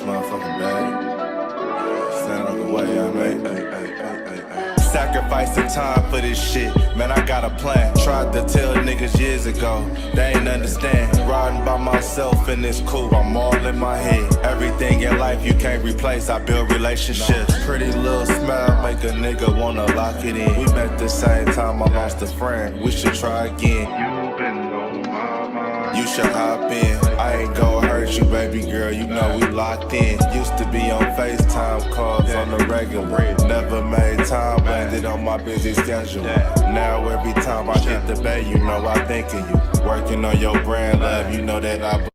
motherfucking bag. Stand up the way, I made. Sacrificing time for this shit, man, I got a plan. Tried to tell niggas years ago, they ain't understand. Riding by myself and it's cool, I'm all in my head. Everything in life you can't replace, I build relationships. Pretty little smile make a nigga wanna lock it in. We met the same time I lost a friend, we should try again. You should hop in, I ain't gon' hurt you, baby girl, you know we locked in. Used to be on FaceTime calls on the regular. Never made time, landed on my busy schedule. Now every time I hit the bay, you know I think of you. Working on your brand, love, you know that I...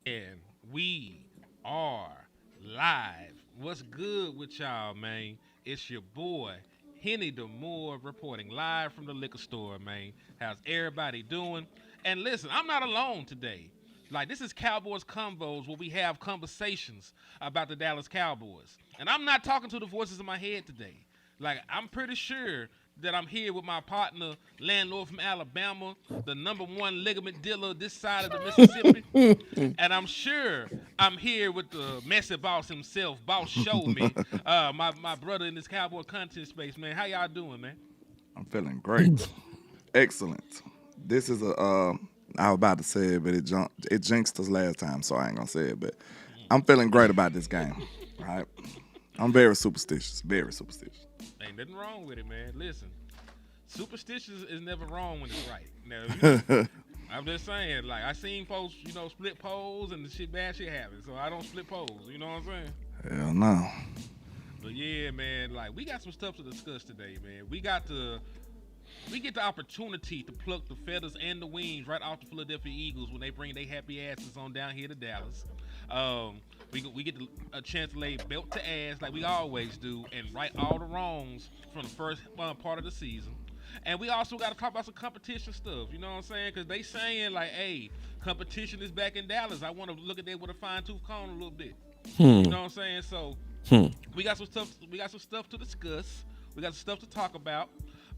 And we are live. What's good with y'all, man? It's your boy, Henny DeMoore, reporting live from the liquor store, man. How's everybody doing? And listen, I'm not alone today. Like, this is Cowboys Convos, where we have conversations about the Dallas Cowboys. And I'm not talking to the voices in my head today. Like, I'm pretty sure that I'm here with my partner, landlord from Alabama, the #1 ligament dealer this side of the Mississippi. And I'm sure I'm here with the messy boss himself, Boss Show Me, my brother in this Cowboy content space, man. How y'all doing, man? I'm feeling great. Excellent. This is I was about to say it, but it jinxed us last time, so I ain't gonna say it. But I'm feeling great about this game. Right? I'm very superstitious. Very superstitious. Ain't nothing wrong with it, man. Listen, superstitious is never wrong when it's right. Now, I'm just saying, like, I seen folks, split poles and the bad shit happens, so I don't split poles. You know what I'm saying? Hell no. But yeah, man, like, we got some stuff to discuss today, man. We get the opportunity to pluck the feathers and the wings right off the Philadelphia Eagles when they bring their happy asses on down here to Dallas. We get a chance to lay belt to ass like we always do and right all the wrongs from the first part of the season. And we also got to talk about some competition stuff, you know what I'm saying? Because they saying, like, hey, competition is back in Dallas. I want to look at that with a fine-tooth comb a little bit. You know what I'm saying? So we got some stuff to discuss. We got some stuff to talk about.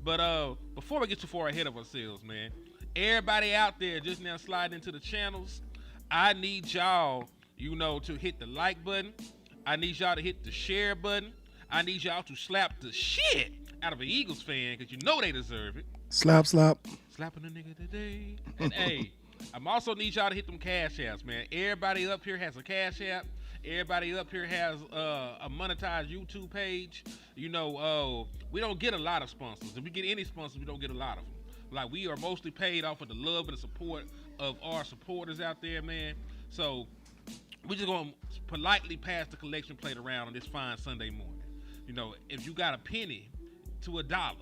But before we get too far ahead of ourselves, man, everybody out there just now sliding into the channels, I need y'all, to hit the like button. I need y'all to hit the share button. I need y'all to slap the shit out of an Eagles fan because you know they deserve it. Slap. Slapping a nigga today. And hey, I'm also need y'all to hit them cash apps, man. Everybody up here has a cash app. Everybody up here has a monetized YouTube page. We don't get a lot of sponsors. If we get any sponsors, we don't get a lot of them. Like, we are mostly paid off of the love and the support of our supporters out there, man. So we're just going to politely pass the collection plate around on this fine Sunday morning. If you got a penny to $1,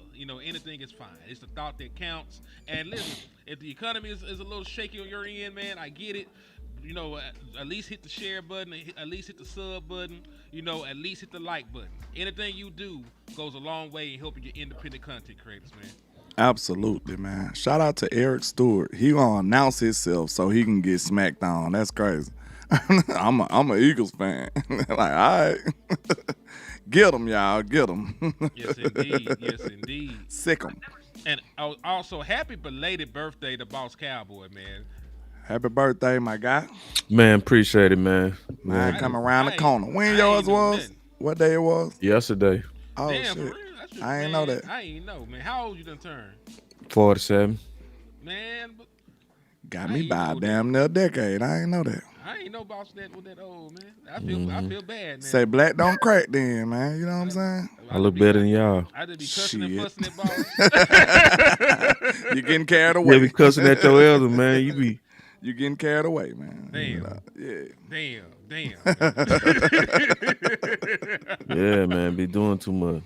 anything is fine. It's the thought that counts. And listen, if the economy is a little shaky on your end, man, I get it. At least hit the share button, at least hit the sub button, at least hit the like button. Anything you do goes a long way in helping your independent content creators, man. Absolutely, man. Shout out to Eric Stewart. He gonna announce himself so he can get smacked on. That's crazy. I'm a Eagles fan. Like, all right. Get them, y'all. Get them. Yes, indeed. Yes, indeed. Sick them. And also, happy belated birthday to Boss Cowboy, man. Happy birthday, my guy. Man, appreciate it, man. Man, come around the corner. When yours was? What day it was? Yesterday. Oh, damn, shit. for real? I ain't know that. I ain't know, man. How old you done turned? 47. Man, but Got me by damn near a decade. I ain't know that. I ain't know about that with that old, man. I feel bad now. Say black don't crack then, man. You know what I'm saying? I look better than y'all. I just be cussing and Shit. fussing at Boss. You getting carried away. You be cussing at your elder, man. You getting carried away, man. Damn. Yeah. Damn. Yeah, man. Be doing too much.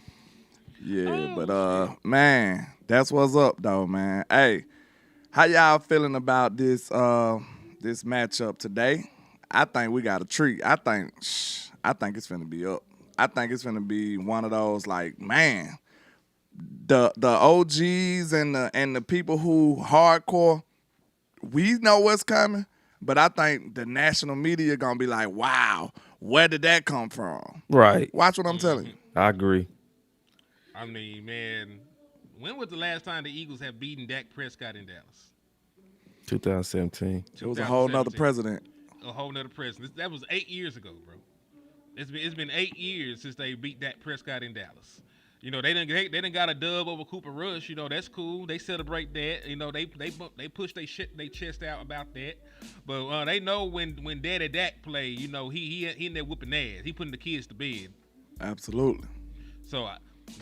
Yeah, but man, that's what's up though, man. Hey, how y'all feeling about this this matchup today? I think we got a treat. I think it's finna be up. I think it's finna be one of those, like, man, the OGs and the people who hardcore, we know what's coming, but I think the national media gonna be like, wow, where did that come from? Right. Watch what I'm telling you. I agree. I mean, man, when was the last time the Eagles have beaten Dak Prescott in Dallas? 2017. It was a whole nother president. A a whole nother presence. That was 8 years ago, bro. It's been 8 years since they beat Dak Prescott in Dallas. They didn't got a dub over Cooper Rush. That's cool. They celebrate that. They push they chest out about that. But they know when Daddy Dak play, he in there whooping ass. He putting the kids to bed. Absolutely. So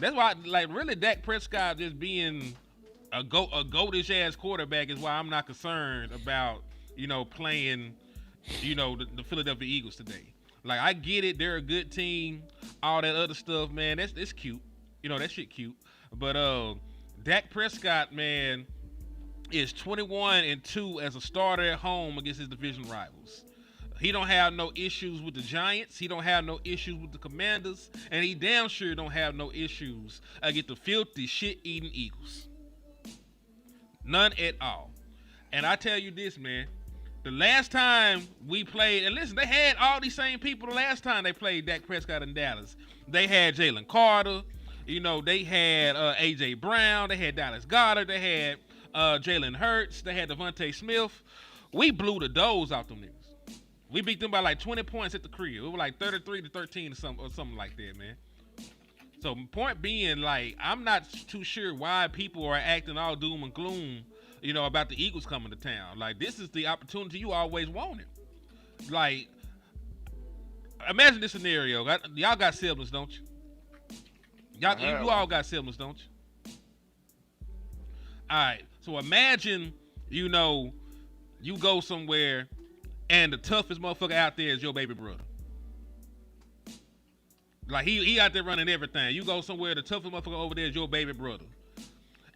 that's why, really, Dak Prescott just being a goatish ass quarterback is why I'm not concerned about playing the Philadelphia Eagles today. Like, I get it, they're a good team, all that other stuff, man. That's cute. That shit cute. But Dak Prescott, man, is 21-2 as a starter at home against his division rivals. He don't have no issues with the Giants. He don't have no issues with the Commanders. And he damn sure don't have no issues against the filthy shit-eating Eagles. None at all. And I tell you this, man. The last time we played, and listen, they had all these same people the last time they played Dak Prescott in Dallas. They had Jalen Carter. They had A.J. Brown. They had Dallas Goedert. They had Jalen Hurts. They had Devontae Smith. We blew the doors out them niggas. We beat them by like 20 points at the crib. It was like 33-13 or something like that, man. So point being, like, I'm not too sure why people are acting all doom and gloom, about the Eagles coming to town. Like, this is the opportunity you always wanted. Like, imagine this scenario. Y'all got siblings, don't you? You all got siblings, don't you? All right. So imagine, you go somewhere and the toughest motherfucker out there is your baby brother. Like, he out there running everything. You go somewhere, the toughest motherfucker over there is your baby brother.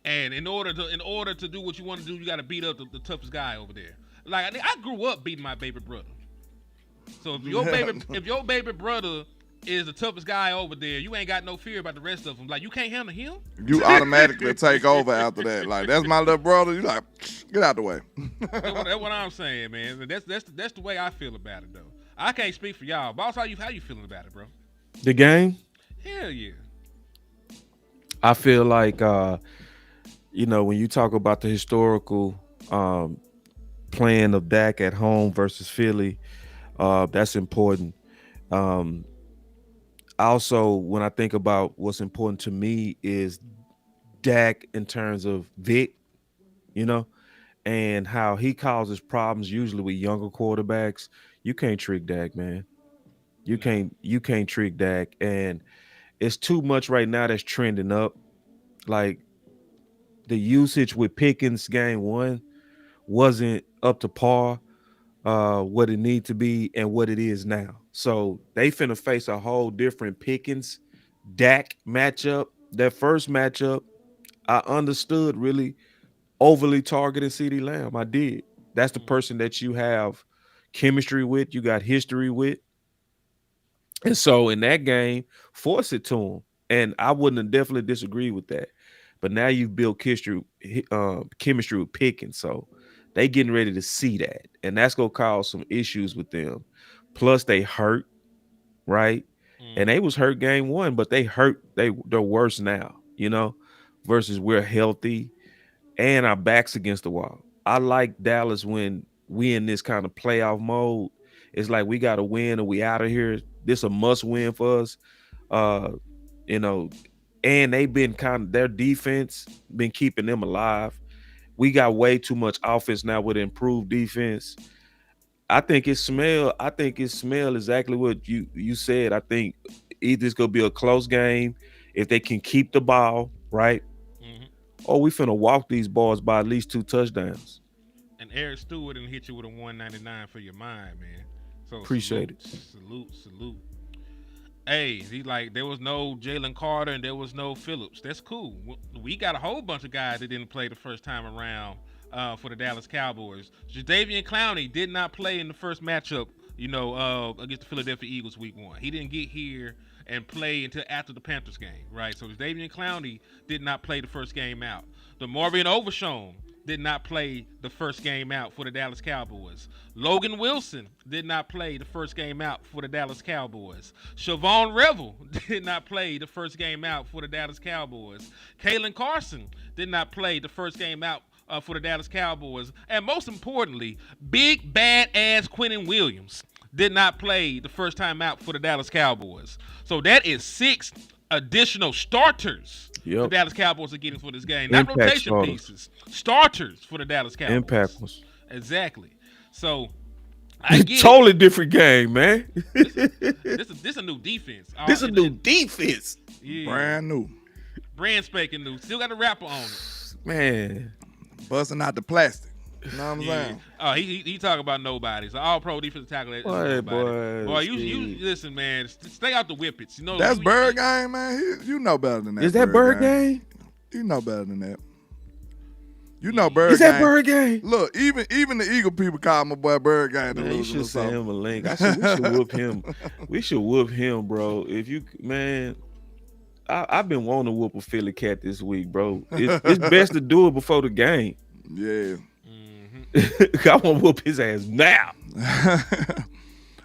And in order to do what you want to do, you got to beat up the toughest guy over there. Like, I grew up beating my baby brother. So if your baby brother is the toughest guy over there, you ain't got no fear about the rest of them. Like, you can't handle him. You automatically take over after that. Like, that's my little brother. You like, get out the way. That's what I'm saying, man. That's the way I feel about it, though. I can't speak for y'all. Boss, how you feeling about it, bro? The game? Hell yeah. I feel like, when you talk about the historical playing of Dak at home versus Philly, that's important. Also, when I think about what's important to me is Dak in terms of Vic, and how he causes problems usually with younger quarterbacks. You can't trick Dak, man. You can't trick Dak, and it's too much right now that's trending up. Like, the usage with Pickens game one wasn't up to par, what it need to be and what it is now. So they finna face a whole different Pickens Dak matchup. That first matchup, I understood really overly targeting CeeDee Lamb. I did. That's the person that you have chemistry with, you got history with. And so in that game, force it to him. And I wouldn't have definitely disagreed with that. But now you've built chemistry with Pickens. So they getting ready to see that. And that's going to cause some issues with them. Plus they hurt, right? And they was hurt game one, but they hurt. They're worse now, versus we're healthy and our backs against the wall. I like Dallas when we in this kind of playoff mode. It's like we got to win or we out of here. This a must win for us. And they've been their defense been keeping them alive. We got way too much offense now with improved defense. I think it smell exactly what you said. I think either it's gonna be a close game if they can keep the ball, right? Mm-hmm. Or we finna walk these balls by at least 2 touchdowns. And Eric Stewart didn't hit you with a 199 for your mind, man. So appreciate it. Salute. Hey, there was no Jalen Carter and there was no Phillips. That's cool. We got a whole bunch of guys that didn't play the first time around for the Dallas Cowboys. Jadeveon Clowney did not play in the first matchup, against the Philadelphia Eagles week 1. He didn't get here and play until after the Panthers game, right? So Jadeveon Clowney did not play the first game out. DeMarvion Overshown did not play the first game out for the Dallas Cowboys. Logan Wilson did not play the first game out for the Dallas Cowboys. Siobhan Revel did not play the first game out for the Dallas Cowboys. Kalen Carson did not play the first game out for the Dallas Cowboys. And most importantly, big bad ass Quentin Williams did not play the first time out for the Dallas Cowboys. So that is 6 additional starters the Dallas Cowboys are getting for this game. Not Impact rotation starters. pieces. Starters for the Dallas Cowboys. Impact ones. Exactly. So I get Totally different game, man. this a new defense. This a new defense. Yeah. Brand new. Brand spanking new. Still got the wrapper on it. Man. Busting out the plastic. You know what I'm saying? Oh, he talking about nobody. So all pro defensive tackle. Is Boy, nobody. Boy, you Steve. listen, man. Stay out the whippets. You know That's Bird Game, man. You know better than that. Is that Bird game? You know better than that. You know Bird Is Game. that Bird game? Look, even the Eagle people call my boy Bird Game. Man, you should send him a link. We should whoop him. We should whoop him, bro. If you, man, I've been wanting to whoop a Philly cat this week, bro. It's best to do it before the game. Yeah. I want to whoop his ass now.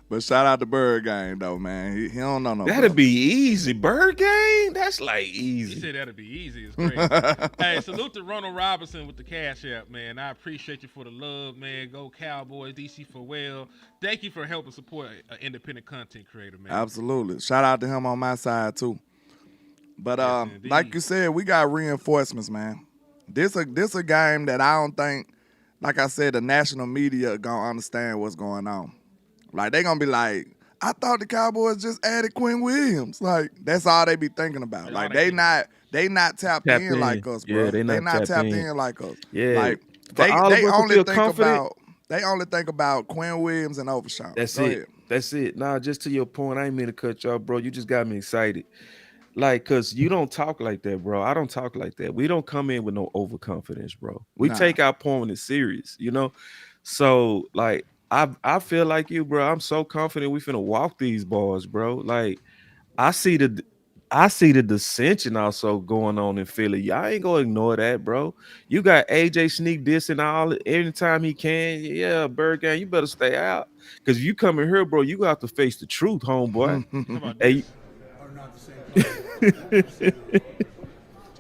But shout out to Bird Game, though, man. He don't know no That'd better. be easy. Bird game? That's like He easy. said that'd be easy. It's crazy. Hey, salute to Ronald Robinson with the Cash App, man. I appreciate you for the love, man. Go Cowboys, DC for well. Thank you for helping support an independent content creator, man. Absolutely. Shout out to him on my side, too. But Yes, indeed. like you said, we got reinforcements, man. This a game that I don't think, like I said, the national media gonna understand what's going on. Like, they gonna be like, I thought the Cowboys just added Quinn Williams. Like, that's all they be thinking about. That's Like, all they they not tapped in like us, bro. Yeah, they not tapped in. in like us. Yeah. Like, For all of us they to only feel think confident. about Quinn Williams and Overshawn. That's Go it. ahead. That's it. Nah, just to your point, I ain't mean to cut you off, bro. You just got me excited. Like, cause you don't talk like that, bro. I don't talk like that. We don't come in with no overconfidence, bro. We Nah. take our opponent serious, you know. So, like, I feel like you, bro. I'm so confident we finna walk these balls, bro. Like, I see the dissension also going on in Philly. Y'all ain't gonna ignore that, bro. You got AJ sneak this and all anytime he can. Yeah, Bird Gang, you better stay out. Cause if you come in here, bro, you got to face the truth, homeboy. How about Hey,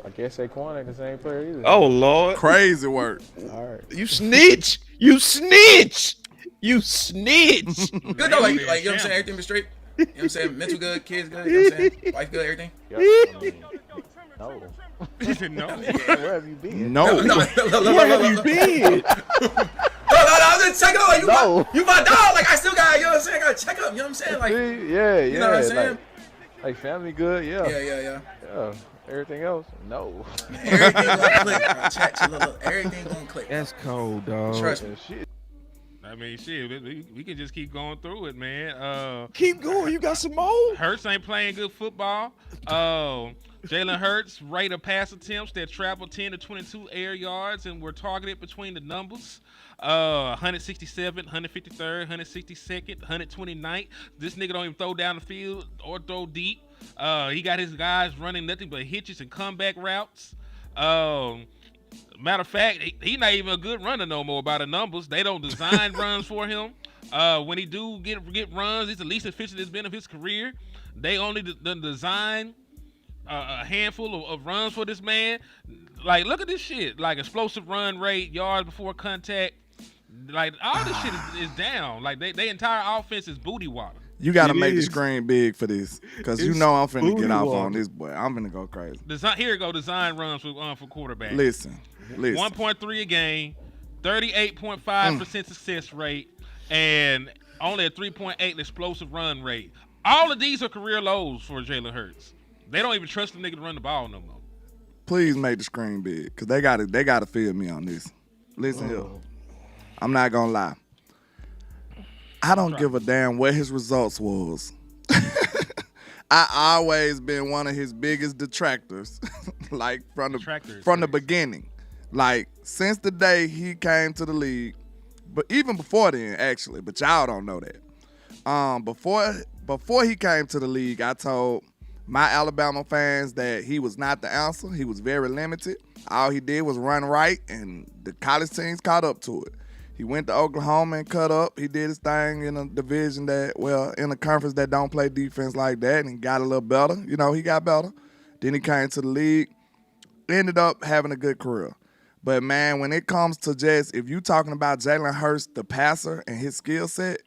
I guess Saquon ain't the same player either. oh Lord. Crazy work. All right. You snitch. You snitch. You snitch. Good though, like you know what I'm saying, everything was straight. You know what I'm saying? Mental good, kids good, you know what I'm saying? Wife good, everything. Yep. I mean, no. He said no. Where have you been? No. Where have you been? No, I'm just checking up. Like, No. you my dog. Like, I still got, you know what I'm saying? I gotta check up, you know what I'm saying? Like, Yeah. you know what I'm saying? Like family good, yeah. Yeah. Everything else, no. Everything gonna click. Bro. Chat, look, everything gonna click. That's cold, dog. Trust me. And shit. I mean, shit, we can just keep going through it, man. Keep going. You got some more? Hurts ain't playing good football. Jalen Hurts rate of pass attempts that travel 10 to 22 air yards and were targeted between the numbers. 167th, 153rd, 162nd, 129th. This nigga don't even throw down the field or throw deep. He got his guys running nothing but hitches and comeback routes. Matter of fact, he not even a good runner no more by the numbers. They don't design runs for him. When he do get runs, it's the least efficient it's been of his career. They only design a handful of runs for this man. Like, look at this shit. Like, explosive run rate, yards before contact. Like, all this shit is down. Like, they entire offense is booty water. You got to It make the is. screen big for this, because you It's know I'm finna get booty off water. on this boy. I'm finna go crazy. Here we go. Design runs for quarterback. Listen. 1.3 a game, 38.5% success rate, and only a 3.8 explosive run rate. All of these are career lows for Jalen Hurts. They don't even trust the nigga to run the ball no more. Please make the screen big, because they gotta feel me on this. Listen here. I'm not gonna lie. I don't give a damn what his results was. I always been one of his biggest detractors, like from the beginning. Like, since the day he came to the league, but even before then, actually, but y'all don't know that. Before he came to the league, I told my Alabama fans that he was not the answer. He was very limited. All he did was run right, and the college teams caught up to it. He went to Oklahoma and cut up. He did his thing in a division in a conference that don't play defense like that, and he got a little better. You know, he got better. Then he came to the league, ended up having a good career. But, man, when it comes to just, if you talking about Jalen Hurts, the passer, and his skill set,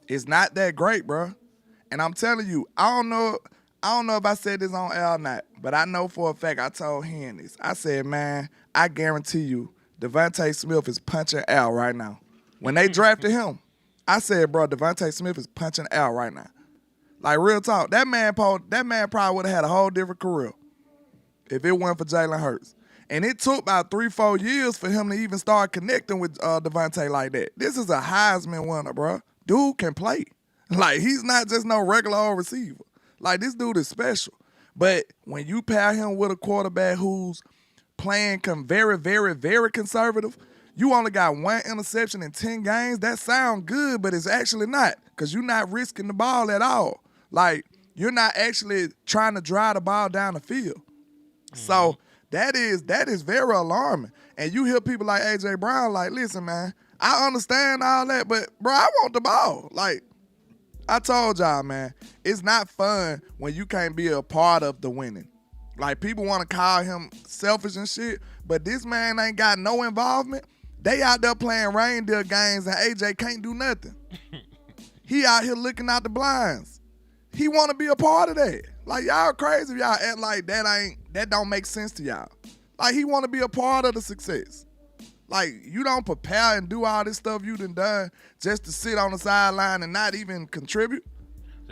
it's not that great, bro. And I'm telling you, I don't know if I said this on air or not, but I know for a fact I told Hen this. I said, man, I guarantee you Devontae Smith is punching Al right now. When they drafted him, I said, bro, Devontae Smith is punching Al right now. Like, real talk. That man probably would have had a whole different career if it weren't for Jalen Hurts. And it took about 3-4 years for him to even start connecting with Devontae like that. This is a Heisman winner, bro. Dude can play. Like, he's not just no regular old receiver. Like, this dude is special. But when you pair him with a quarterback who's playing very, very, very conservative, you only got 1 interception in 10 games. That sounds good, but it's actually not, because you're not risking the ball at all. Like, you're not actually trying to drive the ball down the field. So that is very alarming. And you hear people like A.J. Brown like, listen, man, I understand all that, but, bro, I want the ball. Like, I told y'all, man, it's not fun when you can't be a part of the winning. Like, people want to call him selfish and shit, but this man ain't got no involvement. They out there playing reindeer games, and AJ can't do nothing. He out here looking out the blinds. He want to be a part of that. Like, y'all crazy if y'all act like that don't make sense to y'all. Like, he want to be a part of the success. Like, you don't prepare and do all this stuff you done just to sit on the sideline and not even contribute.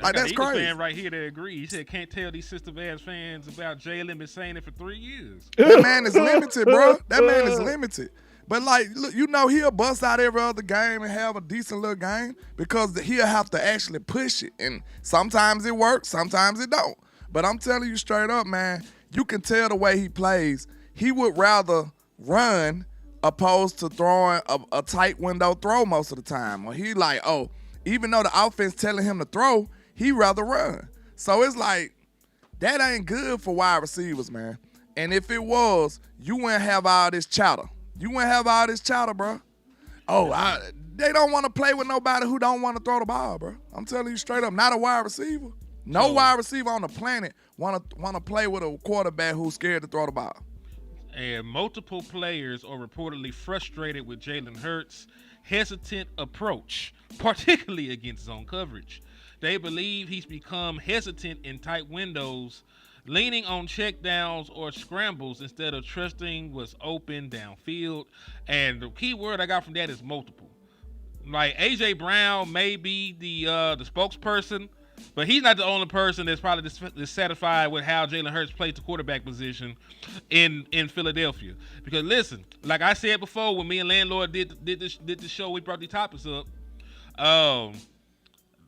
Like, that's crazy. Fan right here that agree. He said, can't tell these sister-ass fans about Jalen been saying it for 3 years. That man is limited, bro. That man is limited. But, like, look, you know, he'll bust out every other game and have a decent little game because he'll have to actually push it. And sometimes it works, sometimes it don't. But I'm telling you straight up, man, you can tell the way he plays. He would rather run opposed to throwing a tight window throw most of the time. Or he like, oh, even though the offense telling him to throw, he rather run. So it's like, that ain't good for wide receivers, man. And if it was, you wouldn't have all this chatter. You wouldn't have all this chatter, bro. Oh, they don't want to play with nobody who don't want to throw the ball, bro. I'm telling you straight up, not a wide receiver. No wide receiver on the planet want to play with a quarterback who's scared to throw the ball. And multiple players are reportedly frustrated with Jalen Hurts' hesitant approach, particularly against zone coverage. They believe he's become hesitant in tight windows, leaning on checkdowns or scrambles instead of trusting what's open downfield. And the key word I got from that is multiple. Like, A.J. Brown may be the spokesperson, but he's not the only person that's probably dissatisfied with how Jalen Hurts plays the quarterback position in Philadelphia. Because listen, like I said before, when me and Landlord did the show, we brought the topics up.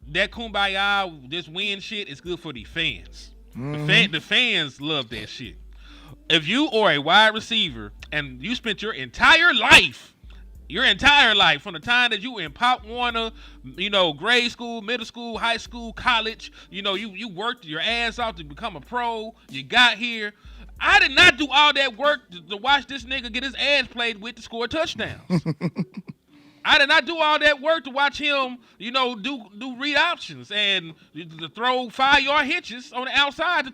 That kumbaya, this win shit is good for the fans. The fans love that shit. If you are a wide receiver and you spent your entire life from the time that you were in Pop Warner, grade school, middle school, high school, college, you worked your ass off to become a pro, you got here. I did not do all that work to watch this nigga get his ass played with to score touchdowns. I did not do all that work to watch him, do read options and to throw 5-yard hitches on the outside to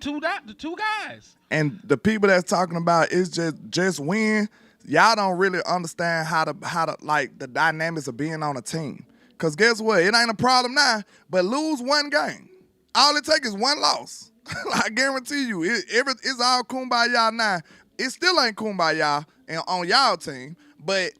two guys. And the people that's talking about is just win. Y'all don't really understand how to like the dynamics of being on a team. Cause guess what? It ain't a problem now, but lose one game. All it takes is one loss. I guarantee you, it's all kumbaya now. It still ain't kumbaya on y'all team, but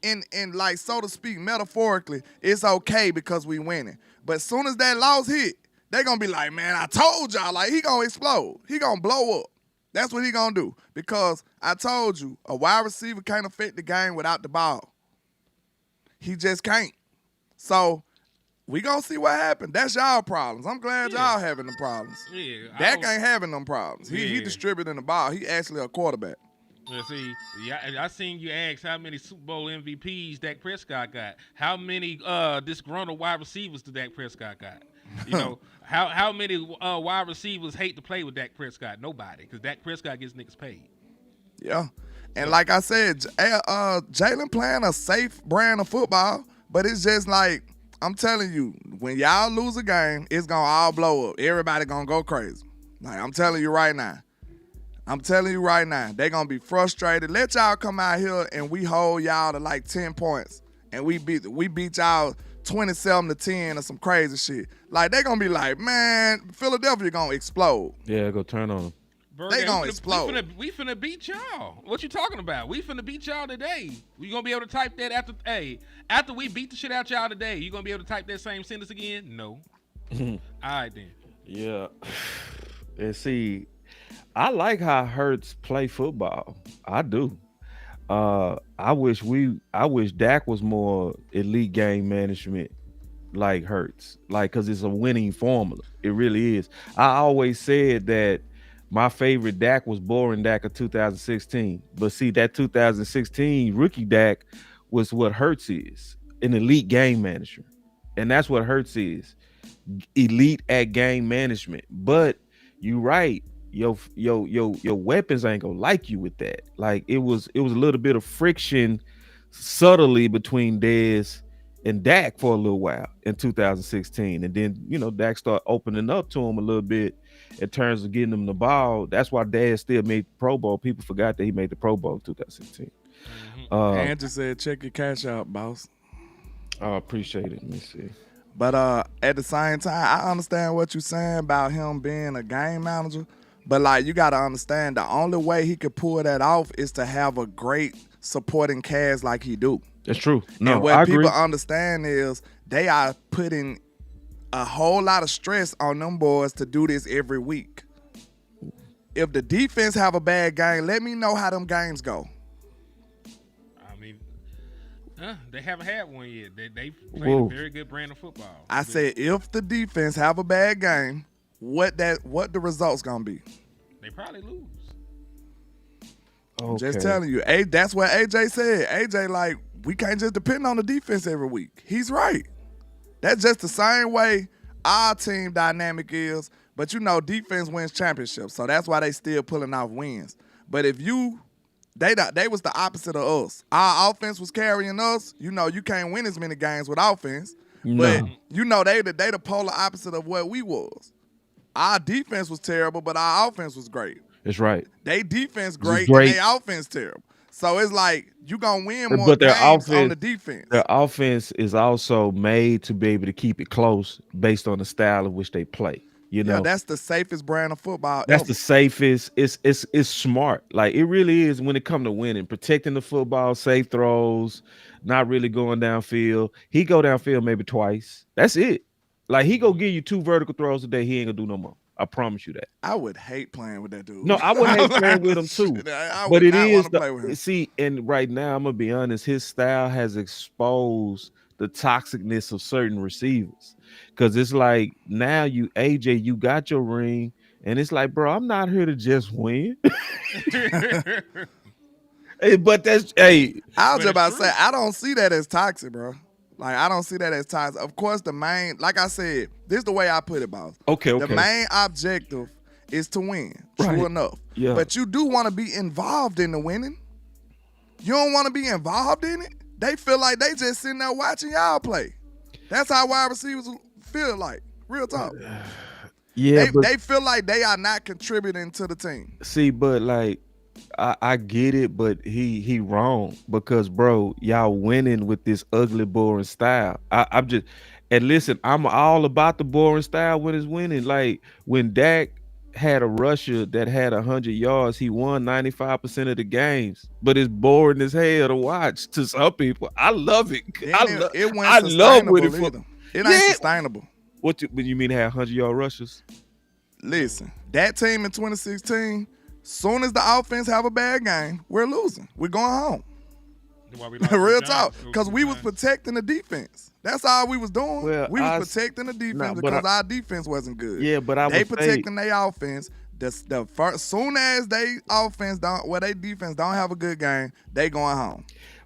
in like, so to speak, metaphorically, it's okay because we winning. But as soon as that loss hit, they gonna be like, man, I told y'all, like, he gonna explode. He gonna blow up. That's what he gonna do. Because I told you, a wide receiver can't affect the game without the ball. He just can't. So we gonna see what happens. That's y'all problems. I'm glad y'all having the problems. Yeah, Dak ain't having them problems. He distributing the ball. He actually a quarterback. Well, see, I seen you ask how many Super Bowl MVPs Dak Prescott got. How many disgruntled wide receivers did Dak Prescott got? How many wide receivers hate to play with Dak Prescott? Nobody, because Dak Prescott gets niggas paid. Yeah. And like I said, Jalen playing a safe brand of football, but it's just like, I'm telling you, when y'all lose a game, it's going to all blow up. Everybody going to go crazy. Like, I'm telling you right now. I'm telling you right now, they gonna be frustrated. Let y'all come out here and we hold y'all to like 10 points, and we beat y'all 27-10 or some crazy shit. Like they gonna be like, man, Philadelphia gonna explode. Yeah, go turn on them. They gonna explode. We finna beat y'all. What you talking about? We finna beat y'all today. We gonna be able to type that after we beat the shit out y'all today. You gonna be able to type that same sentence again? No. All right then. Yeah. And see, I like how Hurts play football. I do. I wish Dak was more elite game management like Hurts. Like, cause it's a winning formula. It really is. I always said that my favorite Dak was boring Dak of 2016. But see, that 2016 rookie Dak was what Hurts is, an elite game manager. And that's what Hurts is. Elite at game management. But you right. Your weapons ain't gonna like you with that. Like it was a little bit of friction subtly between Dez and Dak for a little while in 2016. And then, Dak started opening up to him a little bit in terms of getting him the ball. That's why Dez still made the Pro Bowl. People forgot that he made the Pro Bowl in 2016. Andrew said, check your cash out, boss. I appreciate it. Let me see. But at the same time, I understand what you're saying about him being a game manager. But, like, you got to understand the only way he could pull that off is to have a great supporting cast like he do. That's true. No, and what I people agree. understand is they are putting a whole lot of stress on them boys to do this every week. If the defense have a bad game, let me know how them games go. I mean, they haven't had one yet. They played a very good brand of football. I said if the defense have a bad game, what the results gonna be? They probably lose. I'm just telling you. That's what AJ said. AJ, like, we can't just depend on the defense every week. He's right. That's just the same way our team dynamic is. But defense wins championships, so that's why they still pulling off wins. But if they was the opposite of us. Our offense was carrying us. You can't win as many games with offense. No. But they the polar opposite of what we was. Our defense was terrible, but our offense was great. That's right. They defense great. And they offense terrible. So it's like you gonna win more but their games offense, on the defense. Their offense is also made to be able to keep it close based on the style of which they play. Yeah, that's the safest brand of football. That's ever. the safest. It's smart. Like it really is when it comes to winning, protecting the football, safe throws, not really going downfield. He go downfield maybe twice. That's it. Like he go give you 2 vertical throws a day. He ain't gonna do no more. I promise you that. I would hate playing with that dude. No, I would hate playing with him too. But it is see, and right now I'm gonna be honest, his style has exposed the toxicness of certain receivers. Cause it's like now you got your ring, and it's like, bro, I'm not here to just win. But that's I was just about to say, I don't see that as toxic, bro. Like, I don't see that as toxic. Of course, the main, like I said, this is the way I put it, boss. Okay. The main objective is to win. True enough. Yeah. But you do want to be involved in the winning. You don't want to be involved in it. They feel like they just sitting there watching y'all play. That's how wide receivers feel like. Real talk. Yeah. They feel like they are not contributing to the team. See, but like, I get it, but he wrong because, bro, y'all winning with this ugly, boring style. I'm just, and listen, I'm all about the boring style when it's winning. Like when Dak had a rusher that had 100 yards, he won 95% of the games. But it's boring as hell to watch to some people. I love it. I love when it ain't sustainable. What you mean? Have 100-yard rushers? Listen, that team in 2016. Soon as the offense have a bad game, we're losing. We're going home. Real talk. Because we was protecting the defense. That's all we was doing. Well, we was protecting the defense because our defense wasn't good. Yeah, but they protecting their offense. The first, soon as they offense they defense don't have a good game, they going home.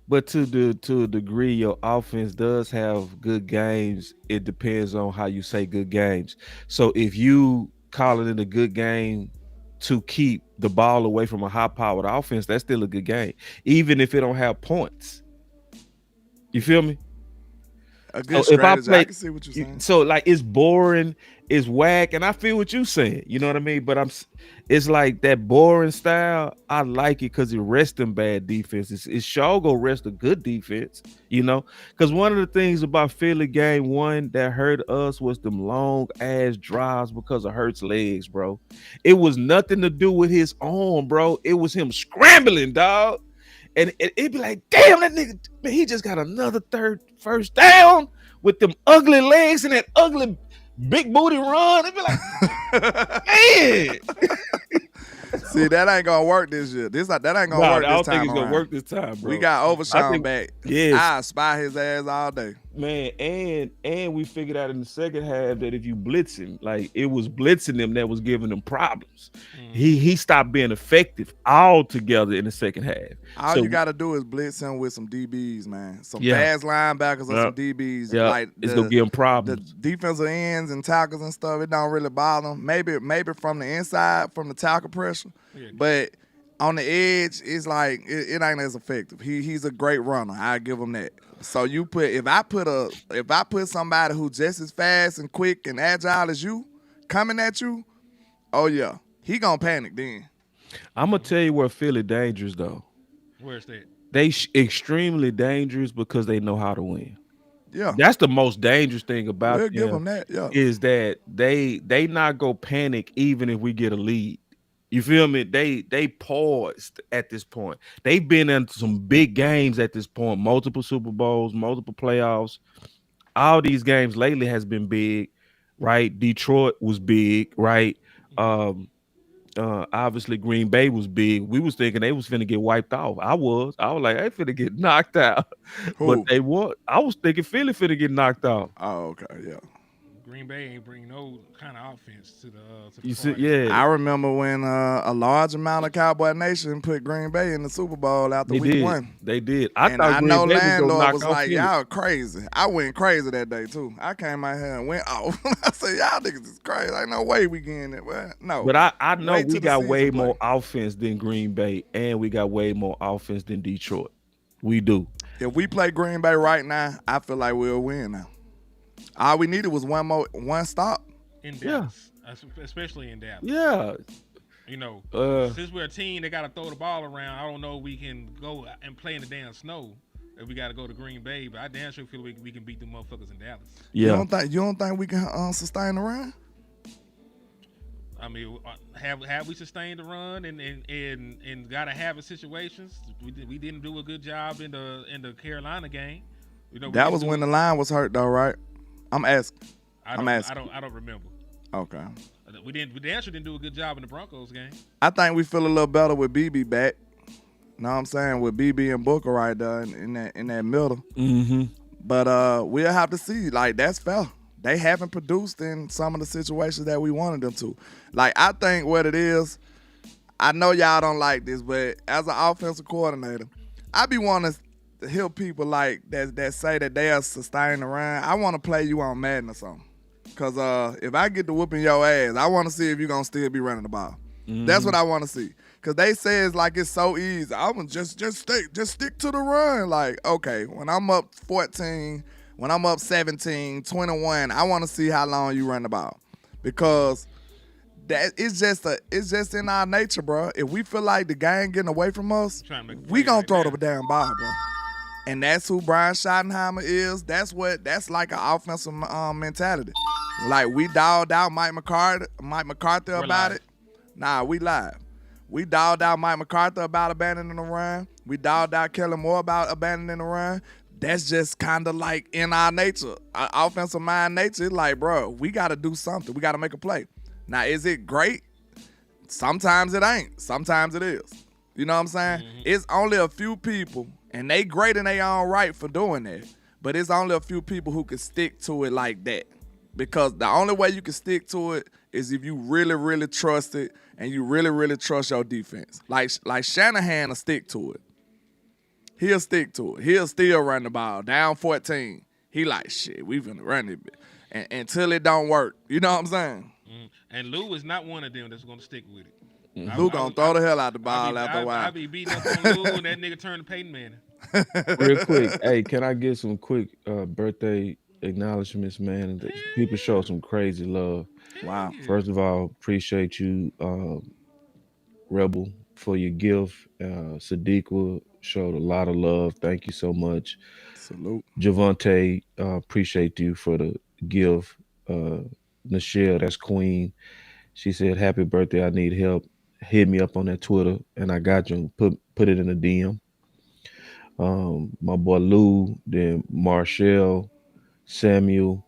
But to a degree, your offense does have good games. It depends on how you say good games. So if you call it a good game to keep the ball away from a high-powered offense, that's still a good game, even if it don't have points. You feel me? A good strategy. I can see what you're saying. So like it's boring is whack. And I feel what you saying. You know what I mean? But it's like that boring style. I like it because it rests them bad defense. It's sure go rest a good defense. You know, because one of the things about Philly game one that hurt us was them long ass drives because of Hurts' legs, bro. It was nothing to do with his arm, bro. It was him scrambling, dog. And it'd be like, damn, that nigga, man, he just got another first down with them ugly legs and that ugly big booty run. It'd be like, man. See, that ain't gonna work this year. That ain't gonna Nah, work I don't this time think it's gonna around. work this time, bro. We got Overshawn back. Yes. I spy his ass all day. Man, and we figured out in the second half that if you blitz him, like it was blitzing them that was giving them problems. He stopped being effective altogether in the second half. All you gotta do is blitz him with some DBs, man. Some Yeah. fast linebackers or some DBs. Yeah, Like it's gonna give him problems. The defensive ends and tackles and stuff, it don't really bother them. Maybe from the inside, from the tackle pressure. Yeah. But on the edge, it's like it ain't as effective. He's a great runner. I give him that. So if I put somebody who just as fast and quick and agile as you coming at you, oh yeah, he gonna panic then. I'm gonna tell you where Philly dangerous though. Where's that? They extremely dangerous because they know how to win. Yeah, That's the most dangerous thing about we'll them. give them that. Yeah, Is that they not go panic even if we get a lead. You feel me? They paused at this point. They've been in some big games at this point, multiple Super Bowls, multiple playoffs. All these games lately has been big, right? Detroit was big, right? Obviously Green Bay was big. We was thinking they was finna get wiped off. I was like, they finna get knocked out. Who? But they won. I was thinking Philly finna get knocked out. Oh, okay, yeah. Green Bay ain't bring no kind of offense to the You see, party. yeah. I remember when a large amount of Cowboy Nation put Green Bay in the Super Bowl after They week did. one. They did. And thought I Green know Bay was gonna landlord knock was off like, Philly. y'all crazy. I went crazy that day too. I came out here and went off. I said, y'all niggas is crazy. Ain't no way we getting it. Well, no. But I know Wait we till the got season way play. more offense than Green Bay, and we got way more offense than Detroit. We do. If we play Green Bay right now, I feel like we'll win now. All we needed was one stop. In Dallas, especially in Dallas. Yeah. You know, Uh, since we're a team that got to throw the ball around, I don't know if we can go and play in the damn snow. If we got to go to Green Bay, but I damn sure feel we can beat the motherfuckers in Dallas. Yeah. You don't think we can sustain the run? I mean, have we sustained the run and got to have it situations? We didn't do a good job in the Carolina game. You know, That was when the line was hurt though, right? I'm asking. I don't remember. Okay. We damn sure didn't do a good job in the Broncos game. I think we feel a little better with BB back. Know what I'm saying? With BB and Booker right there in that middle. Mm-hmm. But we'll have to see. Like, that's fair. They haven't produced in some of the situations that we wanted them to. Like, I think what it is, I know y'all don't like this, but as an offensive coordinator, I be wanting to hear people like that say that they are sustaining the run. I want to play you on Madden or something. Because if I get to whooping your ass, I want to see if you're going to still be running the ball. That's what I want to see. Because they say it's like it's so easy. I'm going to just stick to the run. Like, okay, when I'm up 14, when I'm up 17, 21, I want to see how long you run the ball. Because it's just in our nature, bro. If we feel like the game getting away from us, we going to throw the damn ball, bro. And that's who Brian Schottenheimer is. That's like an offensive mentality. Like, we dogged out Mike McCarthy about it. Nah, we live. We dogged out Mike McCarthy about abandoning the run. We dogged out Kellen Moore about abandoning the run. That's just kind of like in our nature. Our offensive mind nature, it's like, bro, we got to do something. We got to make a play. Now, is it great? Sometimes it ain't. Sometimes it is. You know what I'm saying? Mm-hmm. It's only a few people, and they great in their own right for doing that. But it's only a few people who can stick to it like that. Because the only way you can stick to it is if you really, really trust it and you really, really trust your defense. Like Shanahan will stick to it. He'll stick to it. He'll still run the ball. Down 14. He like, shit, we finna run it. And until it don't work. You know what I'm saying? Mm. And Lou is not one of them that's going to stick with it. Mm-hmm. Lou gonna throw the hell out the ball after a while. I be beating up on Lou and that nigga turned to Peyton Manning. Real quick, hey, can I get some quick birthday acknowledgments, man. People show some crazy love. Wow. First of all, appreciate you, Rebel, for your gift. Sadiqa showed a lot of love. Thank you so much. Salute. Javante, appreciate you for the gift. Nichelle, that's Queen. She said, "Happy birthday! I need help. Hit me up on that Twitter, and I got you. Put it in a DM." My boy Lou, then Marshall, Samuel.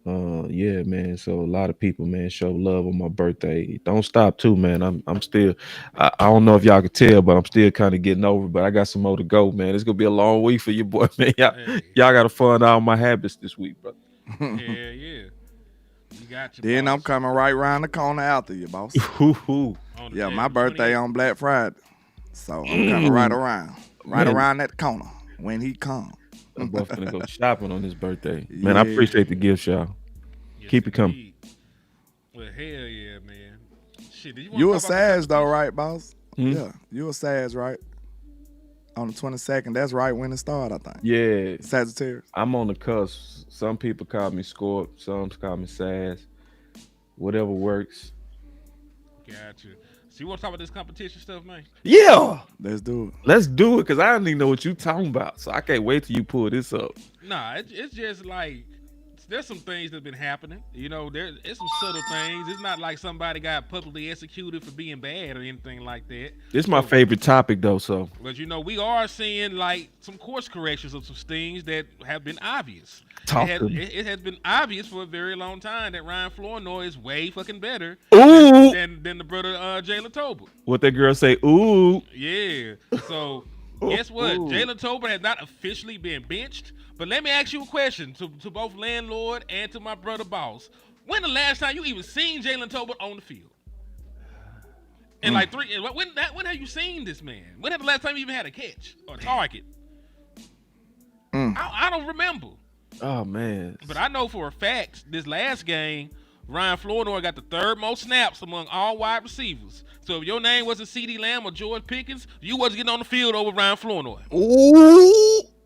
Yeah, man. So a lot of people, man, show love on my birthday. Don't stop too, man. I'm still. I don't know if y'all can tell, but I'm still kind of getting over. But I got some more to go, man. It's gonna be a long week for you, boy, man. Hey. Y'all got to find out my habits this week, bro. Yeah. You got your Then I'm boss. coming right around the corner after you, boss. On the Yeah, day, my birthday 28th. on Black Friday. So I'm coming right around. Right Man. around that corner when he comes. I'm both gonna go shopping on his birthday. Man, I Yeah. appreciate the gifts, y'all. Yes, Keep it coming. indeed. Well, hell yeah, man. Shit, did you You want a to talk about Sag though, right, boss? Hmm? Yeah, you a Sag, right? On the 22nd, that's right when it started, I think. Yeah, Sagittarius. I'm on the cusp. Some people call me Scorp, some call me Sass. Whatever works. Gotcha. So you want to talk about this competition stuff, man? Yeah, Let's do it. let's do it because I don't even know what you talking about. So I can't wait till you pull this up. Nah, it's just like there's some things that been happening. You know, it's some subtle things. It's not like somebody got publicly executed for being bad or anything like that. This is my favorite topic though. So But you know, we are seeing like some course corrections of some things that have been obvious. Talk It to has, me. it has been obvious for a very long time that Ryan Flournoy is way fucking better Ooh, than the brother Jalen Tolbert. what that girl say? Ooh, Yeah. So guess what? Ooh. Jalen Tolbert has not officially been benched. But let me ask you a question to both landlord and to my brother boss. When the last time you even seen Jalen Tolbert on the field? And like when have you seen this man? When had the last time you even had a catch or target? I don't remember. oh man. But I know for a fact this last game, Ryan Flournoy got the third most snaps among all wide receivers. So if your name wasn't CeeDee Lamb or George Pickens, you wasn't getting on the field over Ryan Flournoy.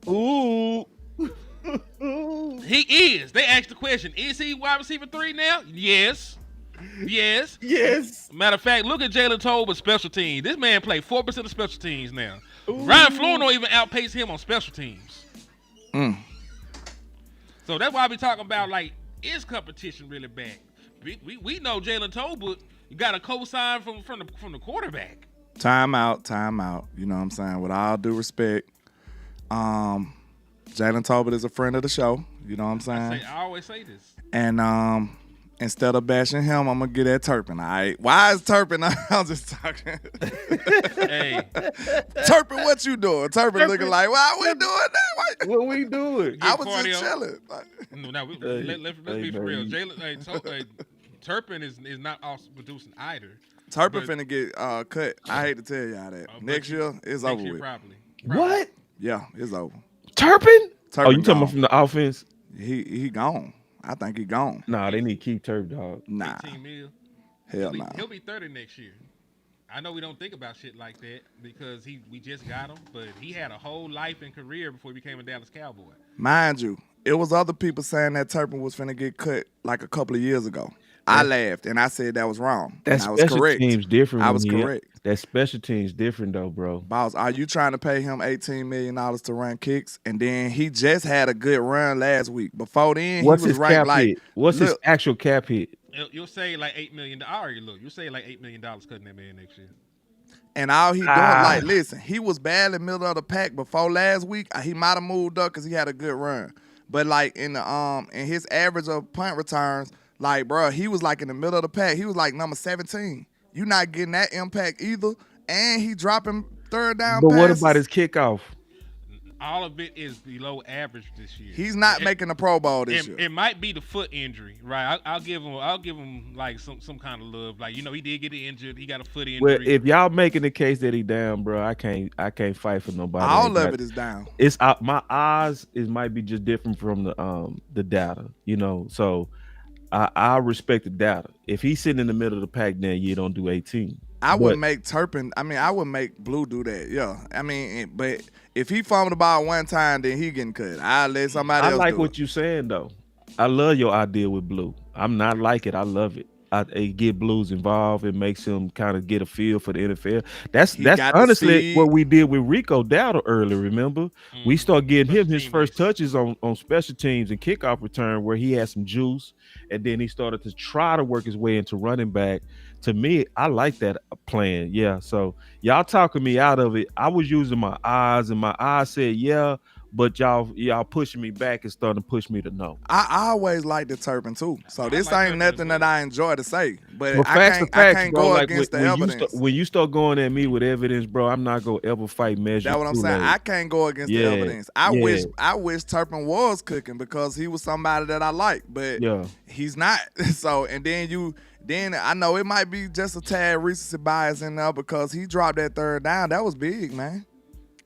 Ooh. He is. They asked the question, is he wide receiver 3 now? Yes. Yes. Yes. Matter of fact, look at Jalen Tolbert's special teams. This man played 4% of special teams now. Ryan Flournoy even outpaced him on special teams. So that's why we talking about, like, is competition really back? We know Jalen Tolbert got a cosign from the quarterback. Time out. You know what I'm saying? With all due respect, Jalen Tolbert is a friend of the show. You know what I'm saying? I always say this. And instead of bashing him, I'm gonna get at Turpin. All right? Why is Turpin? I'm just talking. Hey, Turpin, what you doing? Turpin looking like, why we doing that? What we doing? I was cardio. just chilling. let's be for real. Jalen, Turpin is not also producing either. Turpin But- finna get cut. I hate to tell y'all that. But Next year, it's next over year with. probably. What? Yeah, it's over. Turpin? Turpin Oh, you talking gone. about from the offense? He gone. I think he gone. Nah, they need to keep Turp, dog. Nah, 15 mil. hell nah. He'll be 30 next year. I know we don't think about shit like that because we just got him, but he had a whole life and career before he became a Dallas Cowboy. Mind you, it was other people saying that Turpin was finna get cut like a couple of years ago. I laughed and I said that was wrong. That And I was special correct. team's different. I when was he- correct. That special team's different though, bro. Boss, are you trying to pay him $18 million to run kicks? And then he just had a good run last week. Before then, What's he was his ranked cap like, hit? What's his look, actual cap hit? You'll say like $8 million. I already look. You'll say like $8 million cutting that man next year. and all he doing, Ah. like, listen, he was bad in the middle of the pack before last week. He might have moved up because he had a good run. But like in the in his average of punt returns, like, bro, he was like in the middle of the pack. He was like number 17. You not getting that impact either. And he dropping third down But what passes. about his kickoff? All of it is below average this year. He's not It- making the Pro Bowl this year. It might be the foot injury, right? I'll give him like some kind of love. Like, you know, he did get injured. He got a foot Well, injury. if y'all making the case that he down, bro, I can't fight for nobody. All like of that. it is down. It's out. My eyes is might be just different from the data, you know. So I respect the data. If he's sitting in the middle of the pack, then you don't do 18. I But- would make Turpin. I mean, I would make Blue do that. Yeah. I mean, but if he fumbled the ball one time, then he getting cut. I'll let somebody I else like do what it. you saying though. I love your idea with Blue. I'm not like it. I love it. It get Blues involved. It makes him kind of get a feel for the NFL. That's He got to honestly see. what we did with Rico Dowdle earlier. Remember, we start getting him Special his team first ace. touches on special teams and kickoff return, where he had some juice, and then he started to try to work his way into running back. To me, I like that plan. Yeah. So y'all talking me out of it. I was using my eyes, and my eyes said yeah. But y'all pushing me back and starting to push me to no. I always liked the Turpin too. So I this like ain't Turpin as nothing well. that I enjoy to say. But But I facts can't are facts, I can't bro. go Like against the when evidence. when you start going at me with evidence, bro, I'm not gonna ever fight measure. That's what I'm saying. I can't go against the Yeah, evidence. yeah. I wish Turpin was cooking because he was somebody that I like, but Yeah. he's not. So and then I know it might be just a tad recency bias in there because he dropped that third down. That was big, man.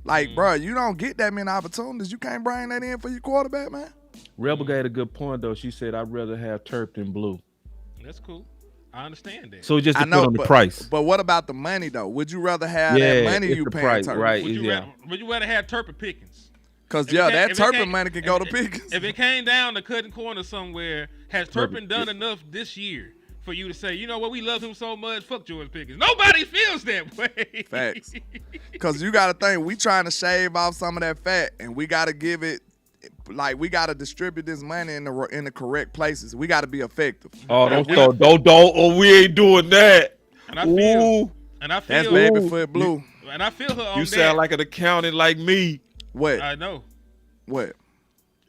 Like, bro, you don't get that many opportunities. You can't bring that in for your quarterback, man. Rebel gave a good point though. She said I'd rather have Turp than Blue. That's cool. I understand that. So it just I depends know, on the price. But what about the money though? Would you rather have Yeah, that money it's you the paying price, Turpin? right? would you, Yeah. rather have Turpin Pickens? Because If yeah, it that if it Turpin came- money can if go it- to Pickens. If it came down to cutting corners somewhere, has Turpin done yeah. enough this year for you to say, you know what, we love him so much, fuck George Pickens? Nobody feels that way. Facts. Because you got to think, we trying to shave off some of that fat, and we got to give it, like, we got to distribute this money in the correct places. We got to be effective. Oh, don't. Oh, we ain't doing that. And I feel, Ooh, That's feel, babyfoot blue. and I feel her on you that. sound like an accountant like me. What? I know. What?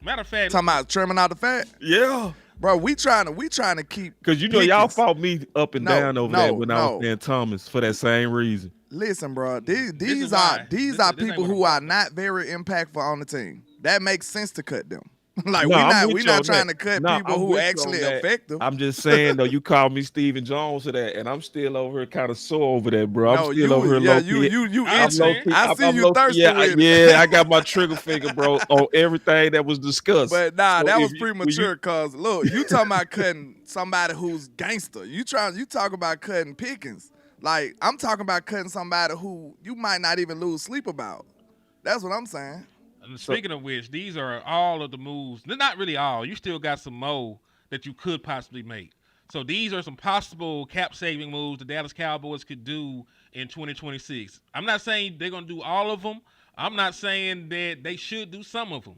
Matter of fact, Talking about trimming out the fat? Yeah. Bro, we trying to keep. Because you know y'all Pickens. fought me up and No, down over no, that when I no. was saying Thomas for that same reason. Listen, bro. These is are why. these This are ain't people what who I'm are not very impactful on the team. That makes sense to cut them. Like No, I'm we with you not on trying that. to cut No, people I'm who with you actually on that. effective. I'm just saying though, you called me Steven Jones to that, and I'm still over here kind of sore over that, bro. No, I'm still over here low key. I itching. understand. I see you thirsty Yeah, with it. yeah, I got my trigger finger, bro, on everything that was discussed. But nah, So that if was you- when premature. Cause look, you talking about cutting somebody who's gangster. You talk about cutting Pickens. Like I'm talking about cutting somebody who you might not even lose sleep about. That's what I'm saying. And speaking of which, these are all of the moves. They're not really all. You still got some more that you could possibly make. So these are some possible cap-saving moves the Dallas Cowboys could do in 2026. I'm not saying they're going to do all of them. I'm not saying that they should do some of them.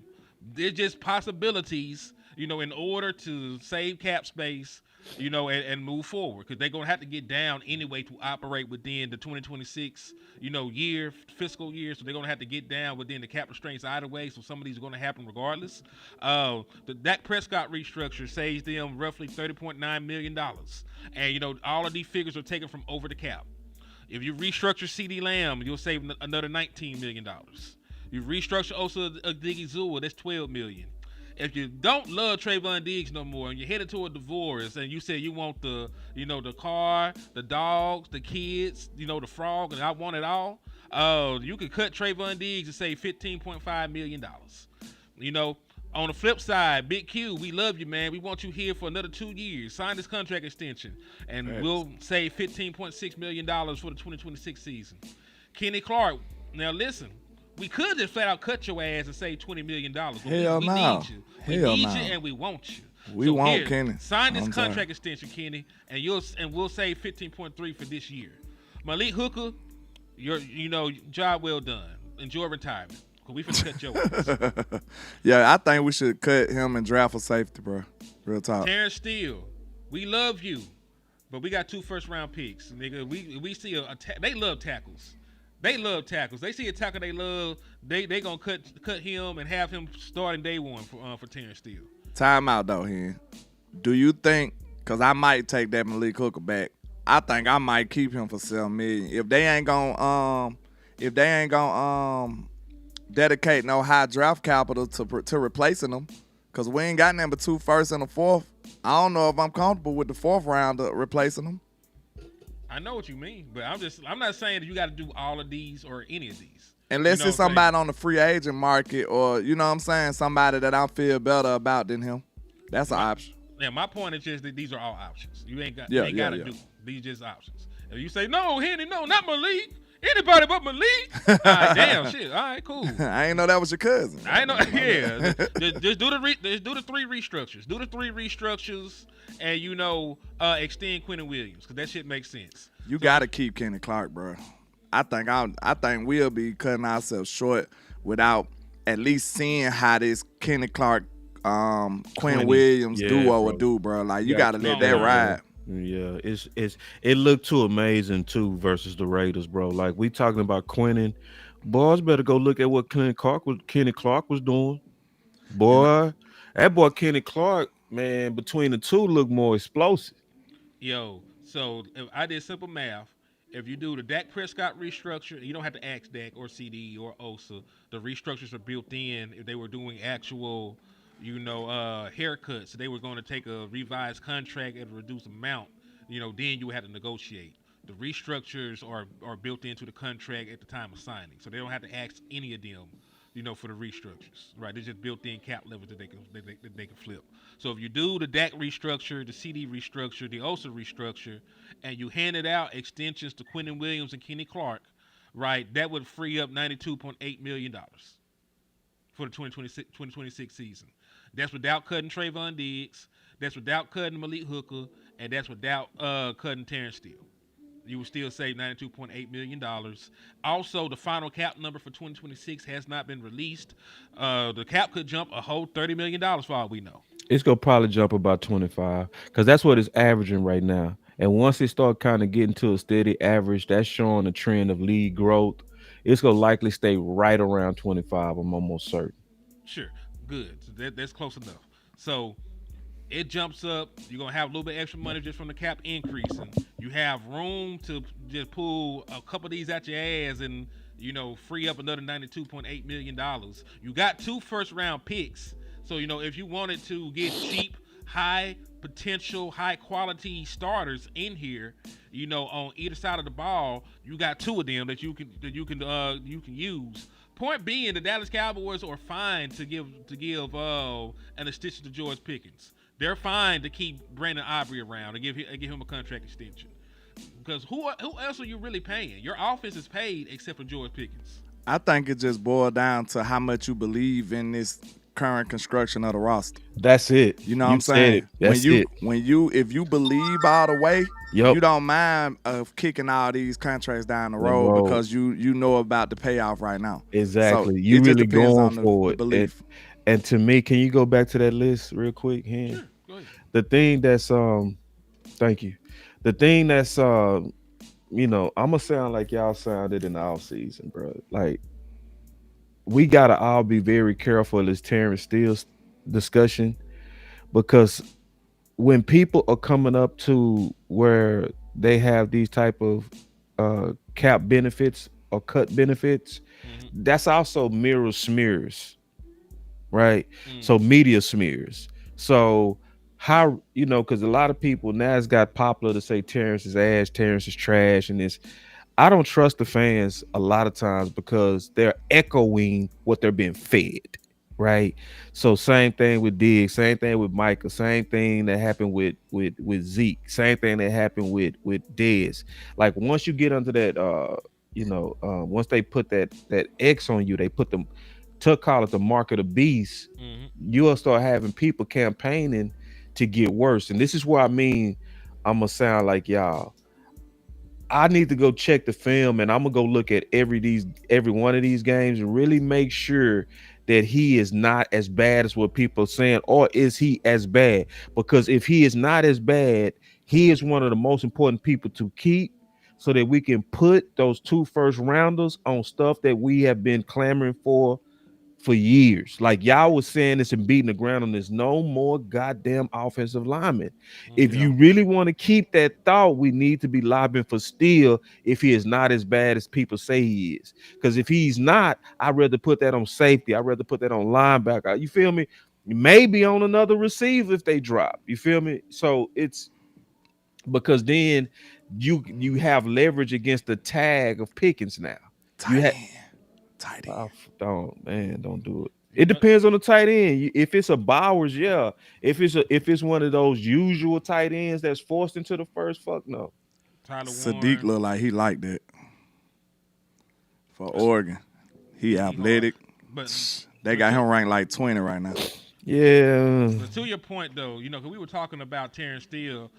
They're just possibilities, in order to save cap space, and move forward, because they're going to have to get down anyway to operate within the 2026, fiscal year. So they're going to have to get down within the cap restraints either way. So some of these are going to happen regardless. The Dak Prescott restructure saves them roughly $30.9 million. And, all of these figures are taken from over the cap. If you restructure CD Lamb, you'll save another $19 million. You restructure Osa Odigizua, that's $12 million. If you don't love Trayvon Diggs no more and you're headed toward divorce and you say you want the car, the dogs, the kids, the frog, and I want it all, you could cut Trayvon Diggs and save $15.5 million. On the flip side, Big Q, we love you, man. We want you here for another 2 years. Sign this contract extension, and we'll save $15.6 million for the 2026 season. Kenny Clark, now listen, we could just flat out cut your ass and save $20 million. Hell we no. need you. We Hell need no. you, and we want you. We want Kenny. Sign this I'm contract sorry. extension, Kenny, and we'll save 15.3 for this year. Malik Hooker, job well done. Enjoy retirement. Cause we finna cut your ass. Yeah, I think we should cut him and draft for safety, bro. Real talk. Terrence Steele, we love you, but we got 2 first-round picks, nigga. We see they love tackles. They love tackles. They see a tackle they love. They gonna cut him and have him starting day one for Terrence Steele. Time out though, Hen. Do you think? Cause I might take that Malik Hooker back. I think I might keep him for $7 million. If they ain't gonna dedicate no high draft capital to replacing them, cause we ain't got nothing but 2 firsts and a 4th. I don't know if I'm comfortable with the 4th round replacing them. I know what you mean, but I'm not saying that you got to do all of these or any of these. Unless it's somebody on the free agent market or, you know what I'm saying, somebody that I feel better about than him. That's an option. Yeah, my point is just that these are all options. You ain't got to Yeah. do them. These just options. If you say, no, Henry, no, not Malik, Anybody but Malik. All right, damn shit. All right, cool. I ain't know that was your cousin. I know. My Yeah, bad. just do the three restructures. Do the three restructures, and extend Quentin Williams because that shit makes sense. You So gotta keep Kenny Clark, bro. I think we'll be cutting ourselves short without at least seeing how this Kenny Clark, Quinn Quinny. Williams Yeah, duo bro. would do, bro. Like you Yeah, gotta keep let that, that bro. ride. Yeah, it looked too amazing too versus the Raiders, bro. Like we talking about Quentin. Boys better go look at what Kenny Clark was doing. And Boy, that boy Kenny Clark, man, between the two look more explosive. yo, so if I did simple math, if you do the Dak Prescott restructure, you don't have to ask Dak or CD or Osa. The restructures are built in. If they were doing actual, haircuts, so they were going to take a revised contract at a reduced amount. Then you would have to negotiate. The restructures are built into the contract at the time of signing, so they don't have to ask any of them. For the restructures, right? They're just built-in cap levels that they can flip. So if you do the DAC restructure, the CD restructure, the OSA restructure, and you handed out extensions to Quentin Williams and Kenny Clark, right, that would free up $92.8 million for the 2026 season. That's without cutting Trayvon Diggs. That's without cutting Malik Hooker, and that's without cutting Terrence Steele. You will still save $92.8 million. Also, the final cap number for 2026 has not been released. The cap could jump a whole $30 million for all we know. It's gonna probably jump about 25 because that's what it's averaging right now. And once it start kind of getting to a steady average, that's showing a trend of league growth. It's gonna likely stay right around 25. I'm almost certain. Sure, good. So that's close enough. So it jumps up. You're gonna have a little bit extra money just from the cap increasing. You have room to just pull a couple of these out your ass and free up another $92.8 million. You got two first round picks, so if you wanted to get cheap, high potential, high quality starters in here, on either side of the ball, you got two of them that you can use. Point being, the Dallas Cowboys are fine to give an extension to George Pickens. They're fine to keep Brandon Aubrey around and give him a contract extension. Because who else are you really paying? Your offense is paid except for George Pickens. I think it just boiled down to how much you believe in this current construction of the roster. That's it. You know what You I'm said saying? it. That's If you believe all the way, Yep. you don't mind of kicking all these contracts down the The road road. because you know about the payoff right now. Exactly. So You it just really depends going on the for it. belief. And to me, can you go back to that list real quick, Hen? Sure, go ahead. The thing that's thank you. The thing that's I'ma sound like y'all sounded in the off season, bro. Like we gotta all be very careful of this Terrence Steele's discussion because when people are coming up to where they have these type of cap benefits or cut benefits, Mm-hmm. that's also mirror smears, right? Mm. So media smears. So how because a lot of people now it's got popular to say Terrence is ass, Terrence is trash, and this. I don't trust the fans a lot of times because they're echoing what they're being fed, right? So same thing with Diggs, same thing with Micah, same thing that happened with Zeke, same thing that happened with Dez. Like once you get under that, once they put that X on you, they put them to call it the mark of the beast. Mm-hmm. You'll start having people campaigning to get worse, and this is where I mean I'm gonna sound like y'all. I need to go check the film and I'm gonna go look at every one of these games and really make sure that he is not as bad as what people are saying, or is he as bad? Because if he is not as bad, he is one of the most important people to keep so that we can put those two first rounders on stuff that we have been clamoring for years. Like y'all was saying this and beating the ground on this. No more goddamn offensive linemen. If Mm-hmm. Yeah. you really want to keep that thought, we need to be lobbying for Steele if he is not as bad as people say he is. Because if he's not, I'd rather put that on safety. I'd rather put that on linebacker. You feel me? Maybe on another receiver if they drop. You feel me? So it's because then you have leverage against the tag of Pickens now. You Tight have end. Tight end. don't do it. It depends on the tight end. If it's a Bowers, yeah. If it's one of those usual tight ends that's forced into the first, fuck no. Tyler Sadiq Warren. look like he like that. for Oregon. He athletic. But They got him ranked like 20 right now. Yeah. But to your point, though, you know, because we were talking about Terrence Steele,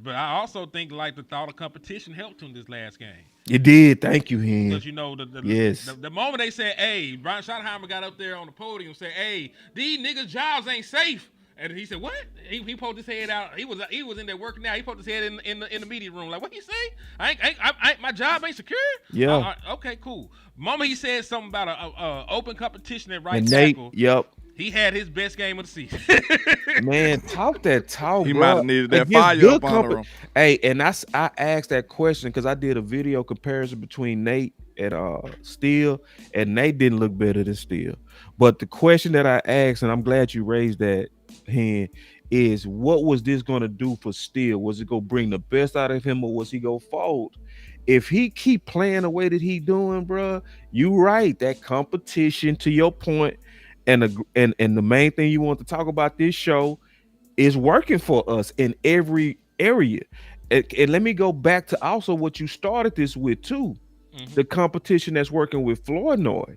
but I also think like the thought of competition helped him this last game. It did. Thank you, Hen. Because you know Yes. the moment they said, "Hey," Brian Schottenheimer got up there on the podium and said, "Hey, these niggas' jobs ain't safe." And he said, "What?" He poked his head out. He was in there working out. He poked his head in the media room like, "What he say? My job ain't secure." Yeah. Okay, cool. Moment he said something about a open competition at right And Nate, tackle. yep. He had his best game of the season. Man, talk that talk. He bro. might have needed that Against fire good up under him. Hey, and I asked that question because I did a video comparison between Nate and Steele, and Nate didn't look better than Steele. But the question that I asked, and I'm glad you raised that, Hen, is what was this going to do for Steele? Was it going to bring the best out of him, or was he going to fold? If he keep playing the way that he doing, bro, you right. That competition, to your point, and the main thing you want to talk about this show is working for us in every area. And let me go back to also what you started this with too, the competition that's working with Flournoy.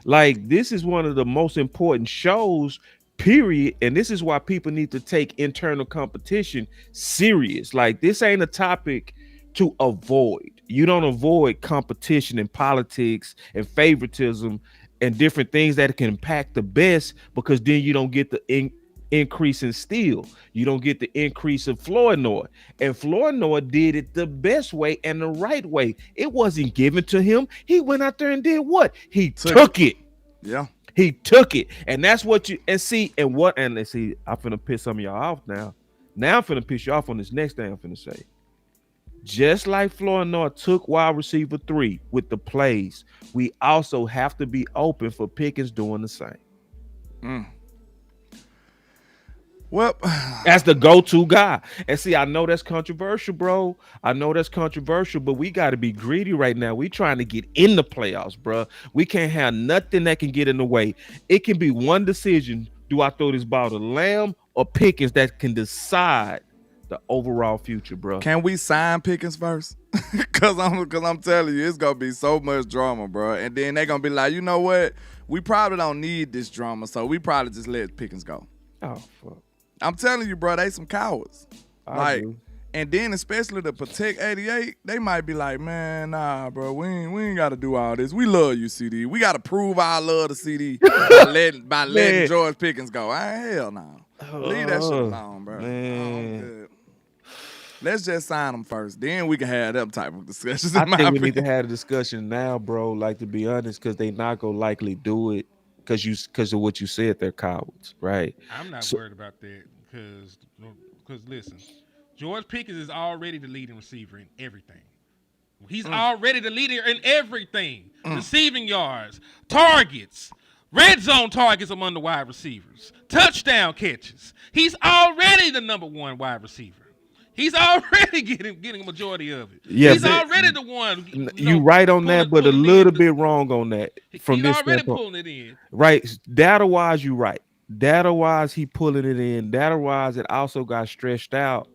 Like, this is one of the most important shows, period. And this is why people need to take internal competition serious. Like, this ain't a topic to avoid. You don't avoid competition in politics and favoritism and different things that can impact the best, because then you don't get the increase in Steele. You don't get the increase of Flournoy. And Flournoy did it the best way and the right way. It wasn't given to him. He went out there and did what? He took it. Yeah. He took it. And that's what you, and see, and let's see, I'm finna piss some of y'all off now. Now I'm finna piss you off on this next thing I'm finna say. Just like Flournoy took wide receiver 3 with the plays, we also have to be open for Pickens doing the same. Well, As the go-to guy. And see, I know that's controversial, bro. I know that's controversial, but we got to be greedy right now. We trying to get in the playoffs, bro. We can't have nothing that can get in the way. It can be one decision. Do I throw this ball to Lamb or Pickens that can decide the overall future, bro? can we sign Pickens first? Cause I'm telling you, it's gonna be so much drama, bro. And then they're gonna be like, you know what? We probably don't need this drama, so we probably just let Pickens go. Oh, fuck. I'm telling you, bro, they some cowards. I do. And then especially to protect 88, they might be like, man, nah, bro, we ain't got to do all this. We love you, CD. We got to prove our love to CD by letting George Pickens go. Hell no. Leave that shit alone, bro. Man. Good. Let's just sign them first. Then we can have them type of discussions. I think we need to have a discussion now, bro. Like, to be honest, because they not gonna likely do it because of what you said. They're cowards, right? I'm not worried about that because listen, George Pickens is already the leading receiver in everything. He's already the leader in everything. Receiving yards, targets, red zone targets among the wide receivers, touchdown catches. He's already the number 1 wide receiver. He's already getting a majority of it. Yeah, he's already the one. You right on that, but a little bit wrong on that. From He's this already standpoint. pulling it in. Right, data wise, you right. Data wise, he pulling it in. Data wise, it also got stretched out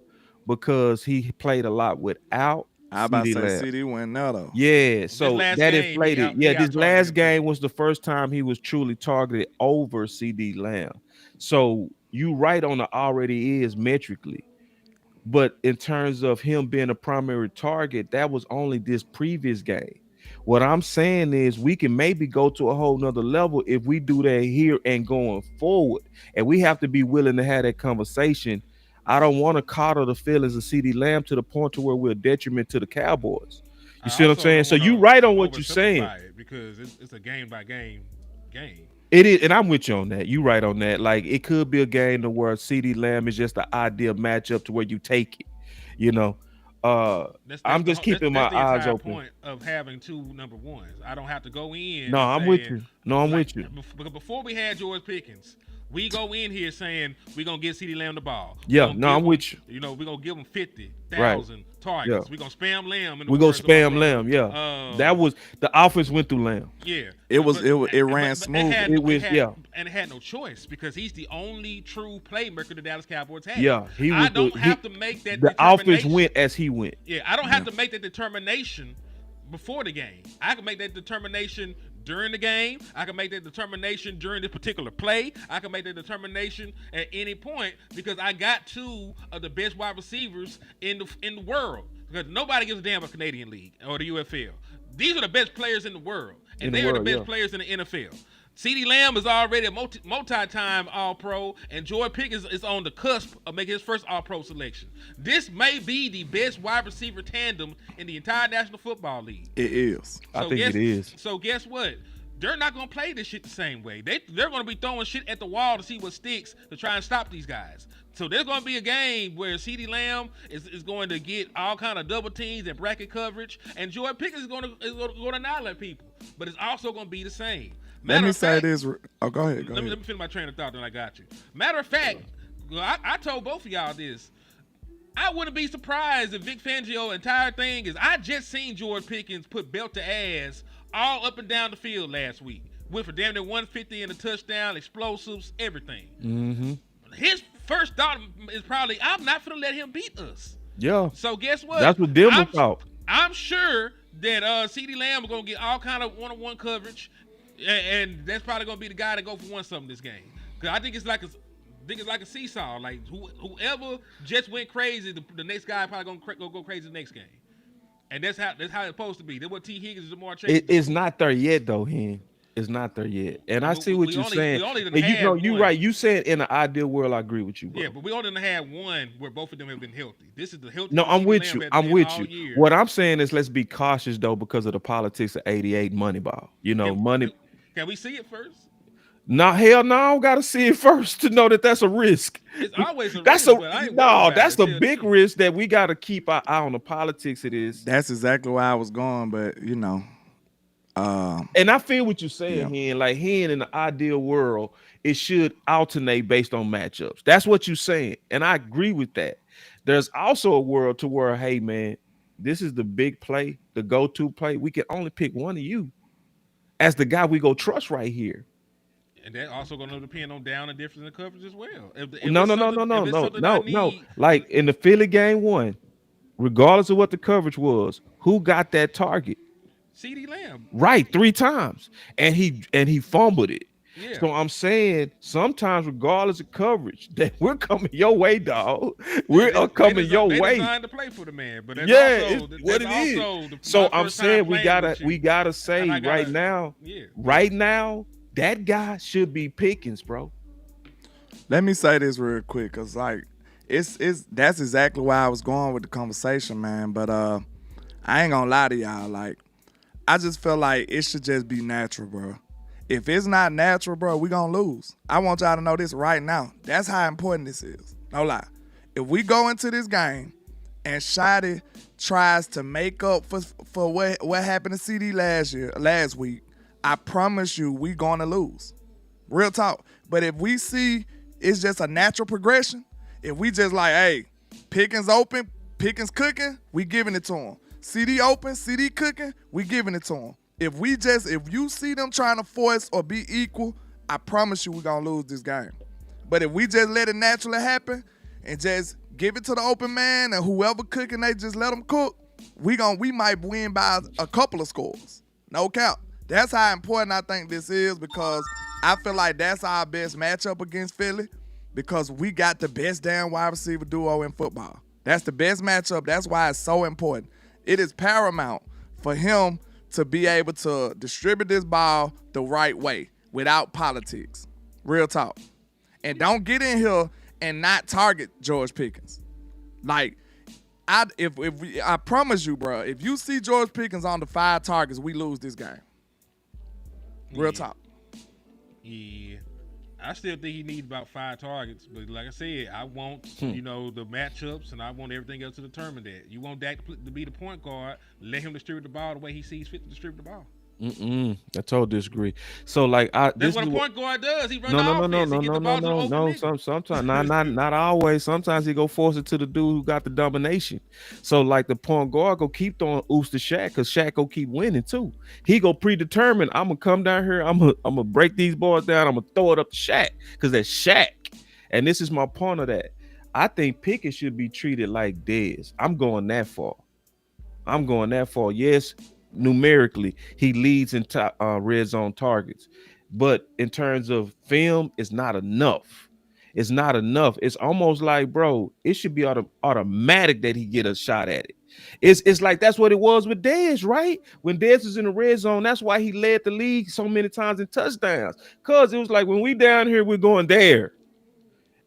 because he played a lot without. I about to say Lamb. CD went now though. Yeah, so last that game, inflated. This last game was the first time he was truly targeted over CD Lamb. So you right on the already is metrically. But in terms of him being a primary target, that was only this previous game. What I'm saying is we can maybe go to a whole nother level if we do that here and going forward. And we have to be willing to have that conversation. I don't want to coddle the feelings of CD Lamb to the point to where we're a detriment to the Cowboys. You see what I'm saying? So you right on what you're saying. Because it's a game by game game. It is, and I'm with you on that. You right on that. Like, it could be a game to where CD Lamb is just the ideal matchup to where you take it. You know, I'm just keeping my eyes open. Point of having 2 number 1s, I don't have to go in. No, I'm with you. No, I'm with you. Because before we had George Pickens, we go in here saying we're gonna get CD Lamb the ball. Yeah, no, I'm with you. You know, we're gonna give him 50,000 targets. Yeah. We're gonna spam Lamb. We're gonna spam Lamb. Yeah, that was the offense went through Lamb. Yeah, it ran smooth. And it had no choice because he's the only true playmaker the Dallas Cowboys had. Yeah, I don't have to make that. The offense went as he went. Yeah, I don't have to make that determination before the game. I can make that determination during the game. I can make that determination during this particular play. I can make that determination at any point because I got two of the best wide receivers in the world. Because nobody gives a damn about Canadian League or the UFL. These are the best players in the world, and they are the best players in the NFL. CeeDee Lamb is already a multi-time All-Pro, and Jordan Pickens is on the cusp of making his first All-Pro selection. This may be the best wide receiver tandem in the entire National Football League. It is. I think it is. So guess what? They're not going to play this shit the same way. They're going to be throwing shit at the wall to see what sticks to try and stop these guys. So there's going to be a game where CeeDee Lamb is going to get all kind of double teams and bracket coverage, and Jordan Pickens is going to annihilate people. But it's also going to be the same. Let me say this. Oh, go ahead. Let me finish my train of thought, then I got you. Matter of fact, I told both of y'all this. I wouldn't be surprised if Vic Fangio's entire thing is I just seen George Pickens put belt to ass all up and down the field last week. Went for damn near 150 in a touchdown, explosives, everything. Mm-hmm. His first thought is probably, I'm not going to let him beat us. Yeah. So guess what? That's what Denver thought. I'm sure that CeeDee Lamb is going to get all kind of one-on-one coverage. And that's probably gonna be the guy that go for 1-something this game. Cause I think it's like a seesaw. Like whoever just went crazy, the next guy probably gonna go crazy the next game. And that's how it's supposed to be. That's what T. Higgins is more. It's not there yet, though, Hen. It's not there yet. And I see what you're saying. And you're right. You said in an ideal world, I agree with you, bro. Yeah, but we only done had one where both of them have been healthy. This is the healthy. No, I'm with you. I'm with you. Year. What I'm saying is let's be cautious, though, because of the politics of 88 Moneyball. You know, money. Can we see it first? No, hell no, I don't gotta see it first to know that that's a risk. It's always a risk. That's the big risk that we gotta keep our eye on the politics. It is. That's exactly where I was going, but you know. And I feel what you're saying, Hen. Like Hen, in the ideal world, it should alternate based on matchups. That's what you're saying, and I agree with that. There's also a world to where, hey man, this is the big play, the go-to play. We can only pick one of you as the guy we go trust right here. And that also going to depend on down and difference in coverage as well. No. Like in the Philly game 1, regardless of what the coverage was, who got that target? CeeDee Lamb. Right, 3 times. And he fumbled it. Yeah. So I'm saying sometimes, regardless of coverage, that we're coming your way, dog. We're coming your way. Designed to play for the man, but that's what it is. So I'm saying we gotta say right now, that guy should be Pickens, bro. Let me say this real quick, cause like that's exactly why I was going with the conversation, man. But I ain't gonna lie to y'all, like I just feel like it should just be natural, bro. If it's not natural, bro, we gonna lose. I want y'all to know this right now. That's how important this is. No lie. If we go into this game and Shotty tries to make up for what happened to CD last week, I promise you we gonna lose. Real talk. But if we see it's just a natural progression, if we just like, hey, Pickens open, Pickens cooking, we giving it to him. CD open, CD cooking, we giving it to him. If you see them trying to force or be equal, I promise you we're going to lose this game. But if we just let it naturally happen and just give it to the open man and whoever cooking, they just let them cook, we might win by a couple of scores. No cap. That's how important I think this is, because I feel like that's our best matchup against Philly, because we got the best damn wide receiver duo in football. That's the best matchup. That's why it's so important. It is paramount for him to be able to distribute this ball the right way without politics. Real talk. And don't get in here and not target George Pickens. Like, I promise you, bro, if you see George Pickens on the 5 targets, we lose this game. Real talk. Yeah. I still think he needs about 5 targets, but like I said, I want the matchups, and I want everything else to determine that. You want Dak to be the point guard, let him distribute the ball the way he sees fit to distribute the ball. I totally disagree. So like, that's what a point guard does. He runs the offense. No. Sometimes, not always. Sometimes he go force it to the dude who got the domination. So like the point guard go keep throwing oops to Shaq, because Shaq go keep winning too. He go predetermine. I'm gonna come down here. I'm gonna break these boys down. I'm gonna throw it up to Shaq, because that's Shaq. And this is my point of that. I think Pickett should be treated like Dez. I'm going that far. Yes. numerically, he leads in red zone targets. But in terms of film, it's not enough. It's not enough. It's almost like, bro, it should be automatic that he get a shot at it. It's like that's what it was with Dez, right? When Dez was in the red zone, that's why he led the league so many times in touchdowns. Cause it was like when we down here, we're going there.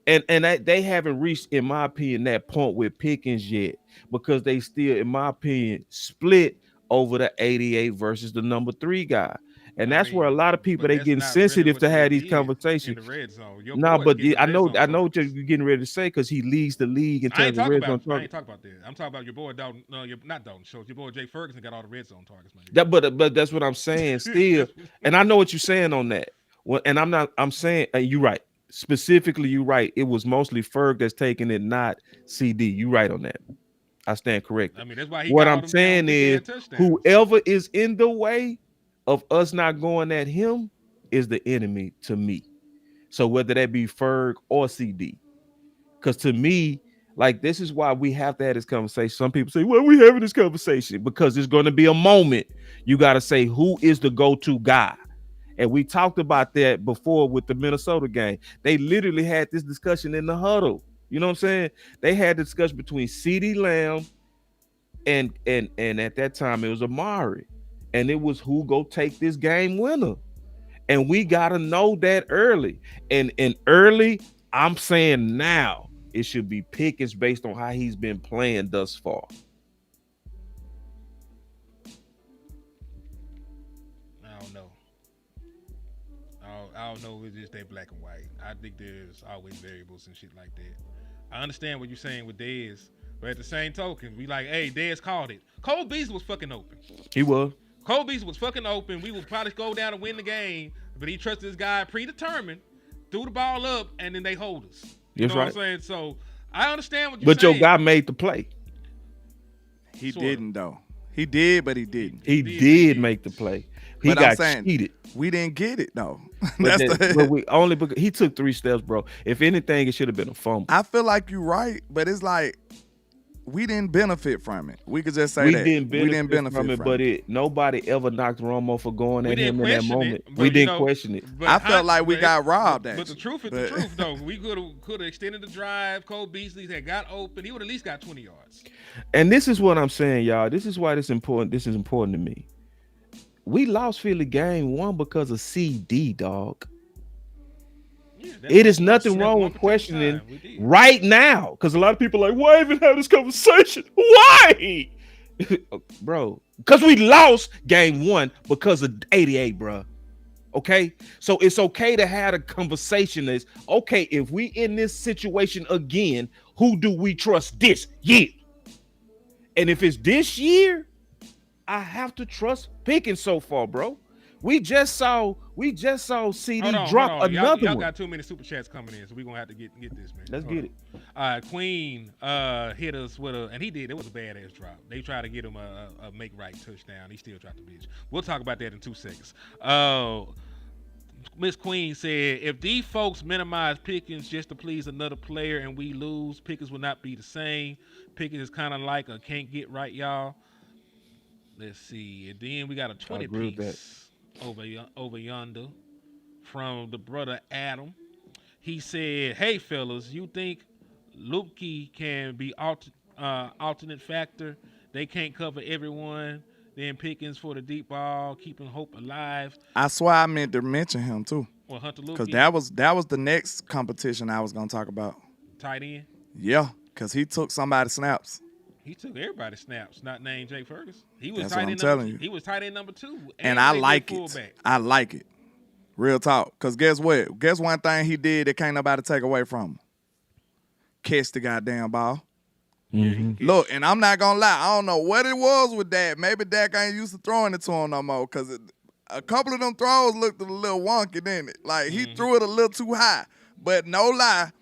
And they haven't reached, in my opinion, that point with Pickens yet, because they still, in my opinion, split over the 88 versus the number 3 guy. And that's where a lot of people, but they that's getting not really sensitive what to they have these did conversations. in the red zone. Your No, boys but getting I red know zone what targets. you're getting ready to say, because he leads the league in I ain't terms of talking red zone about. I ain't targets. talking about that. I'm talking about your boy Dalton. No, not Dalton Schultz. Your boy Jay Ferguson got all the red zone targets, man. That, but that's what I'm saying still. And I know what you're saying on that. Well, and I'm saying you're right. Specifically, you're right. It was mostly Ferg that's taking it, not CD. You right on that. I stand corrected. I mean, that's why he What got all I'm them saying big is, ass touchdowns. whoever is in the way of us not going at him is the enemy to me. So whether that be Ferg or CD, because to me, like, this is why we have to have this conversation. Some people say, well, we having this conversation because there's going to be a moment you got to say who is the go-to guy. And we talked about that before with the Minnesota game. They literally had this discussion in the huddle. You know what I'm saying? They had the discussion between CeeDee Lamb and at that time it was Amari. And it was who go take this game winner. And we gotta know that early. And early, I'm saying now it should be Pickens based on how he's been playing thus far. I don't know. I don't know if it's just that black and white. I think there's always variables and shit like that. I understand what you're saying with Dez, but at the same token, we like, hey, Dez called it. Cole Beasley was fucking open. He was. Cole Beasley was fucking open. We would probably go down and win the game, but he trusted this guy predetermined, threw the ball up, and then they hold us. You That's know right. what I'm saying? So I understand what you're But saying. your guy made the play. He Sorta. didn't though. He did, but he didn't. He did make the play. He But I'm got saying, cheated. we didn't get it though. But, That's but we only because he took 3 steps, bro. If anything, it should have been a fumble. I feel like you're right, but it's like we didn't benefit from it. We could just say We that. didn't benefit from it, but nobody ever knocked Romo for going We at didn't him in that question moment. it, but We you didn't know, question it. but I felt like we but- got robbed. But the Actually. truth is the truth, though. We could have extended the drive. Cole Beasley had got open. He would at least got 20 yards. And this is what I'm saying, y'all. This is why this important. This is important to me. We lost Philly game 1 because of CD, dog. Yeah, It is that's nothing wrong one with particular questioning time. We did. right now, because a lot of people are like, why even have this conversation? Why? Bro, because we lost game 1 because of 88, bro. Okay, so it's okay to have a conversation that's okay. If we in this situation again, who do we trust this year? And if it's this year, I have to trust Pickens so far, bro. We just saw CD drop Hold on. another Y'all one. got too many super chats coming in, so we're gonna have to get this, man. Let's Hold get on. it. All right, Queen hit us with and he did. It was a badass drop. They tried to get him a make right touchdown. He still dropped the bitch. We'll talk about that in 2 seconds. Miss Queen said, if these folks minimize Pickens just to please another player and we lose, Pickens will not be the same. Pickens is kind of like a can't get right, y'all. Let's see. And then we got a 20 agree with piece over yonder from the brother Adam. He said, hey, fellas, you think Lupke can be alternate factor? They can't cover everyone. Then Pickens for the deep ball, keeping hope alive. I swear I meant to mention him too, Or Hunter Lupke, because that was the next competition I was gonna talk about. tight end. Yeah, because he took somebody's snaps. He took everybody's snaps, not named Jake Ferguson. He was That's tight what I'm end telling number, you. He was tight end number 2. And I they like did it. fullback. I like it. Real talk. Because guess what? Guess one thing he did that can't nobody take away from him? Catch the goddamn ball. Mhm. Look, and I'm not going to lie. I don't know what it was with Dak. Maybe Dak ain't used to throwing it to him no more because a couple of them throws looked a little wonky, didn't it? Like, he threw it a little too high. But no lie,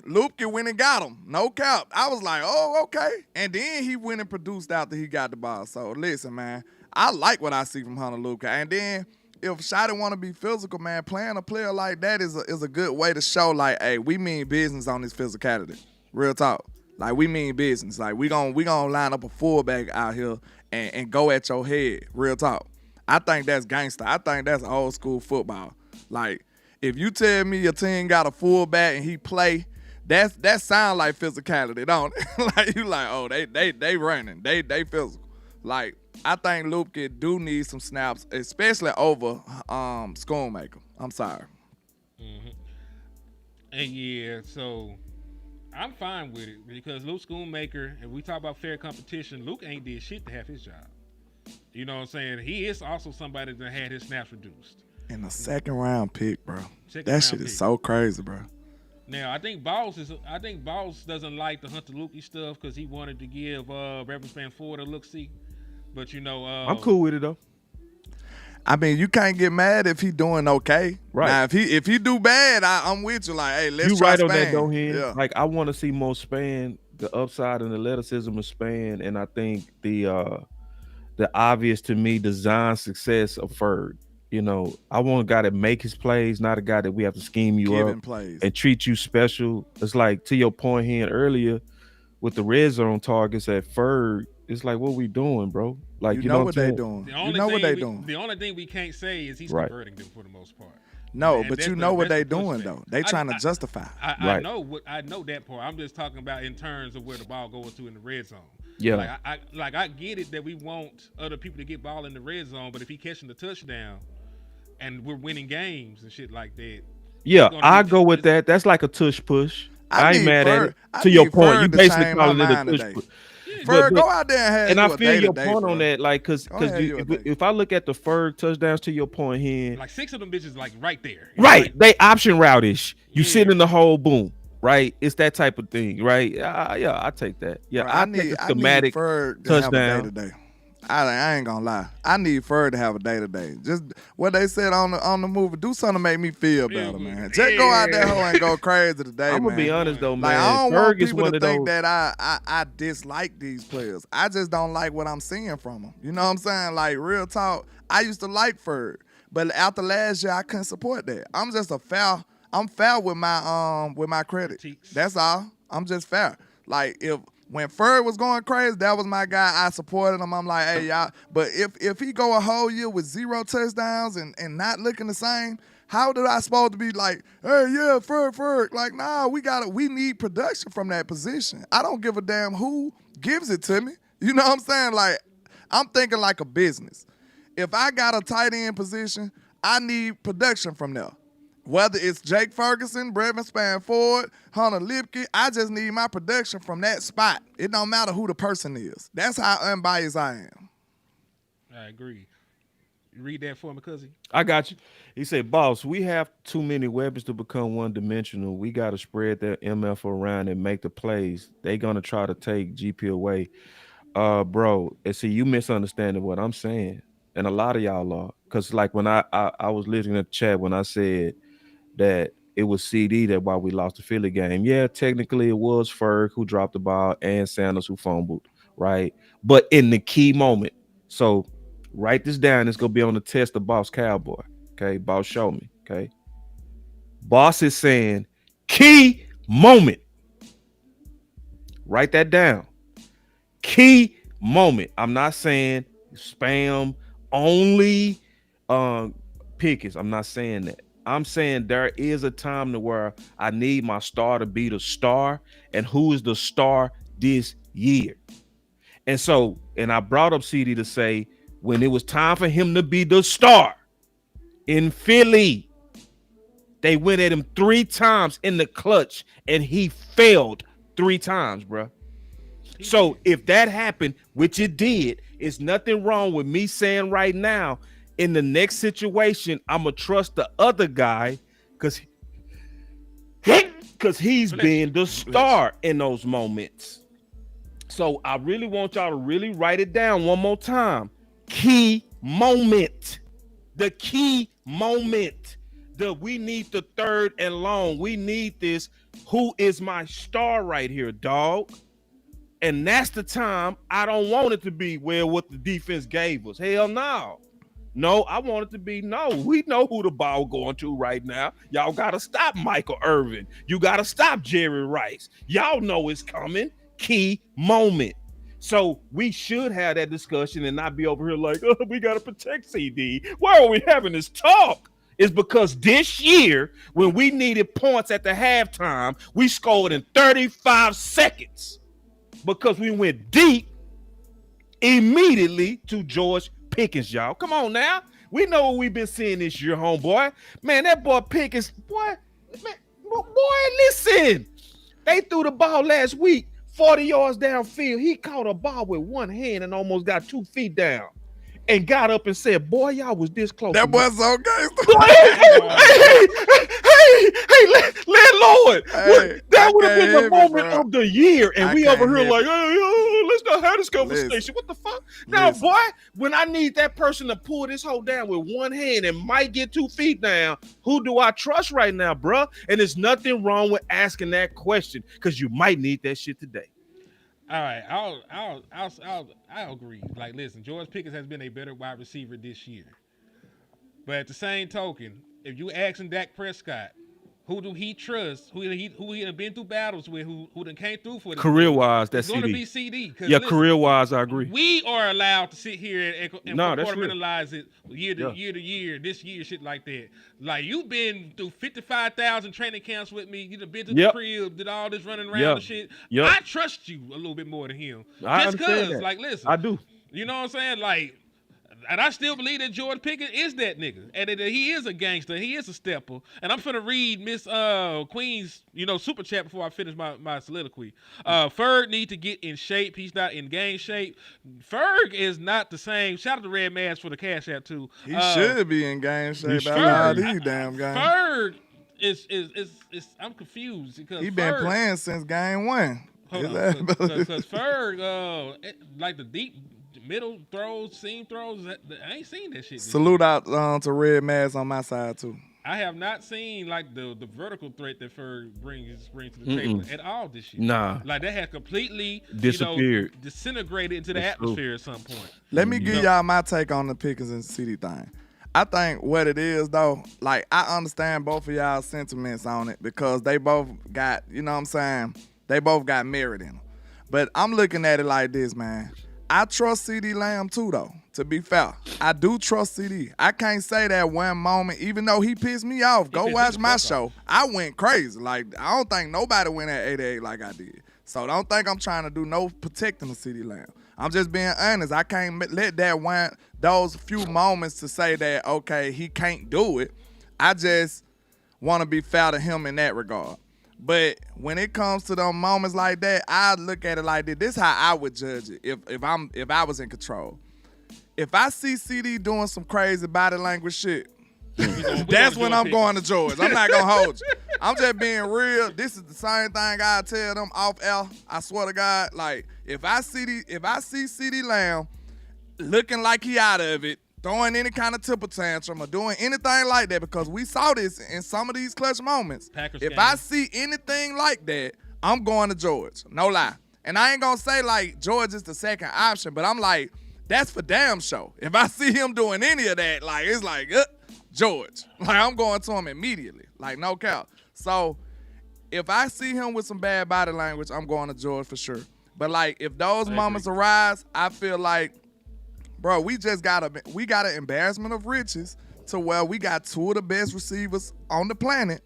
Lupke went and got him. No cap. I was like, oh, okay. And then he went and produced after he got the ball. So, listen, man, I like what I see from Hunter Lupke. And then if Shotty want to be physical, man, playing a player like that is a good way to show, like, hey, we mean business on this physicality. Real talk. Like we mean business. Like we gonna line up a fullback out here and go at your head. Real talk. I think that's gangster. I think that's old school football. Like if you tell me your team got a fullback and he play, that sound like physicality, don't it? Like you like, oh, they running. They physical. Like I think Luka do need some snaps, especially over Schoonmaker. I'm sorry. And yeah, so I'm fine with it because Luke Schoonmaker, and we talk about fair competition, Luke ain't did shit to have his job. You know what I'm saying? He is also somebody that had his snaps reduced. In the second round pick, bro. Second That round shit pick. is so crazy, bro. Now I think Boss doesn't like the Hunter Luke stuff because he wanted to give Reverend Span Ford a look see. But you know, I'm cool with it though. I mean, you can't get mad if he doing okay. Right. Now, if he do bad, I'm with you. Like, hey, let's You try right on that Span. though, Hen. Yeah. Like I want to see more Span, the upside and the athleticism of Span, and I think the obvious to me design success of Ferg. You know, I want a guy that make his plays, not a guy that we have to scheme you Giving up plays. and treat you special. It's like to your point here earlier with the red zone targets at Ferg. It's like, what we doing, bro? Like You know what they saying? doing. the You only know thing what they we, doing. The only thing we can't say is he's Right. converting them for the most part. No, And but that's you the- know what that's they the doing pushback. though. They trying to justify. I Right. know that part. I'm just talking about in terms of where the ball goes to in the red zone. Yeah. Like I get it that we want other people to get ball in the red zone, but if he catching the touchdown and we're winning games and shit like that, Yeah, it's gonna I be- go with that. That's like a tush push. I ain't need mad at Ferg- it. I To your need point, Ferg you to basically change my calling it a mind tush today. push. Ferg, but- go out there and have And you I a feel your day-to-day, point bro. on that, like, cause Go ahead, you a day. if I look at the Ferg touchdowns, to your point here, like 6 of them bitches like right there. right? Like, They option route-ish. You Yeah. sit in the hole, boom, right? It's that type of thing, right? Yeah, I take that. Yeah, Bro, I take a I need schematic Ferg to touchdown. have a day-to-day. I ain't gonna lie. I need Ferg to have a day-to-day. Just what they said on the movie. Do something to make me feel better, good. man. Just go out there and go crazy today, I'm gonna man. be honest though, man. Like I don't want Ferg is people one to of think those. that I dislike these players. I just don't like what I'm seeing from them. You know what I'm saying? Like real talk. I used to like Ferg, but after last year I couldn't support that. I'm just a foul. I'm foul with my credit. Critiques. That's all. I'm just fair. Like when Ferg was going crazy, that was my guy. I supported him. I'm like, hey y'all. But if he go a whole year with 0 touchdowns and not looking the same, how did I supposed to be like, hey yeah, Ferg? Like, nah, we need production from that position. I don't give a damn who gives it to me. You know what I'm saying? Like, I'm thinking like a business. If I got a tight end position, I need production from there. Whether it's Jake Ferguson, Brevin Spanford, Hunter Lipke, I just need my production from that spot. It don't matter who the person is. That's how unbiased I am. I agree. You read that for me, cousin. I got you. He said, boss, we have too many weapons to become one-dimensional. We got to spread that MF around and make the plays. They going to try to take GP away. Bro, and see, you misunderstanding what I'm saying. And a lot of y'all are. Because, like, when I was listening to the chat when I said that it was CD that why we lost the Philly game. Yeah, technically it was Ferg who dropped the ball and Sanders who fumbled, right? But in the key moment. So write this down. It's going to be on the test of Boss Cowboy. Okay, Boss show me. Okay. Boss is saying key moment. Write that down. Key moment. I'm not saying spam only pickers. I'm not saying that. I'm saying there is a time to where I need my star to be the star. And who is the star this year? And so, and I brought up CD to say when it was time for him to be the star in Philly, they went at him 3 times in the clutch and he failed 3 times, bro. So if that happened, which it did, it's nothing wrong with me saying right now, in the next situation, I'm going to trust the other guy because he's being the star in those moments. So I really want y'all to really write it down one more time. Key moment. The key moment. We need the third and long. We need this. Who is my star right here, dog? And that's the time I don't want it to be what the defense gave us. Hell no. No, I want it to be no. We know who the ball going to right now. Y'all got to stop Michael Irvin. You got to stop Jerry Rice. Y'all know it's coming. key moment. So we should have that discussion and not be over here like, oh, we gotta protect CD. Why are we having this talk? It's because this year, when we needed points at the halftime, we scored in 35 seconds because we went deep immediately to George Pickens, y'all. Come on now. We know what we've been seeing this year, homeboy. Man, that boy Pickens, boy, listen. They threw the ball last week, 40 yards downfield. He caught a ball with one hand and almost got 2 feet down and got up and said, boy, y'all was this close. That boy's so gangster. Hey, landlord. Hey, That would have can't been the hear me, moment bro. of the year. And I we can't over here hear like, oh, let's not have this conversation. Listen. What the fuck? Now, Listen. boy, when I need that person to pull this hoe down with one hand and might get 2 feet down, who do I trust right now, bro? And there's nothing wrong with asking that question because you might need that shit today. All right, I'll agree. Like, listen, George Pickens has been a better wide receiver this year. But at the same token, if you asking Dak Prescott, who do he trust? Who he done been through battles with? Who done came through for? Career wise, that's it's going to CD. be CD. Yeah, career wise, I agree. We are allowed to sit here and No, that's compartmentalize it year to year, this year, shit like that. Like, you've been through 55,000 training camps with me. You've been to the crib, did all this running around and shit. I trust you a little bit more than him. Just because, like, listen. I do. You know what I'm saying? Like, and I still believe that George Pickens is that nigga, and that he is a gangster. He is a stepper. And I'm finna read Miss Queen's, super chat before I finish my soliloquy. Ferg need to get in shape. He's not in game shape. Ferg is not the same. Shout out to Red Mask for the cash app too. He should be in game shape. Ferg, These damn games. Ferg is I'm confused because He been playing since game 1. Hold on, because Ferg, like the deep middle throws, seam throws, I ain't seen that shit. Salute out to Red Mask on my side too. I have not seen like the vertical threat that Ferg brings to the table at all this year. Nah, like that has completely disappeared, disintegrated into the atmosphere at some point. Let me give y'all my take on the Pickens and CD thing. I think what it is though, like I understand both of y'all's sentiments on it because they both got, they both got merit in them. But I'm looking at it like this, man. I trust CD Lamb too, though, to be fair. I do trust CD. I can't say that one moment, even though he pissed me off. Go watch my show. I went crazy. Like, I don't think nobody went at 88 like I did. So don't think I'm trying to do no protecting the CD Lamb. I'm just being honest. I can't let those few moments to say that, okay, he can't do it. I just want to be fair to him in that regard. But when it comes to those moments like that, I look at it like this. This is how I would judge it if I was in control. If I see CD doing some crazy body language shit, that's when I'm going to George. I'm not gonna hold you. I'm just being real. This is the same thing I tell them off air. I swear to God, like if I see CD Lamb looking like he out of it, throwing any kind of temper tantrum or doing anything like that, because we saw this in some of these clutch moments. I see anything like that, I'm going to George. No lie. And I ain't going to say, like, George is the second option, but I'm like, that's for damn sure. If I see him doing any of that, like, it's like, George. Like, I'm going to him immediately. Like, no cap. So, if I see him with some bad body language, I'm going to George for sure. But, like, if those moments arise, I feel like, bro, we got an embarrassment of riches to where we got two of the best receivers on the planet,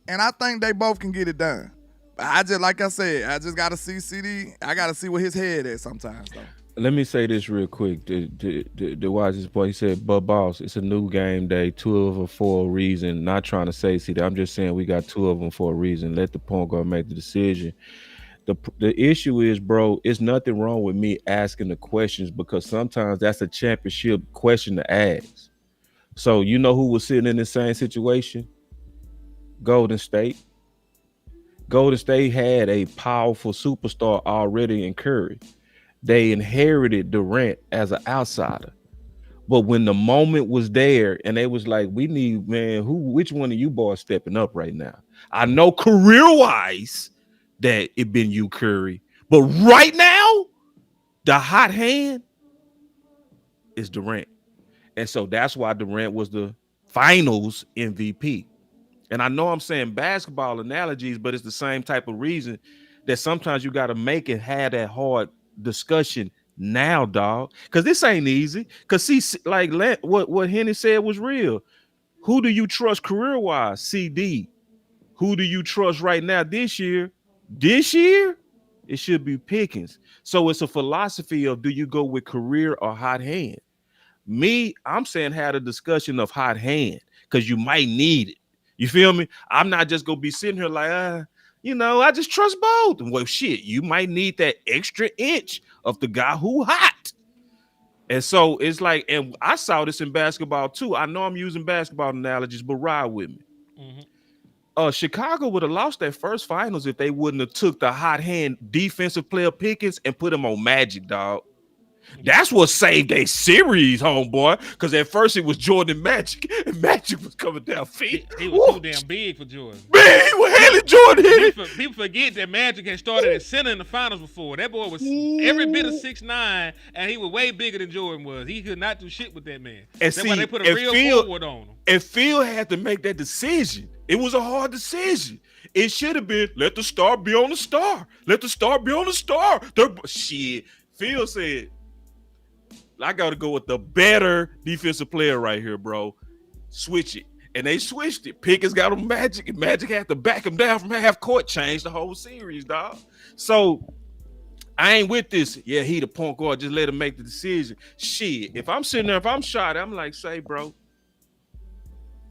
and I think they both can get it done. But like I said, I just got to see CD. I got to see where his head is sometimes, though. Let me say this real quick. The wisest boy, he said, but boss, it's a new game day, 2 of them for a reason. Not trying to say CD. I'm just saying we got 2 of them for a reason. Let the point guard make the decision. The issue is, bro, it's nothing wrong with me asking the questions because sometimes that's a championship question to ask. So you know who was sitting in the same situation? Golden State. Golden State had a powerful superstar already in Curry. They inherited Durant as an outsider. But when the moment was there and they was like, we need, man, which one of you boys stepping up right now? I know career-wise that it been you, Curry. But right now, the hot hand is Durant. And so that's why Durant was the finals MVP. And I know I'm saying basketball analogies, but it's the same type of reason that sometimes you got to make and have that hard discussion now, dog. Because this ain't easy. Because see, like what Henny said was real. Who do you trust career wise? CD. Who do you trust right now this year? This year, it should be Pickens. So it's a philosophy of do you go with career or hot hand? Me, I'm saying have a discussion of hot hand because you might need it. You feel me? I'm not just gonna be sitting here like, I just trust both. Well, shit, you might need that extra inch of the guy who hot. And so it's like, and I saw this in basketball too. I know I'm using basketball analogies, but ride with me. Chicago would have lost their first finals if they wouldn't have took the hot hand defensive player Pickens and put him on Magic, dog. That's what saved a series, homeboy. Because at first it was Jordan and Magic, and Magic was coming downfield. He was too damn big for Jordan. Man, he was hailing Jordan. People forget that Magic had started at center in the finals before. That boy was every bit of 6'9", and he was way bigger than Jordan was. He could not do shit with that man. And that's why they put a real forward on him. And Phil had to make that decision. It was a hard decision. It should have been, let the star be on the star. Let the star be on the star. Shit. Phil said, I got to go with the better defensive player right here, bro. Switch it. And they switched it. Pickens got him Magic, and Magic had to back him down from half court. Changed the whole series, dog. So I ain't with this. Yeah, he the point guard. Just let him make the decision. Shit. If I'm sitting there, if I'm shot, I'm like, say, bro,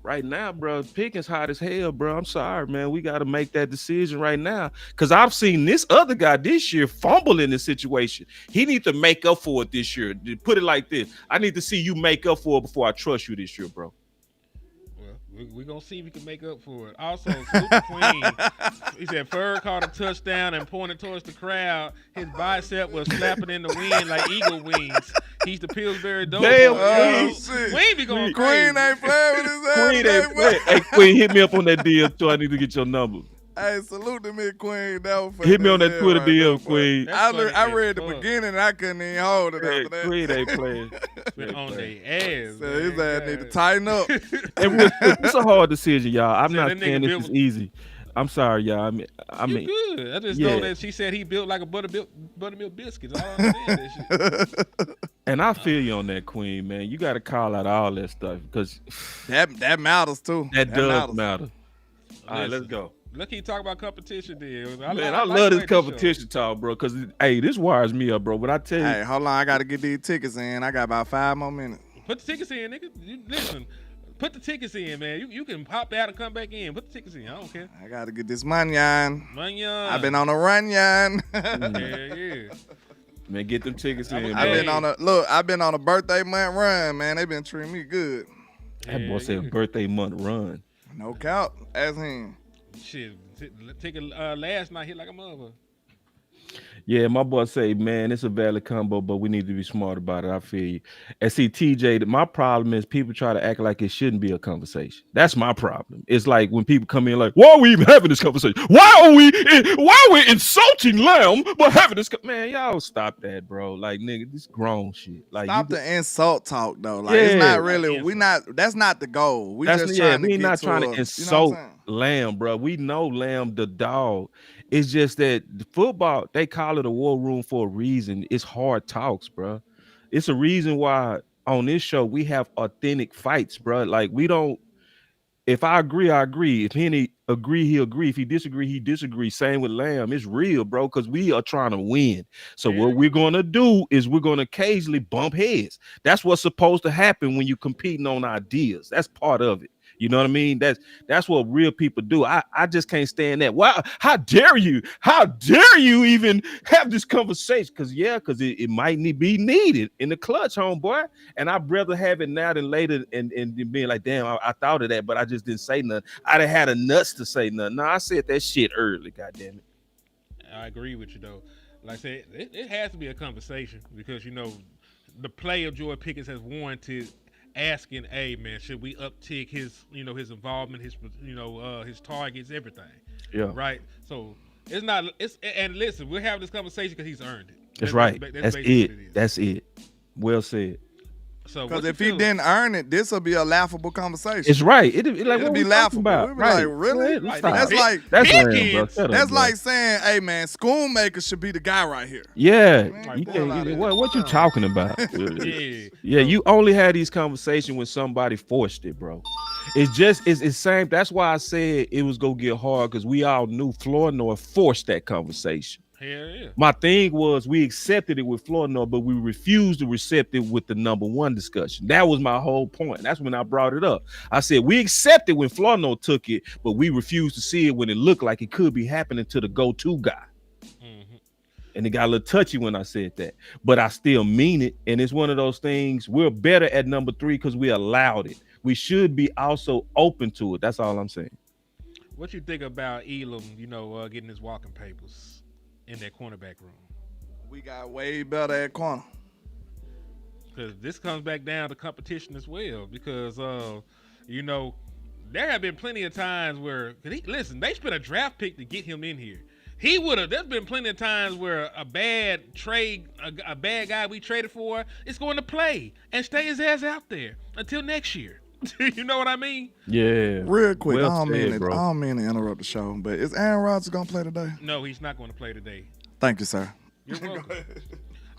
right now, bro, Pickens hot as hell, bro. I'm sorry, man. We got to make that decision right now. Because I've seen this other guy this year fumble in this situation. He needs to make up for it this year. Put it like this. I need to see you make up for it before I trust you this year, bro. Well, we're going to see if he can make up for it. Also, Super Queen, he said Ferg caught a touchdown and pointed towards the crowd. His bicep was flapping in the wind like eagle wings. He's the Pillsbury Doughboy. Damn, shit. Queen be going crazy. Queen ain't playing with his ass. Queen ain't playing. Hey, Queen, hit me up on that deal too. I need to get your number. Hey, salute to me, Queen. That was Hit me on that Twitter DM, Queen. I read the beginning and I couldn't even hold it after that. Queen ain't playing. Been on their ass. So his ass need to tighten up. And it's a hard decision, y'all. I'm So not that saying nigga this is easy. I'm sorry, y'all. I mean, you good. I just know that she said he built like a buttermilk biscuit. All I understand that shit. and I feel you on that, Queen, man. You got to call out all that stuff because that matters too. That does matter. All right, let's go. Let's keep talking about competition, then. I love this competition talk, bro. Because hey, this wires me up, bro. But I tell you, hey, hold on, I got to get these tickets in. I got about 5 more minutes. Put the tickets in, nigga. Listen. Put the tickets in, man. You can pop out and come back in. Put the tickets in. I don't care. I got to get this money on. Money on. I've been on a run, yon. Yeah. Man, get them tickets in. I've been on a birthday month run, man. They been treating me good. That boy said birthday month run. No count. Ask him. Shit. Ticket last night hit like a mother. Yeah, my boy say, man, it's a valid combo, but we need to be smart about it. I feel you. And see, TJ, my problem is people try to act like it shouldn't be a conversation. That's my problem. It's like when people come in like, why are we even having this conversation? Why are we insulting Lamb but having this? Man, y'all stop that, bro. Like, nigga, this grown shit. Like, stop the insult talk though. Like, it's not really. That's not the goal. We just trying to. We not trying to insult Lamb, bro. We know Lamb the dog. It's just that the football, they call it a war room for a reason. It's hard talks, bro. It's a reason why on this show we have authentic fights, bro. Like, we don't, if I agree, I agree. If Henny agree, he agree. If he disagree, he disagree. Same with Lamb. It's real, bro, because we are trying to win. So what we're going to do is we're going to occasionally bump heads. That's what's supposed to happen when you're competing on ideas. That's part of it. You know what I mean? That's what real people do. I just can't stand that. Wow, how dare you? How dare you even have this conversation? Because it might be needed in the clutch, homeboy. And I'd rather have it now than later and being like, damn, I thought of that, but I just didn't say nothing. I'd have had the nuts to say nothing. No, I said that shit early, goddamn it. I agree with you, though. Like I said, it has to be a conversation because, the play of Jordan Pickens has warranted asking, hey man, should we uptick his, his involvement, his targets, everything. Yeah. Right. So and listen, we're having this conversation because he's earned it. That's right. That's it. That's it. Well said. So Because what if you he feel- didn't earn it, this will be a laughable conversation. It's right. It like It'll what be we talking laughable. about. We'll be Right. like, really? Right, Like, stop. That's like That's lame, bro. Pickens. Shut up, that's bro. like saying, hey man, Schoonmaker should be the guy right here. Yeah, Man, you get the hell can't. outta here. What you talking about? Yeah. Yeah, you only had these conversations when somebody forced it, bro. It's same. That's why I said it was gonna get hard because we all knew Flournoy forced that conversation. Hell yeah. My thing was we accepted it with Flournoy, but we refused to accept it with the number one discussion. That was my whole point. That's when I brought it up. I said we accepted when Flournoy took it, but we refused to see it when it looked like it could be happening to the go-to guy. Mhm. And it got a little touchy when I said that, but I still mean it. And it's one of those things. We're better at number 3 because we allowed it. We should be also open to it. That's all I'm saying. What you think about Elam, getting his walking papers in that cornerback room? We got way better at corner. Because this comes back down to competition as well. Because, there have been plenty of times where, listen, they spent a draft pick to get him in here. There's been plenty of times where a bad trade, a bad guy we traded for is going to play and stay his ass out there until next year. You know what I mean? Yeah. Real quick, Well I don't mean said, it. bro. I don't mean to interrupt the show, but is Aaron Rodgers gonna play today? No, he's not going to play today. Thank you, sir. You're welcome.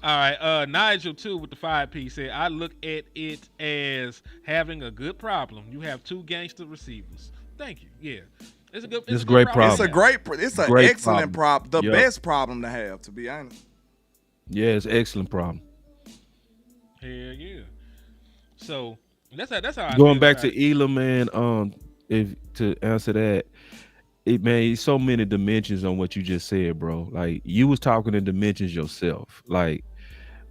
All right, Nigel too with the 5P said, I look at it as having a good problem. You have 2 gangster receivers. Thank you. Yeah, it's a good. It's a great good problem. It's a great. It's an Great excellent problem. The Yep. best problem to have, to be honest. Yeah, it's an excellent problem. Hell yeah. So that's how. I Going feel back about to Elam, man, if to answer that, man, so many dimensions on what you just said, bro. Like you was talking in dimensions yourself. Like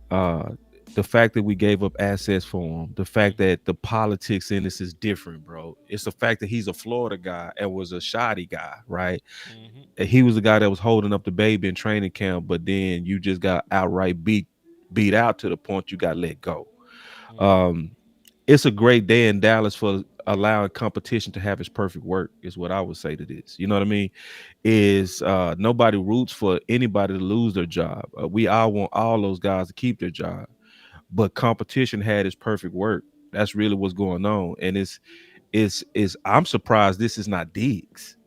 the fact that we gave up assets for him, the fact that the politics in this is different, bro. It's the fact that he's a Florida guy and was a shoddy guy, right? Mhm. And he was the guy that was holding up the baby in training camp, but then you just got outright beat out to the point you got let go. It's a great day in Dallas for allowing competition to have its perfect work, is what I would say to this. You know what I mean? Is nobody roots for anybody to lose their job. We all want all those guys to keep their job, but competition had its perfect work. That's really what's going on, and I'm surprised this is not Diggs.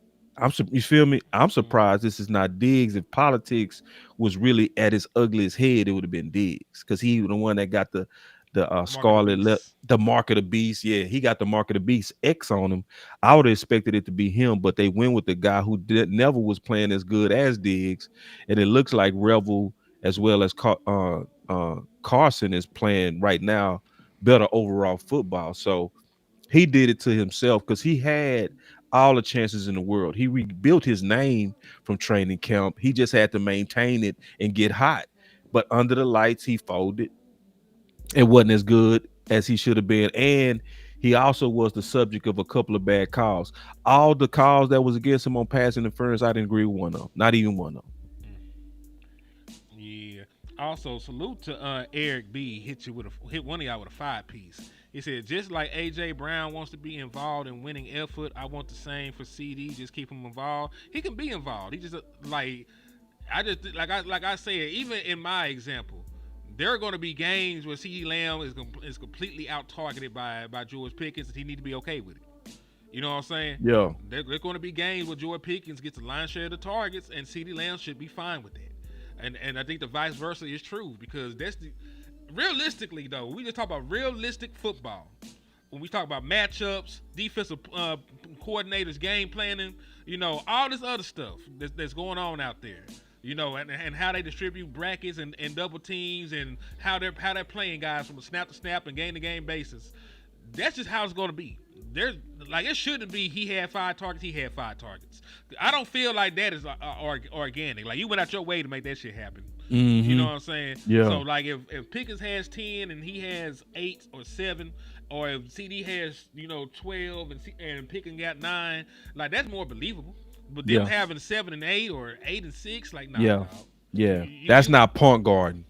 You feel me? I'm surprised this is not Diggs. If politics was really at its ugliest head, it would have been Diggs because he was the one that got the scarlet lip, the mark of the beast. Yeah, he got the mark of the beast X on him. I would have expected it to be him, but they went with the guy who never was playing as good as Diggs, and it looks like Revel as well as Carson is playing right now better overall football. So he did it to himself because he had all the chances in the world. He rebuilt his name from training camp. He just had to maintain it and get hot. But under the lights, he folded. It wasn't as good as he should have been. And he also was the subject of a couple of bad calls. All the calls that was against him on pass interference, I didn't agree with one of them. Not even one of them. Yeah. Also, salute to Eric B. Hit one of y'all with a 5-piece. He said, just like AJ Brown wants to be involved in winning effort, I want the same for CD. Just keep him involved. He can be involved. He just like I said, even in my example, there are going to be games where CD Lamb is completely out targeted by George Pickens, and he need to be okay with it. You know what I'm saying? Yeah. There are going to be games where George Pickens gets a lion's share of the targets, and CD Lamb should be fine with that. And I think the vice versa is true because realistically, though, we just talk about realistic football. When we talk about matchups, defensive coordinators, game planning, all this other stuff that's going on out there, and how they distribute brackets and double teams and how they're playing guys from a snap to snap and game to game basis. That's just how it's going to be. It shouldn't be he had 5 targets, he had 5 targets. I don't feel like that is organic. Like you went out your way to make that shit happen. Mm-hmm. You know what I'm saying? Yeah. So like if Pickens has 10 and he has 8 or 7, or if CD has 12 and Pickens got 9, like that's more believable. But them having 7 and 8 or 8 and 6, like nah. Yeah. Dog. Yeah. That's not point guard.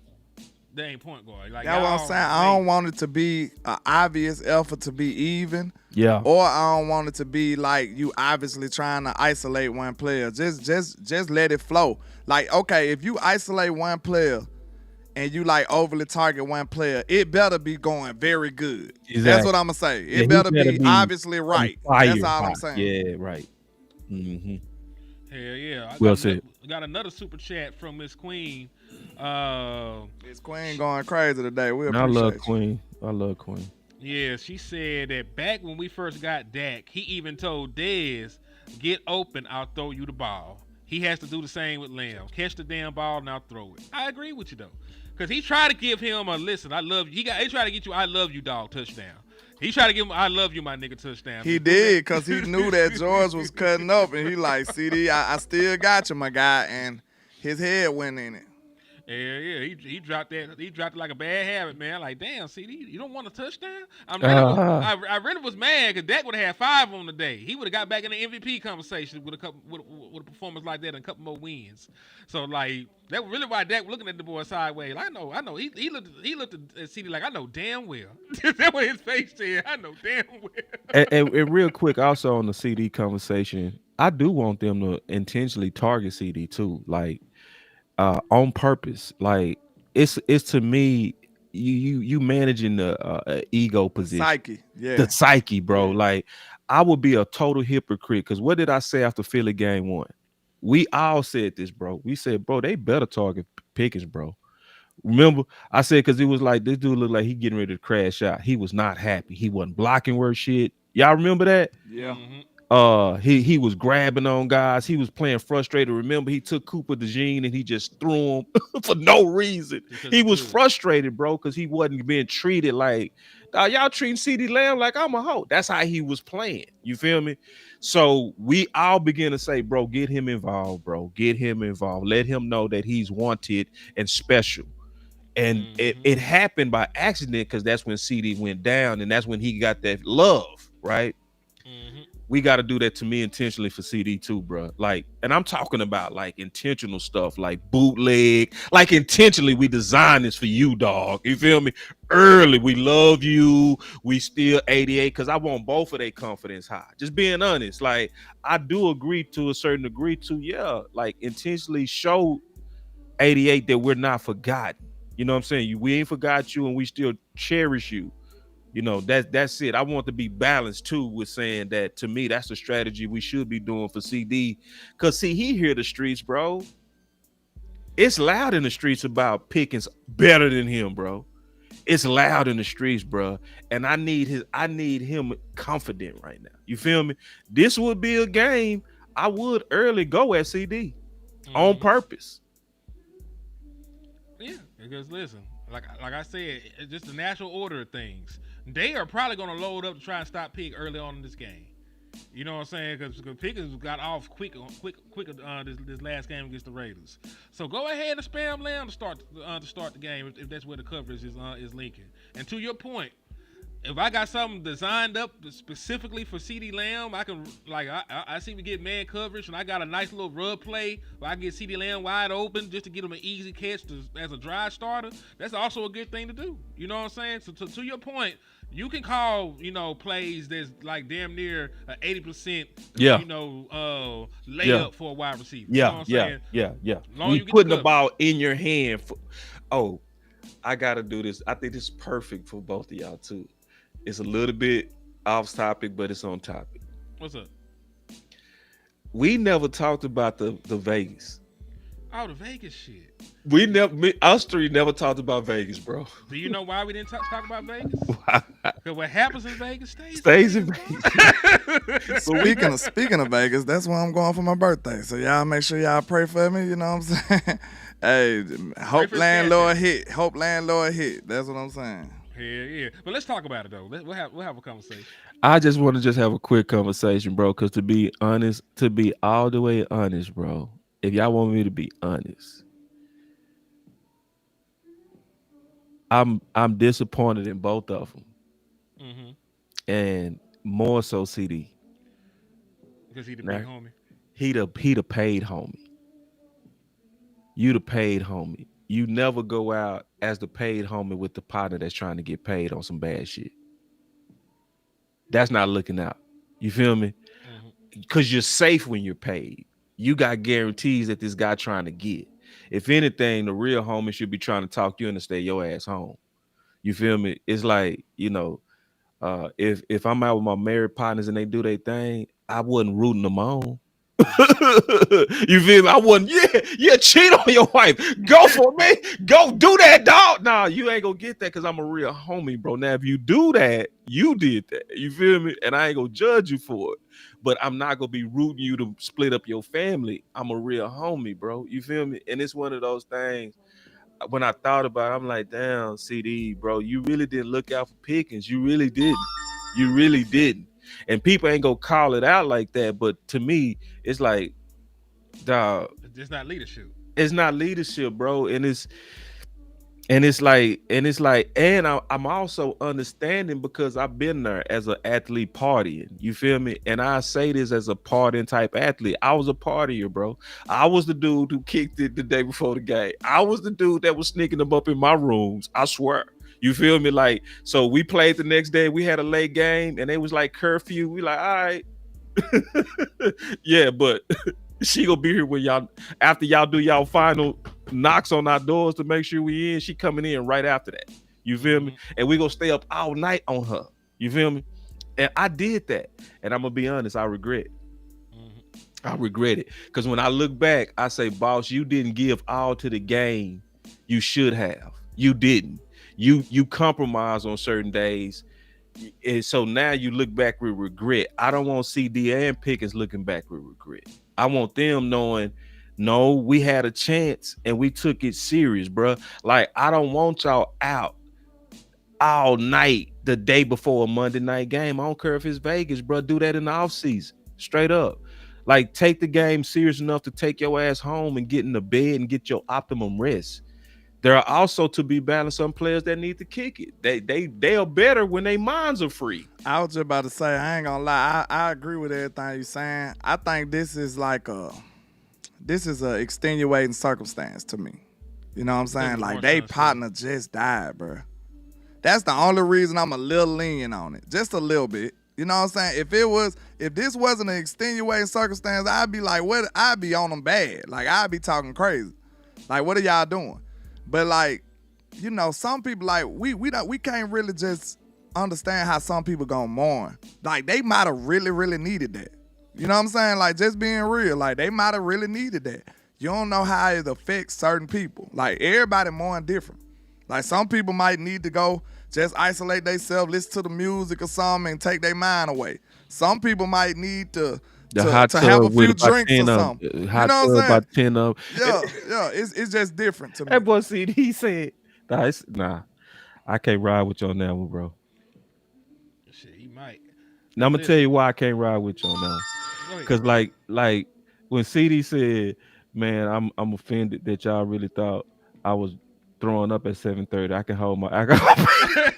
They ain't point guard. Like That's what I'm saying. I don't want it to be an obvious effort to be even. Yeah. Or I don't want it to be like you obviously trying to isolate one player. Just let it flow. Like, okay, if you isolate one player and you like overly target one player, it better be going very good. Exactly. That's what I'm gonna say. Yeah, he It better better be be obviously on right. fire That's all I'm hot. saying. Yeah, right. Mm-hmm. Hell yeah. Well said. Got another super chat from Miss Queen. Miss Queen going crazy today. We And I love appreciate you. Queen. I love Queen. Yeah, she said that back when we first got Dak, he even told Dez, "Get open, I'll throw you the ball." He has to do the same with Lamb. Catch the damn ball and I'll throw it. I agree with you though, because he tried to give him a listen. I love you. He tried to get you. I love you, dog. Touchdown. He tried to give him. I love you, my nigga. Touchdown. He did, because he knew that George was cutting up, and he like, CD, I still got you, my guy, and his head went in it. Yeah. He dropped that. He dropped it like a bad habit, man. Like, damn, CD, you don't want a touchdown? I really was mad because Dak would have had 5 on the day. He would have got back in the MVP conversation with a performance like that and a couple more wins. So like that was really why Dak was looking at the boy sideways. I know. He looked at CD like, I know damn well. That's what his face said. I know damn well. And real quick, also on the CD conversation, I do want them to intentionally target CD too, like on purpose. Like it's to me, you managing the ego position, Psyche, yeah. the psyche, bro. Like I would be a total hypocrite because what did I say after Philly game 1? We all said this, bro. We said, bro, they better target Pickens, bro. Remember, I said because it was like this dude looked like he getting ready to crash out. He was not happy. He wasn't blocking worth shit. Y'all remember that? Yeah. Mm-hmm. He was grabbing on guys. He was playing frustrated. Remember, he took Cooper DeJean and he just threw him for no reason. He was frustrated, bro, because he wasn't being treated like y'all treating CeeDee Lamb like I'm a hoe. That's how he was playing. You feel me? So we all begin to say, bro, get him involved, bro. Get him involved. Let him know that he's wanted and special. And it happened by accident because that's when CD went down and that's when he got that love, right? Mm-hmm. We got to do that to me intentionally for CD too, bro. Like, and I'm talking about like intentional stuff, like bootleg, like intentionally we designed this for you, dog. You feel me? Early, we love you. We still 88 because I want both of their confidence high. Just being honest, like I do agree to a certain degree to, yeah, like intentionally show 88 that we're not forgotten. You know what I'm saying? We ain't forgot you and we still cherish you. You know, that's it. I want to be balanced too with saying that to me, that's the strategy we should be doing for CD. Cause see, he hear the streets, bro. It's loud in the streets about Pickens better than him, bro. It's loud in the streets, bro. And I need him confident right now. You feel me? This would be a game I would early go at CD on purpose. Yeah, because listen, like I said, it's just the natural order of things. They are probably going to load up to try and stop Pick early on in this game. You know what I'm saying? Because Pickens got off quick this last game against the Raiders. So go ahead and spam Lamb to start the game if that's where the coverage is linking. And to your point, if I got something designed up specifically for CeeDee Lamb, I can I see we get man coverage, and I got a nice little rub play where I get CeeDee Lamb wide open just to get him an easy catch as a drive starter. That's also a good thing to do. You know what I'm saying? So to your point, you can call plays that's like damn near 80%. Layup for a wide receiver. You know what I'm saying? Yeah. You putting the ball in your hand. I gotta do this. I think this is perfect for both of y'all too. It's a little bit off topic, but it's on topic. What's up? We never talked about the Vegas. Oh, the Vegas shit. Us three never talked about Vegas, bro. Do you know why we didn't talk about Vegas? Because what happens in Vegas stays in Vegas. Speaking of Vegas, that's where I'm going for my birthday. So y'all make sure y'all pray for me. You know what I'm saying? Hey, hope landlord hit. That's what I'm saying. Yeah. But let's talk about it though. We'll have a conversation. I just want to have a quick conversation, bro. Because to be honest, to be all the way honest, bro. If y'all want me to be honest, I'm disappointed in both of them, and more so CD. Because he the big homie. He the paid homie. You the paid homie. You never go out as the paid homie with the partner that's trying to get paid on some bad shit. That's not looking out. You feel me? Because you're safe when you're paid. You got guarantees that this guy trying to get. if anything, the real homie should be trying to talk you into stay your ass home. You feel me? It's like, if I'm out with my married partners and they do their thing, I wasn't rooting them on. You feel me? I wasn't, yeah, cheat on your wife. Go for me. Go do that, dog. Nah, you ain't gonna get that because I'm a real homie, bro. Now, if you do that, you did that. You feel me? And I ain't gonna judge you for it. But I'm not gonna be rooting you to split up your family. I'm a real homie, bro. You feel me? And it's one of those things. When I thought about it, I'm like, damn, CD, bro, you really didn't look out for Pickens. You really didn't. You really didn't. And people ain't gonna call it out like that. But to me, it's like, dog, It's not leadership. It's not leadership, bro. And I'm also understanding because I've been there as an athlete partying. You feel me? And I say this as a partying type athlete. I was a partier, bro. I was the dude who kicked it the day before the game. I was the dude that was sneaking them up in my rooms. I swear. You feel me? Like, so we played the next day. We had a late game and it was like curfew. We like, all right. Yeah, but she gonna be here when y'all, after y'all do y'all final knocks on our doors to make sure we in. She coming in right after that. You feel me? And we gonna stay up all night on her. You feel me? And I did that. And I'm gonna be honest, I regret it. I regret it. Because when I look back, I say, boss, you didn't give all to the game. You should have. You didn't. You compromise on certain days. And so now you look back with regret. I don't want CD and Pickens looking back with regret. I want them knowing, no, we had a chance and we took it serious, bro. Like, I don't want y'all out all night the day before a Monday night game. I don't care if it's Vegas, bro. Do that in the offseason. Straight up. Like, take the game serious enough to take your ass home and get in the bed and get your optimum rest. There are also, to be balanced, some players that need to kick it. They are better when their minds are free. I was just about to say, I ain't gonna lie, I agree with everything you're saying. I think this is a extenuating circumstance to me. You know what I'm saying? Like, they partner just died, bro. That's the only reason I'm a little lenient on it. Just a little bit. You know what I'm saying? If this wasn't an extenuating circumstance, I'd be like, what? I'd be on them bad. Like, I'd be talking crazy. Like, what are y'all doing? But like, you know, some people, like, we can't really just understand how some people gonna mourn. Like, they might have really, really needed that. You know what I'm saying? Like, just being real, like, they might have really needed that. You don't know how it affects certain people. Like, everybody mourn different. Like, some people might need to go just isolate themselves, listen to the music or something, and take their mind away. Some people might need to have a few drinks or something. You know what I'm saying? Yeah, it's just different to me. That boy CD, he said, nah, I can't ride with you on that one, bro. Shit, he might. Now I'm gonna tell you why I can't ride with you on that one. Because like when CD said, man, I'm offended that y'all really thought I was throwing up at 7:30. I can hold my alcohol.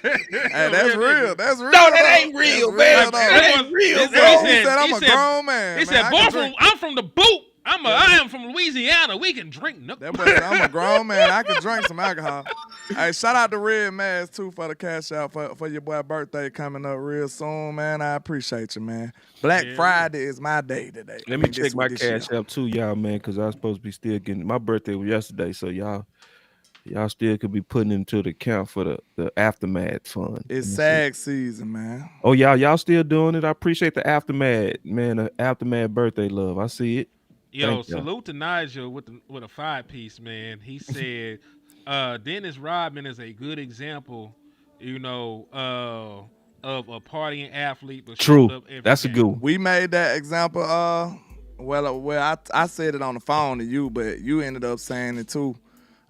Hey, that's real. That's real. No, that ain't real, man. That ain't real. He said, I'm a grown man. He said, boy, I'm from the boot. I am from Louisiana. We can drink. No. That boy said, I'm a grown man. I can drink some alcohol. Hey, shout out to Red Mask, too, for the cash out for your boy birthday coming up real soon, man. I appreciate you, man. Black Friday is my day today. Let me check my cash out, too, y'all, man, because I was supposed to be still getting – my birthday was yesterday, so y'all still could be putting into the account for the aftermath fund. It's SAG season, man. Oh, y'all still doing it? I appreciate the aftermath, man. The aftermath birthday love. I see it. Yo, salute to Nigel with a 5-piece, man. He said Dennis Rodman is a good example, you know, of a partying athlete. But true. That's a good one. We made that example. I said it on the phone to you, but you ended up saying it too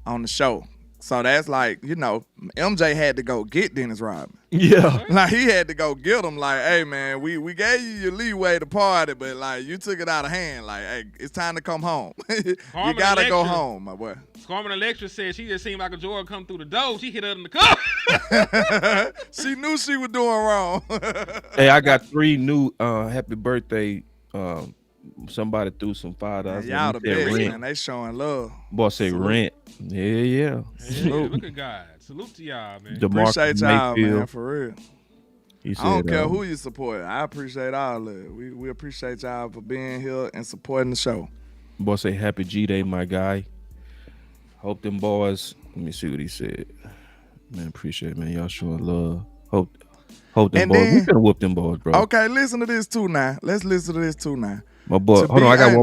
on the show. So that's like, you know, MJ had to go get Dennis Rodman. Yeah. Like, he had to go get him. Like, hey, man, we gave you your leeway to party, but, like, you took it out of hand. Like, hey, it's time to come home. You got to go home, my boy. Carmen Electra said she just seemed like a Jordan come through the door. She hit her in the car. She knew she was doing wrong. Hey, I got 3 new happy birthday somebody threw some $5. Y'all the best, man. They showing love. Boy, say salute. Rent. Yeah. Look at God. Salute to y'all, man. Appreciate y'all, man, for real. I don't care who you support. I appreciate all of it. We appreciate y'all for being here and supporting the show. Boy, say happy G-Day, my guy. Hope them boys. Let me see what he said. Man, appreciate it, man. Y'all showing love. Hope them And boys. We then- finna whoop them boys, bro. Okay, listen to this too now. Let's listen to this too now. My boy. To Hold on, be I got honest-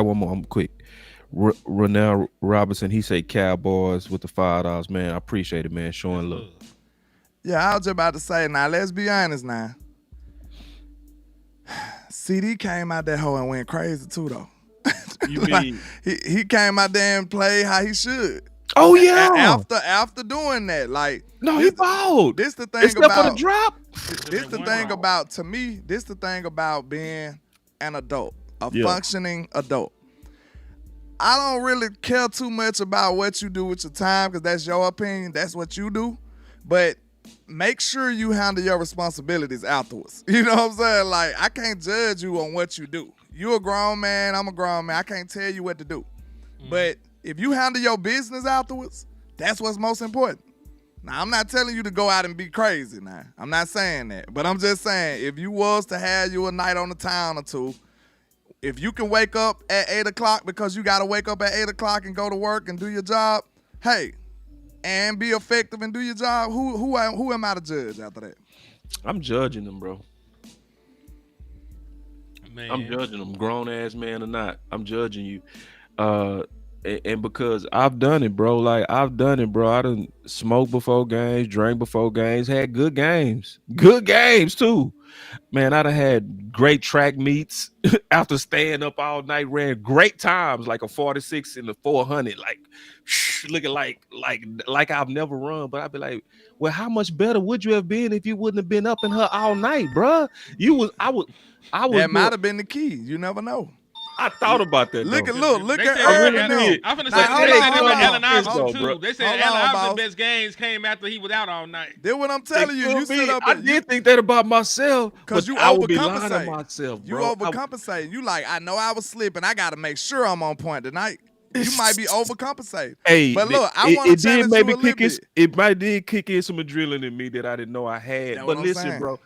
one more. I'm quick. Ronell Robinson, he say Cowboys with the $5. Man, I appreciate it, man. Showing love. Yeah, I was just about to say, now let's be honest now. CD came out that hoe and went crazy too though. You Like, mean? he came out there and played how he should. Oh yeah. After doing that, like No, he balled. this the thing Except for about the drop. this the thing about to me. This the thing about being an adult, a functioning adult. I don't really care too much about what you do with your time because that's your opinion. That's what you do. But make sure you handle your responsibilities afterwards. You know what I'm saying? Like, I can't judge you on what you do. You a grown man, I'm a grown man. I can't tell you what to do. But if you handle your business afterwards, that's what's most important. Now, I'm not telling you to go out and be crazy now. I'm not saying that. But I'm just saying, if you was to have you a night on the town or two, if you can wake up at 8 o'clock because you got to wake up at 8 o'clock and go to work and do your job, hey, and be effective and do your job, who am I to judge after that? I'm judging them, bro. Man. I'm judging them, grown ass man or not. I'm judging you. And because I've done it, bro. Like, I've done it, bro. I done smoked before games, drank before games, had good games. Good games, too. Man, I done had great track meets after staying up all night, ran great times, like a 46 in the 400, like looking like I've never run. But I'd be like, well, how much better would you have been if you wouldn't have been up in her all night, bro? I was. That might have been the key. You never know. I thought about that. Look though. at They said- Irvin really now. did. I'm finna Now, say hold they on, said hold it on. with Allen Iverson Hold on, too. bro. They said Hold Allen on, Iverson's boss. best games came after he was out all night. Then what I'm telling you, you sit up I and did think that about myself, because but you I would be lying to overcompensate. myself, You bro. overcompensate. You like, I know I was slipping. I got to make sure I'm on point tonight. You might be overcompensating. Hey, but look, I want to it did challenge you a maybe little kick bit. it might did kick in some adrenaline in me that I didn't know I had. That's But what I'm listen, saying. bro.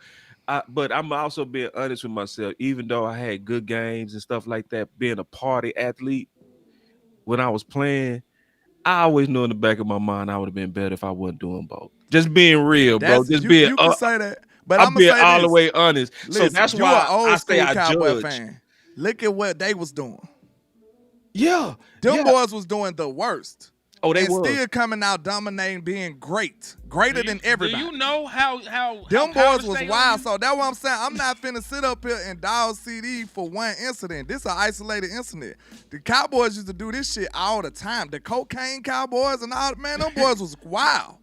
But I'm also being honest with myself. Even though I had good games and stuff like that, being a party athlete when I was playing, I always knew in the back of my mind I would have been better if I wasn't doing both. Just being real, bro. Just being you can say that. But I'm I'm going being to say all this. the way honest. Listen, so that's you why an old I school say I Cowboy judge. fan. Look at what they was doing. Yeah. Them yeah. boys was doing the worst. Oh, they and was. still coming out dominating, being greater than everybody. Do you know how Them power boys was stay on wild. you? So that's what I'm saying. I'm not finna sit up here and dog CD for one incident. This an isolated incident. The Cowboys used to do this shit all the time. The cocaine Cowboys and all, man, them boys was wild.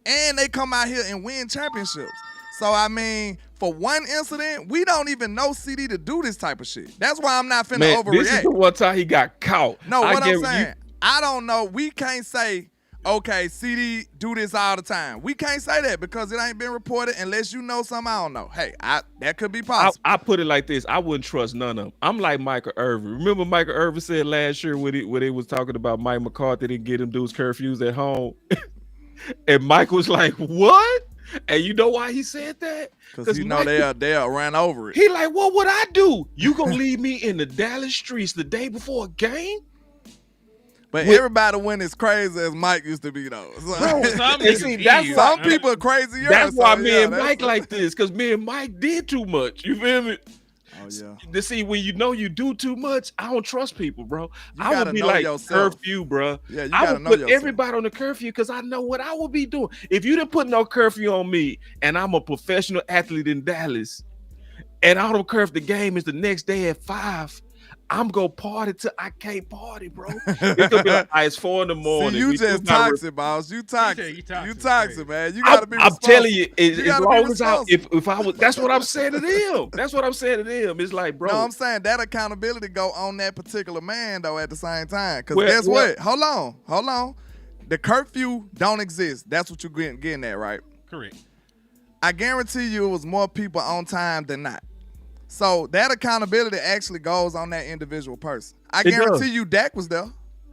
And they come out here and win championships. So, I mean, for one incident, we don't even know CD to do this type of shit. That's why I'm not finna Man, overreact. this is the one time he got caught. No, what I'm guarantee saying, I don't know. We can't say, okay, CD do this all the time. We can't say that because it ain't been reported unless you know something I don't know. Hey, that could be possible. I put it like this. I wouldn't trust none of them. I'm like Michael Irvin. Remember Michael Irvin said last year when they was talking about Mike McCarthy didn't get him dudes curfews at home. And Mike was like, what? And you know why he said that? Because you know they'll run over it. He like, what would I do? You gonna leave me in the Dallas streets the day before a game? But everybody went as crazy as Mike used to be, though. So, Some And niggas see, that's is. some people are crazy. That's why me and Mike like this, because me and Mike did too much. You feel me? Oh, yeah. To see, when you know you do too much, I don't trust people, bro. You I gotta would be know like yourself. curfew, bro. Yeah, you I gotta would know put yourself. everybody on the curfew because I know what I would be doing. If you didn't put no curfew on me, and I'm a professional athlete in Dallas, and I don't care if the game is the next day at 5, I'm gonna party till I can't party, bro. It could be like, it's 4 in the morning. See, you We just do gotta toxic, boss. You toxic. you toxic. You toxic, man. You I'm, gotta be I'm responsible. telling you, You as gotta be long as I, responsible. if I was, that's what I'm saying to them. That's what I'm saying to them. It's like, bro, No, I'm saying that accountability go on that particular man, though, at the same time. Because Well, guess well- what? Hold on. The curfew don't exist. That's what you're getting at, right? Correct. I guarantee you it was more people on time than not. So that accountability actually goes on that individual person. I It does. guarantee you Dak was there.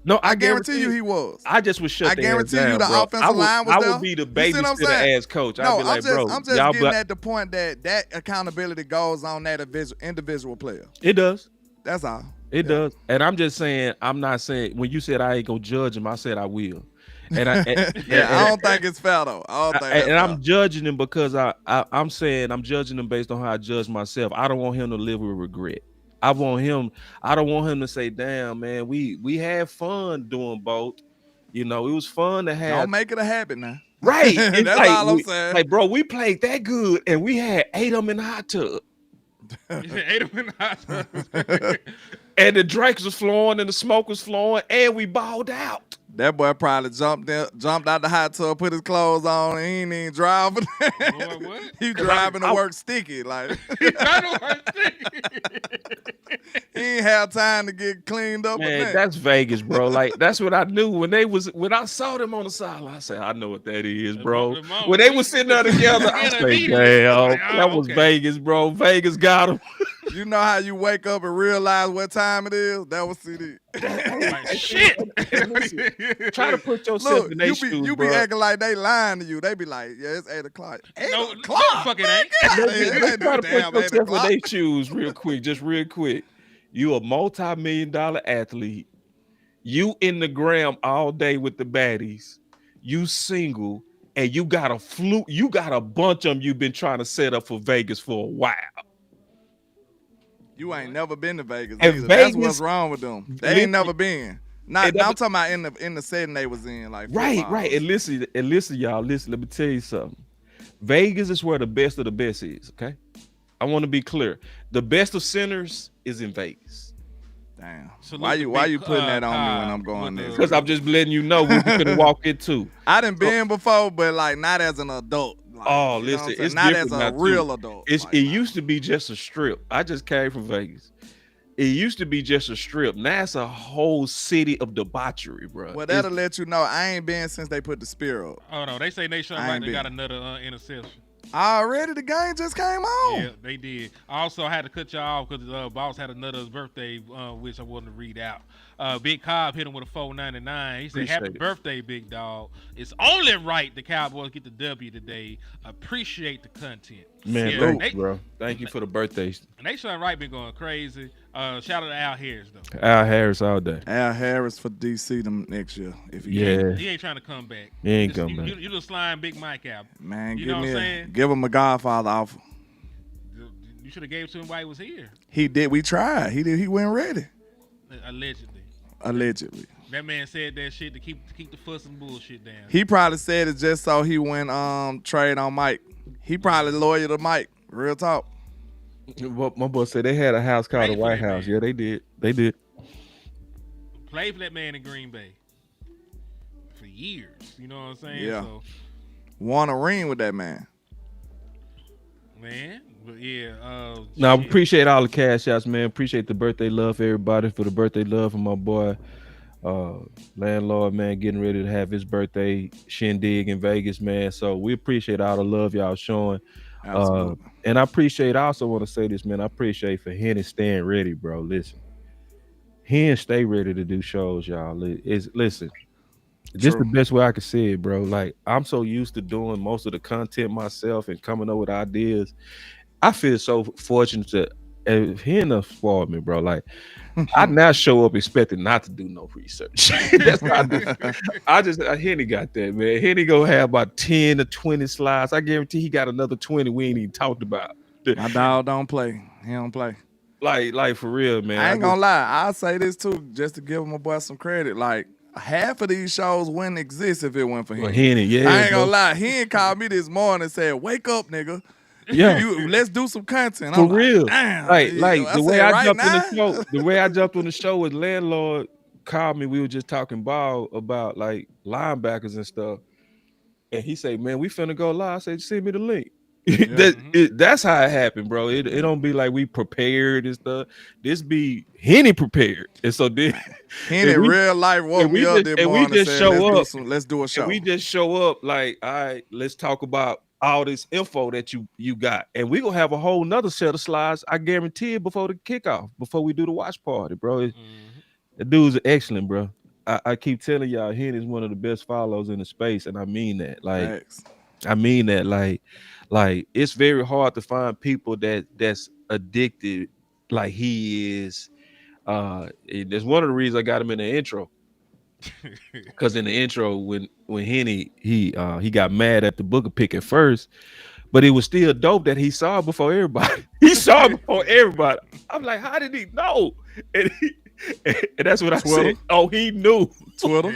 no, I guarantee you he was. I just would shut I their ass guarantee you down, the bro. offensive line was I there. would be the You see what I'm babysitter saying? ass coach. No, I'd be like, bro, I'm just y'all getting but at the point that accountability goes on that individual player. it does. That's all. It does. And I'm just saying, I'm not saying when you said I ain't gonna judge him, I said I will. And I don't think it's fair though. I don't think that's fair. I'm judging him because I'm saying I'm judging him based on how I judge myself. I don't want him to live with regret. I don't want him to say, damn, man, we had fun doing both. You know, it was fun to have. Don't make it a habit now. Right. That's all I'm saying. Like, bro, we played that good and we had 8 of them in the hot tub. He said 8 of them in the hot tub. And the drinks was flowing and the smoke was flowing and we balled out. That boy probably jumped out the hot tub, put his clothes on, and he ain't even driving. Boy, what? He driving to work sticky. Like He trying to work sticky. he ain't have time to get cleaned up. Man, that's Vegas, bro. Like that's what I knew when I saw them on the sideline. I said, I know what that is, bro. When they was sitting there together, I said, damn, that was Vegas, bro. Vegas got them. You know how you wake up and realize what time it is? That was CD. Like, shit. Try to put yourself Look, in their you shoes, be bro. acting like they lying to you. They be like, yeah, it's 8 o'clock. 8 No, o'clock? no, fuck it ain't. Try to Damn, put 8 yourself in o'clock. their shoes real quick. You a multi-million-dollar athlete. You in the gram all day with the baddies. You single, and you got a bunch of them you've been trying to set up for Vegas for a while. You ain't never been to Vegas And either. That's Vegas- what's wrong with them. They ain't never been. I'm talking about in the setting they was in, like Right. football. And listen, y'all. Listen, let me tell you something. Vegas is where the best of the best is. Okay, I want to be clear. The best of sinners is in Vegas. Damn. Salute Why the you big, putting that on me when Cobb I'm going with there? the- Because I'm just letting you know what we're gonna walk into. I done been before, but like not as an adult. Like, Oh, you know what I'm listen, saying? it's not different as now, a too. real adult. It Like, used to be just a strip. I just came from Vegas. It used to be just a strip. Now it's a whole city of debauchery, bro. well, that'll let you know I ain't been since they put the spear up. Oh no, they say Nation I right. ain't They got been. another interception. Already, the game just came on. Yeah, they did. I also had to cut y'all off because boss had another birthday, which I wanted to read out. Big Cobb hit him with a $4.99. He said, Appreciate "Happy it. birthday, big dog! It's only right the Cowboys get the W today. Appreciate the content, Man, Yeah, thanks, they- bro. Thank you for the birthday. Nation Wright been going crazy. Shout out to Al Harris though. Al Harris all day. Al Harris for DC them next year if he Yeah. can. He ain't trying to come back. He ain't Just- come back. You just slime Big Mike out. Man, You know what I'm saying? give him a Godfather offer. You should have gave it to him while he was here. He did. We tried. He wasn't ready. Allegedly. Allegedly. That man said that shit to keep the fuss and bullshit down. He probably said it just so he went trade on Mike. He probably loyal to Mike. Real talk. What my boy said, they had a house called Pray the for White that House. man. Yeah, they did. They did. Played for that man in Green Bay for years. You know what I'm saying? Yeah. So, Won a ring with that man. man, but yeah. No, I shit. appreciate all the cash outs, man. Appreciate the birthday love, everybody, for the birthday love for my boy, landlord, man, getting ready to have his birthday shindig in Vegas, man. So we appreciate all the love y'all showing. Absolutely. And I also want to say this, man. I appreciate for Henny staying ready, bro. Listen, Hen stay ready to do shows, y'all. Listen, just the True. best way I can say it, bro. Like, I'm so used to doing most of the content myself and coming up with ideas. I feel so fortunate to Hen spoiled me, bro. Like, I now show up expecting not to do no research. That's what I do. Henny got that, man. Henny gonna have about 10 to 20 slides. I guarantee he got another 20 we ain't even talked about. My dog don't play. He don't play. Like for real, man. I ain't gonna lie. I'll say this too, just to give my boy some credit. Like, half of these shows wouldn't exist if it weren't for him. Henny, yeah. I ain't bro. gonna lie. He ain't called me this morning and said, "Wake up, nigga. Yeah. Let's do some content." For I'm real. Like, damn. Like the way said, I right jumped now? on the show, the way I jumped on the show with landlord called me. We were just talking ball about like linebackers and stuff. And he said, "Man, we finna go live." I said, "Send me the link." That's how it happened, bro. It don't be like we prepared and stuff. This be Henny prepared. And so then He in real life woke me up this morning and said, let's do a show. and we just show up like, all right, let's talk about all this info that you got. And we gonna have a whole nother set of slides, I guarantee it, before the kickoff, before we do the watch party, bro. The dude's excellent, bro. I keep telling y'all, Henny is one of the best follows in the space, and I mean that. Like, Thanks. I mean that. Like it's very hard to find people that's addicted like he is That's one of the reasons I got him in the intro. Because in the intro, when Henny he got mad at the Booker pick at first, but it was still dope that he saw it before everybody. He saw it before everybody. I'm like, how did he know? And, and that's what I Twitter. said. Oh, he knew. Twitter.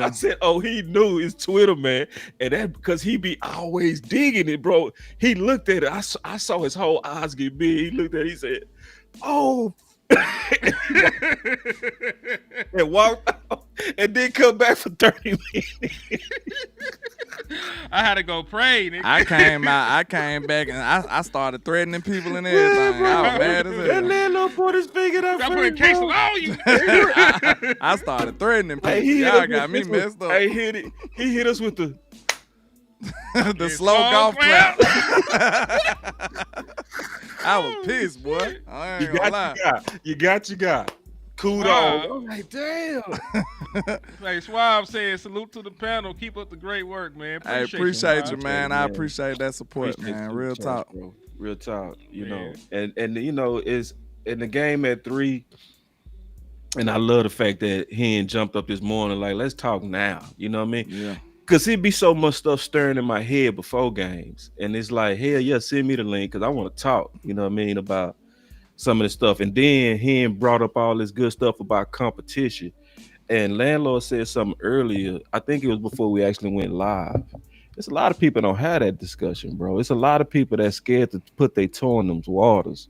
I said, oh, he knew. It's Twitter, man. And that because he be always digging it, bro. He looked at it. I saw his whole eyes get big. He looked at it. He said, oh. And walked out and then come back for 30 minutes. I had to go pray. Nigga. I came back and I started threatening people and everything. I was mad as That hell. landlord put his finger in I that put a case of all you. I started threatening people. Hey, he hit Y'all us got me with- messed up. Hey, he hit us with the The slow golf clap. I was pissed, boy. I ain't gonna lie. you got your guy. Kudos. Wow. I'm like, damn. Like Swab said, salute to the panel. Keep up the great work, man. I appreciate you, Swab. man. I appreciate that support, Appreciate man. you, Real Charles, talk. bro. Real talk. You know, Man. and you know, is in the game at 3. And I love the fact that he ain't jumped up this morning like, let's talk now. You know what I mean? Yeah. Cause it'd be so much stuff stirring in my head before games, and it's like, hell yeah, send me the link because I want to talk. You know what I mean about some of the stuff. And then he brought up all this good stuff about competition. And Landlord said something earlier. I think it was before we actually went live. There's a lot of people don't have that discussion, bro. It's a lot of people that's scared to put their toe in them waters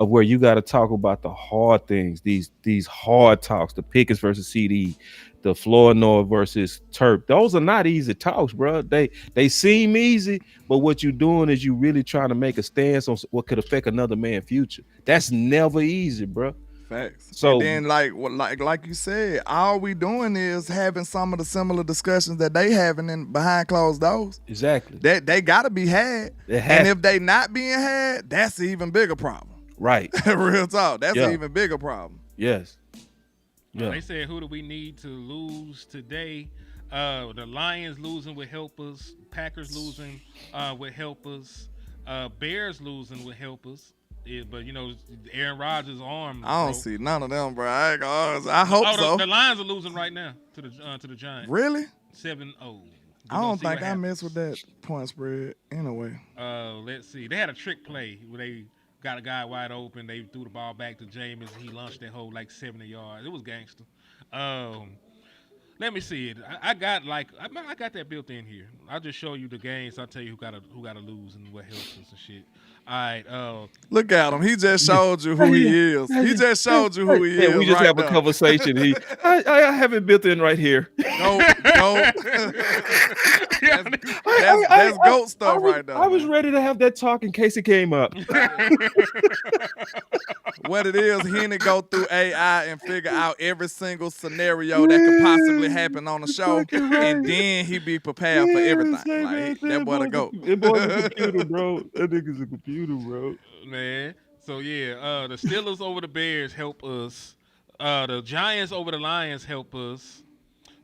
of where you got to talk about the hard things, these hard talks, the Pickens versus CD, the Flournoy versus Turp. Those are not easy talks, bro. They seem easy, but what you're doing is you really trying to make a stance on what could affect another man's future. That's never easy, bro. Facts. So- and then like you said, all we doing is having some of the similar discussions that they having in behind closed doors. Exactly. That they gotta be had. It has- And if they not being had, that's an even bigger problem. Right. Real talk. That's Yeah. an even bigger problem. Yes. Yeah. They said, who do we need to lose today? The Lions losing would help us. Packers losing would help us. Bears losing would help us. Yeah, but you know, Aaron Rodgers' arm. I don't broke. see none of them, bro. I hope so. The Lions are losing right now to the Giants. Really? 7-0. I don't think I mess with that point spread anyway. Let's see. They had a trick play where they got a guy wide open. They threw the ball back to Jameis. He launched that hole like 70 yards. It was gangster. Let me see it. I got that built in here. I'll just show you the games. I'll tell you who gotta lose and what helps us and shit. All right. Look at him. He just showed you who he is. He just showed you who he is. Yeah, we just right have a there. conversation. I have it built in right here. No. That's GOAT stuff right there. I was man. ready to have that talk in case it came up. What it is, Henny go through AI and figure out every single scenario that could possibly happen on the show, and then he be prepared for everything. Like that boy the GOAT. That boy's a computer, bro. That nigga's a computer, bro. Man. So yeah, the Steelers over the Bears help us. The Giants over the Lions help us.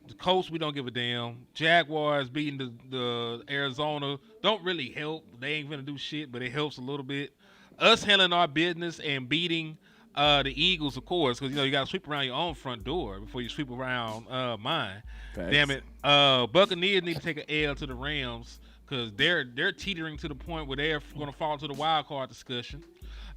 The Colts, we don't give a damn. Jaguars beating the Arizona don't really help. They ain't gonna do shit, but it helps a little bit. Us handling our business and beating the Eagles, of course, because you got to sweep around your own front door before you sweep around mine. Facts. Damn it. Buccaneers need to take an L to the Rams because they're teetering to the point where they're going to fall into the wild card discussion.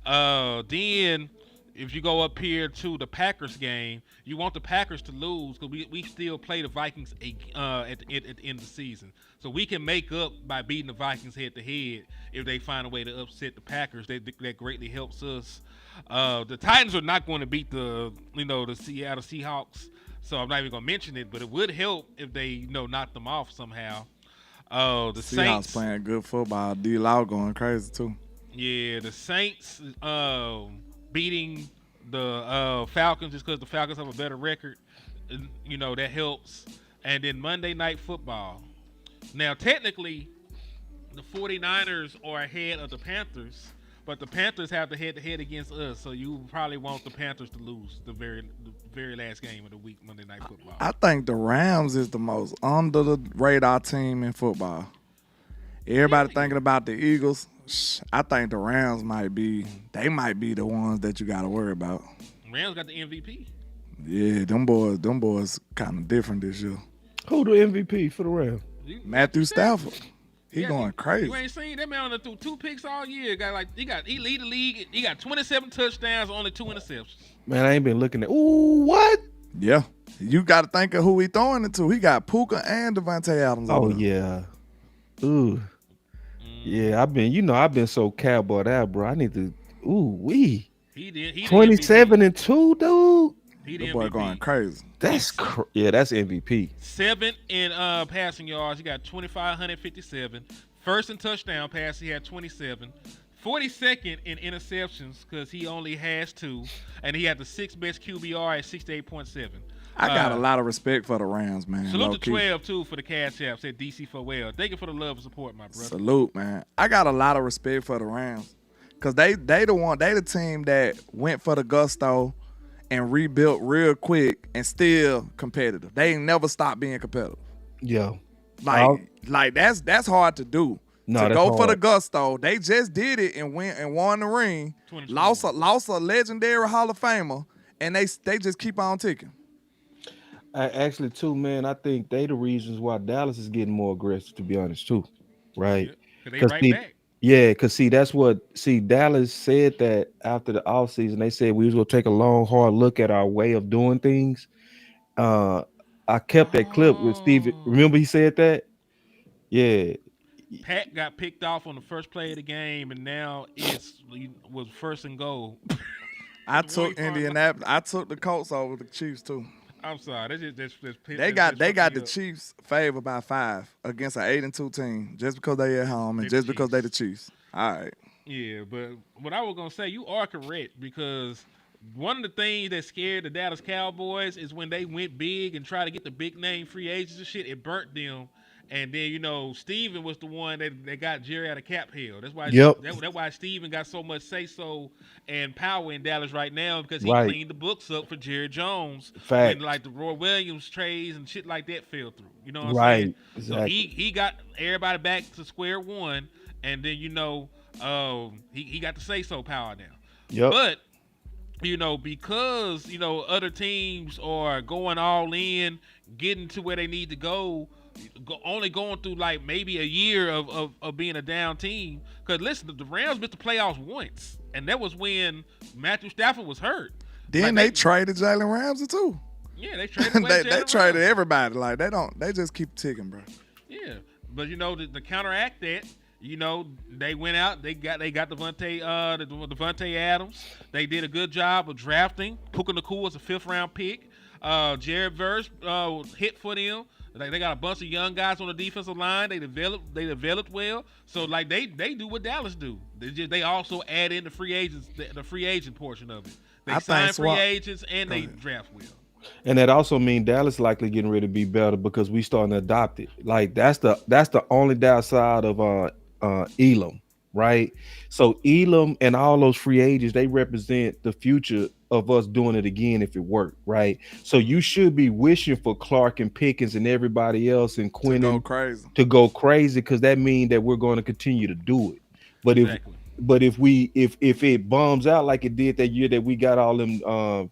Then if you go up here to the Packers game, you want the Packers to lose because we still play the Vikings at the end of the season. So we can make up by beating the Vikings head to head if they find a way to upset the Packers. That greatly helps us. The Titans are not going to beat the Seattle Seahawks, so I'm not even going to mention it. But it would help if they knock them off somehow. The Seahawks Saints playing good football. D-Law going crazy too. Yeah, the Saints beating the Falcons just because the Falcons have a better record. That helps. And then Monday Night Football. Now, technically, the 49ers are ahead of the Panthers, but the Panthers have the head-to-head against us, so you probably want the Panthers to lose the very last game of the week, Monday Night Football. I think the Rams is the most under the radar team in football. Everybody thinking about the Eagles. I think the Rams might be the ones that you got to worry about. Rams got the MVP. Yeah, them boys kind of different this year. Who the MVP for the Rams? Matthew Stafford, he Yeah, going you crazy. ain't seen that man threw 2 picks all year. He lead the league. He got 27 touchdowns, only 2 interceptions. Man, I ain't been looking at. Ooh, what? Yeah, you got to think of who he throwing it to. He got Puka and Devontae Adams. Oh over there. yeah. Ooh. Yeah, I've been so cowboyed out, bro. I need to. Ooh, we. He did. He 27-2, dude. He That the boy MVP. going crazy. That's that's MVP. 7 in passing yards. He got 2,557. First in touchdown pass, he had 27. 42nd in interceptions because he only has 2, and he had the 6th best QBR at 68.7. I got a lot of respect for the Rams, man. Salute to low-key. 12 too for the cash app. Said DC for well. Thank you for the love and support, my brother. Salute, man. I got a lot of respect for the Rams because they the team that went for the gusto and rebuilt real quick and still competitive. They ain't never stopped being competitive. Yeah. Like that's hard to do. No, to that's go for the hard. gusto, they just did it and won the ring. 2021. Lost a legendary Hall of Famer, and they just keep on ticking. Actually, too, man, I think they the reasons why Dallas is getting more aggressive, to be honest, too. Right? Because they right back. Yeah, because Dallas said that after the offseason, they said we was gonna take a long, hard look at our way of doing things. I kept that clip with Steve. Remember he said that? Yeah. Pat got picked off on the first play of the game, and now was first and goal. I took Indianapolis. I took the Colts over the Chiefs too. I'm sorry. They got the Chiefs favored by 5 against an 8-2 team just because they at home and just because they the Chiefs. All right. Yeah, but what I was gonna say, you are correct because one of the things that scared the Dallas Cowboys is when they went big and tried to get the big name free agents and shit. It burnt them. And then Steven was the one that got Jerry out of Cap Hill. That's why. Yep. That's why Steven got so much say so and power in Dallas right now because he cleaned the books up for Jerry Jones. Fact. When like the Roy Williams trades and shit like that fell through. You know what I'm Right. saying? Exactly. So he got everybody back to square one, and then he got the say so power now. Yep. But because other teams are going all in, getting to where they need to go. Only going through like maybe a year of being a down team. Because listen, the Rams missed the playoffs once, and that was when Matthew Stafford was hurt. Then they traded Jalen Ramsey too. Yeah, they traded. they traded everybody. Like they just keep ticking, bro. Yeah, but to counteract that, they went out. They got Devontae Adams. They did a good job of drafting. Puka Nacua was a 5th round pick. Jared Verse hit for them. They got a bunch of young guys on the defensive line. They developed well. So like they do what Dallas do. They also add in the free agents, the free agent portion of it. They sign free agents and they draft well. And that also means Dallas likely getting ready to be better because we starting to adopt it. Like that's the only downside of Elam, right? So Elam and all those free agents, they represent the future of us doing it again if it worked, right? So you should be wishing for Clark and Pickens and everybody else and Quinn to go crazy because that means that we're going to continue to do it. But if it bombs out like it did that year that we got all them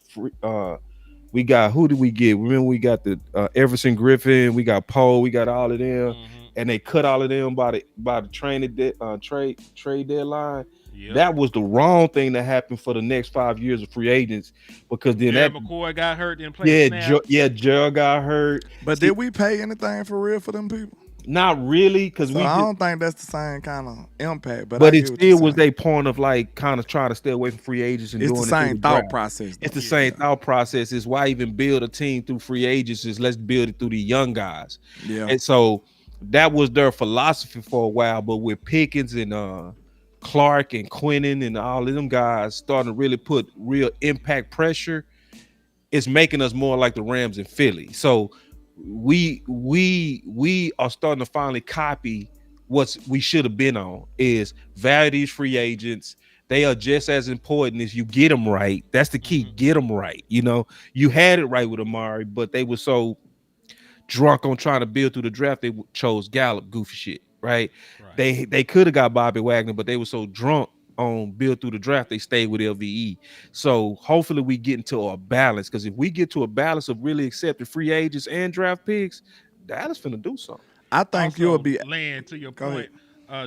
we got, who did we get? Remember we got the Everson Griffin, we got Poe, we got all of them, and they cut all of them by the trade deadline. Yep. That was the wrong thing that happened for the next 5 years of free agents because then McCoy got hurt and played. Gerald got hurt. But did we pay anything for real for them people? Not really, because I don't think that's the same kind of impact. But it still was their point of like kind of trying to stay away from free agents and it's doing the same thought process. It's the same thought process. Is why even build a team through free agents is let's build it through the young guys. Yeah. And so that was their philosophy for a while. But with Pickens and Clark and Quinnen and all of them guys starting to really put real impact pressure, it's making us more like the Rams in Philly. So we are starting to finally copy what we should have been on is value these free agents. They are just as important as you get them right. That's the key. Get them right. You had it right with Amari, but they were so drunk on trying to build through the draft. They chose Gallup, goofy shit. Right. They could have got Bobby Wagner, but they were so drunk on build through the draft, they stay with LVE. So hopefully we get into a balance. Because if we get to a balance of really accepting free agents and draft picks, Dallas finna do something. I think Also, you'll be. Land, to your Go point,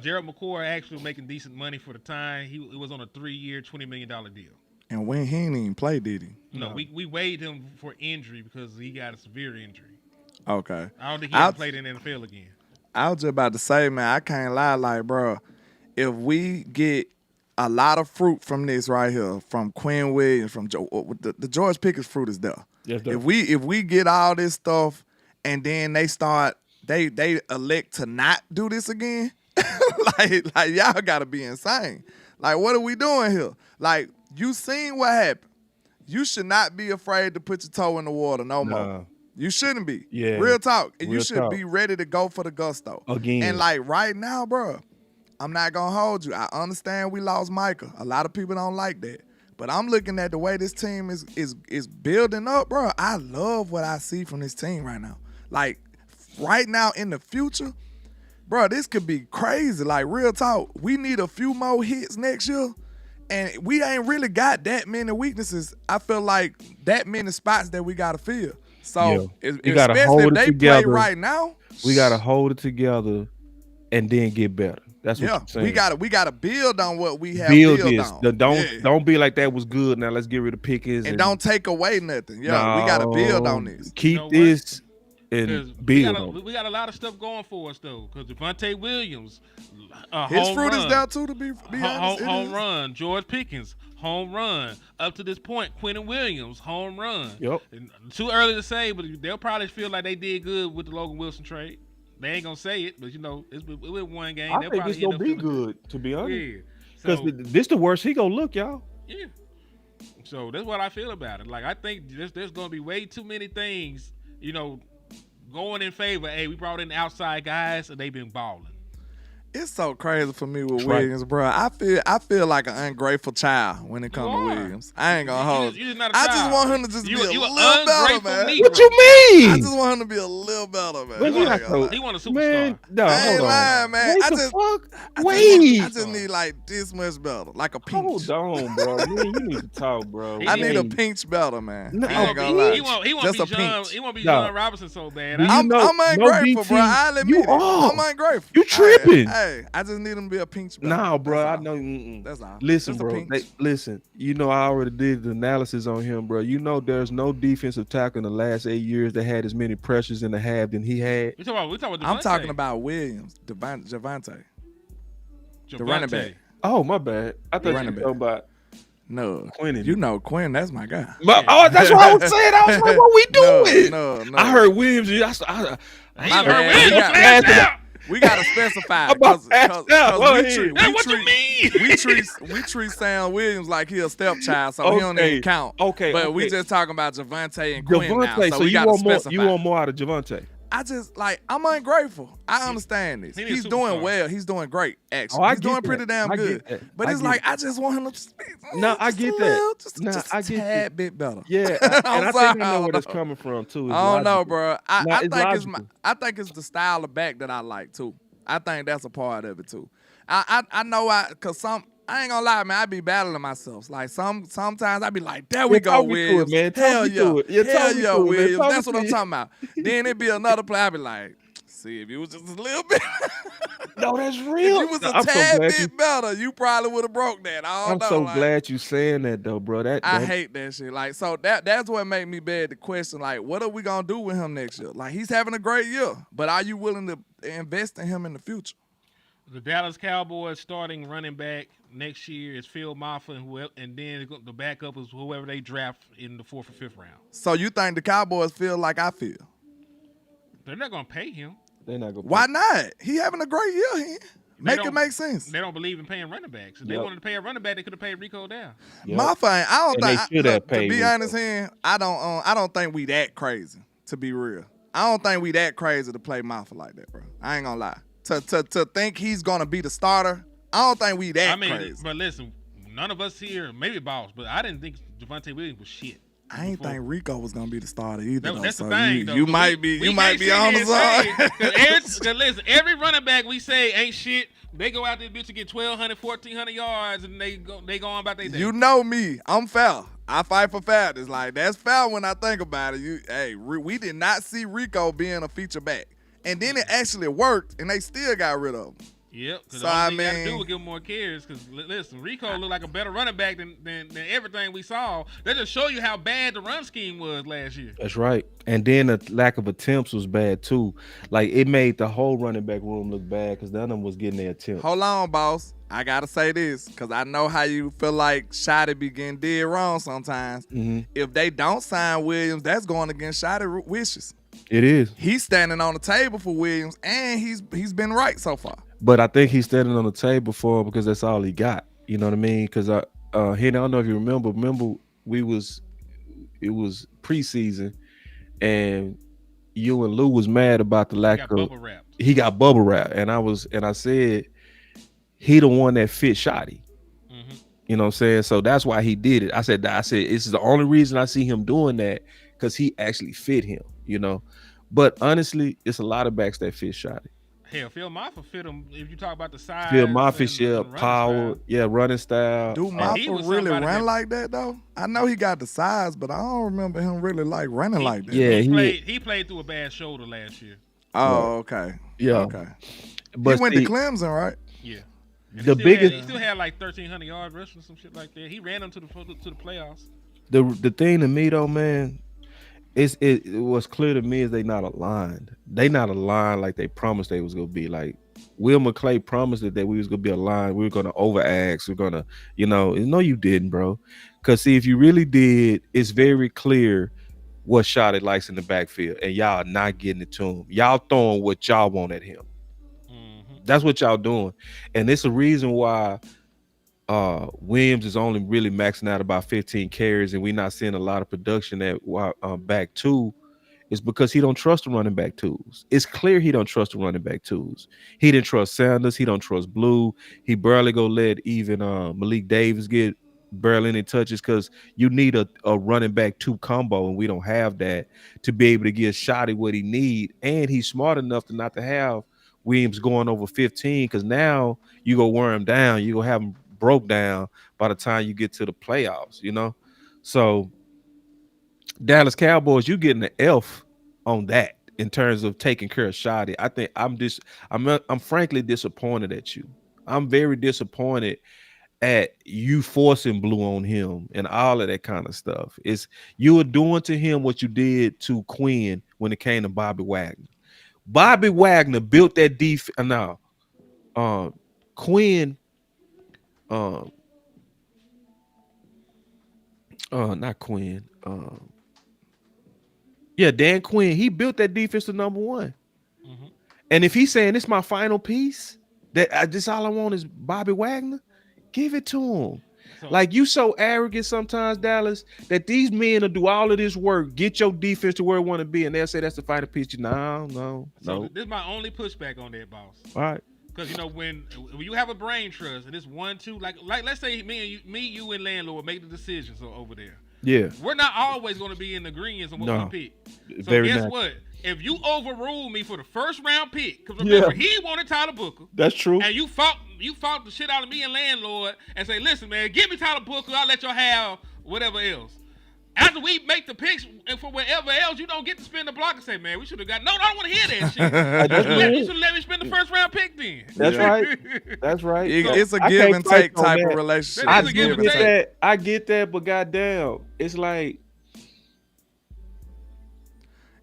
Gerald McCoy actually making decent money for the time. He was on a 3-year, $20 million deal. And when he didn't even play, did he? No, we waived him for injury because he got a severe injury. Okay. I don't think he ever played in the NFL again. I was just about to say, man, I can't lie, like, bro, if we get a lot of fruit from this right here, from Quinn Williams, from the George Pickens fruit is there. Yes, if we get all this stuff and then they elect to not do this again, like y'all gotta be insane. Like, what are we doing here? Like, you seen what happened. You should not be afraid to put your toe in the water no more. You shouldn't be. Yeah. Real talk. And Real you should talk. be ready to go for the gusto. Again. And like right now, bro, I'm not gonna hold you. I understand we lost Micah. A lot of people don't like that. But I'm looking at the way this team is building up, bro. I love what I see from this team right now. Like, right now in the future, bro, this could be crazy. Like, real talk. We need a few more hits next year. And we ain't really got that many weaknesses. I feel like that many spots that we gotta fill. So, especially if they play right now, we gotta hold it together and then get better. That's what I'm saying. we gotta build on what we have build built this. on. Don't be like that was good. Now let's get rid of Pickens and don't take away nothing. We gotta build on this. Keep this and build. We got a lot of stuff going for us though, because Devontae Williams, his fruit is there too. To be honest, home run. George Pickens, home run. Up to this point, Quentin Williams, home run. Yep. And too early to say, but they'll probably feel like they did good with the Logan Wilson trade. They ain't gonna say it, but it's with one game. I think it's gonna be good, to be honest. Yeah. Because this the worst he gonna look, y'all. Yeah. So that's what I feel about it. Like, I think there's gonna be way too many things, going in favor. Hey, we brought in outside guys and they've been balling. It's so crazy for me with Williams, bro. I feel like an ungrateful child when it comes to Williams. I ain't gonna hold you. I just want him to just be a little better, man. What you mean? I just want him to be a little better, man. He want a superstar. Man, no, I ain't hold lying, on. man. Wait I just need like this much better, like a pinch. Hold on, bro. Man, you need to talk, bro. I need a pinch better, man. No, I ain't gonna lie. He won't be John. He won't be John Robinson so bad. I'm ungrateful, bro. I'll admit it. I'm ungrateful. You tripping? Hey, I just need him to be a pinch better. Nah, bro. I know. That's all. Listen, Just a bro. pinch. Listen. I already did the analysis on him, bro. There's no defensive tackle in the last 8 years that had as many pressures in the half than he had. We talking about I'm talking about Williams, Javante, the running back. Oh, my bad. I thought you were running talking about No, Quinn. Quinn. That's my guy. Oh, that's what I was saying. I was like, what we doing? No. I heard Williams. We gotta specify What we treat Sam Williams like he a stepchild, so he don't even count. But we just talking about Javante and Quinn now, so we gotta specify. You want more out of Javante? I'm ungrateful. I understand this. He's doing well. He's doing great, actually. He's doing pretty damn good. But it's like, I just want him to speak. No, I get that. Just a tad bit better. Yeah, and I think I know where that's coming from, too. I don't know, bro. I think it's the style of back that I like, too. I think that's a part of it, too. I know because I ain't gonna lie, man. I be battling myself. Like sometimes I be like, there we go, Williams. Hell yeah, Williams. That's what I'm talking about. Then it be another play. I be like, see, if you was just a little bit. No, that's real. If you was a tad bit better, you probably would have broke that. I'm so glad you saying that though, bro. I hate that shit. Like, so that's what made me beg the question. Like, what are we gonna do with him next year? Like, he's having a great year, but are you willing to invest in him in the future? The Dallas Cowboys starting running back next year is Phil Maffa, and then the backup is whoever they draft in the 4th or 5th round. So you think the Cowboys feel like I feel? They're not going to pay him. They're not going. Why not? He having a great year. Make it make sense. They don't believe in paying running backs. If they wanted to pay a running back, they could have paid Rico down. Maffa, I don't think. To be Rico. honest, I don't think we that crazy. To be real, I don't think we that crazy to play Maffa like that, bro. I ain't gonna lie. To think he's gonna be the starter, I don't think we that crazy. But listen, none of us here, maybe Boss, but I didn't think Javante Williams was shit. I ain't think Rico was gonna be the starter either. That's though. the thing. You might be on the side. Because listen, every running back we say ain't shit, They go out there, bitch, and get 1,200, 1,400 yards, and they go on about their day. You know me. I'm fair. I fight for fairness. Like, that's fair when I think about it. We did not see Rico being a feature back. And then it actually worked, and they still got rid of him. Yep. Because So, all I they got to mean- do was give him more carries. Because, listen, Rico looked like a better running back than everything we saw. That just show you how bad the run scheme was last year. That's right. And then the lack of attempts was bad too. Like it made the whole running back room look bad because none of them was getting their attempts. Hold on, boss. I got to say this because I know how you feel like Shotty be getting dead wrong sometimes. If they don't sign Williams, that's going against Shotty wishes. It is. He's standing on the table for Williams, and he's been right so far. But I think he's standing on the table for him because that's all he got. You know what I mean? Because Henry, I don't know if you remember. Remember, it was preseason, and you and Lou was mad about the lack Got of. bubble wrapped. He got bubble wrap, and I said he the one that fit Shotty. You know what I'm saying? So that's why he did it. I said this is the only reason I see him doing that because he actually fit him. You know, but honestly, it's a lot of backs that fit Shotty. Hell, Phil Moffitt fit him. If you talk about the size, Phil Moffitt, and running power, style. running style. Do he Moffitt was really somebody run that- like that, though? I know he got the size, but I don't remember him really like running like that. Yeah, He played through a bad shoulder last year. Oh, okay. Yeah. Okay. But he went see, to Clemson, right? Yeah. And The biggest- he still had like 1,300 yards rushing or some shit like that. He ran them to the playoffs. the thing to me though, man, it was clear to me is they not aligned. They not aligned like they promised they was gonna be. Like Will McClay promised that we was gonna be aligned. We were gonna overact. We're gonna, no, you didn't, bro. Because see, if you really did, it's very clear what shot it likes in the backfield, and y'all are not getting it to him. Y'all throwing what y'all want at him. That's what y'all doing, and it's a reason why Williams is only really maxing out about 15 carries, and we're not seeing a lot of production at back two. Is because he don't trust the running back twos. It's clear he don't trust the running back twos. He didn't trust Sanders. He don't trust Blue. He barely go let even Malik Davis get barely any touches because you need a running back two combo, and we don't have that to be able to give Shotty what he need. And he's smart enough to not to have Williams going over 15 because now you go wear him down. You go have him broke down by the time you get to the playoffs, So Dallas Cowboys, you getting an F on that in terms of taking care of Shotty. I think I'm frankly disappointed at you. I'm very disappointed at you forcing Blue on him and all of that kind of stuff. It's you were doing to him what you did to Quinn when it came to Bobby Wagner. Bobby Wagner built that defense. Now, Quinn, not Quinn. Dan Quinn. He built that defense to number one. And if he's saying it's my final piece, that this all I want is Bobby Wagner, give it to him. Like you so arrogant sometimes, Dallas, that these men will do all of this work, get your defense to where it want to be, and they'll say that's the final piece. No. So this is my only pushback on that, boss. All right. Because when you have a brain trust and it's 1-2, like let's say me, you, and landlord make the decisions over there. Yeah. We're not always going to be in agreement on what we pick. So Very guess natural. what? If you overrule me for the first round pick, because remember he wanted Tyler Booker. That's true. And you fought the shit out of me and landlord and say, listen, man, give me Tyler Booker, I'll let y'all have whatever else. After we make the picks and for whatever else, you don't get to spin the block and say, man, we should have got. No, I don't want to hear that shit. You should have let me spin the first round pick then. That's right. That's right. It's a I give can't and fight take on type that. of relationship. That I is a give and get take. that. I get that, but goddamn, it's like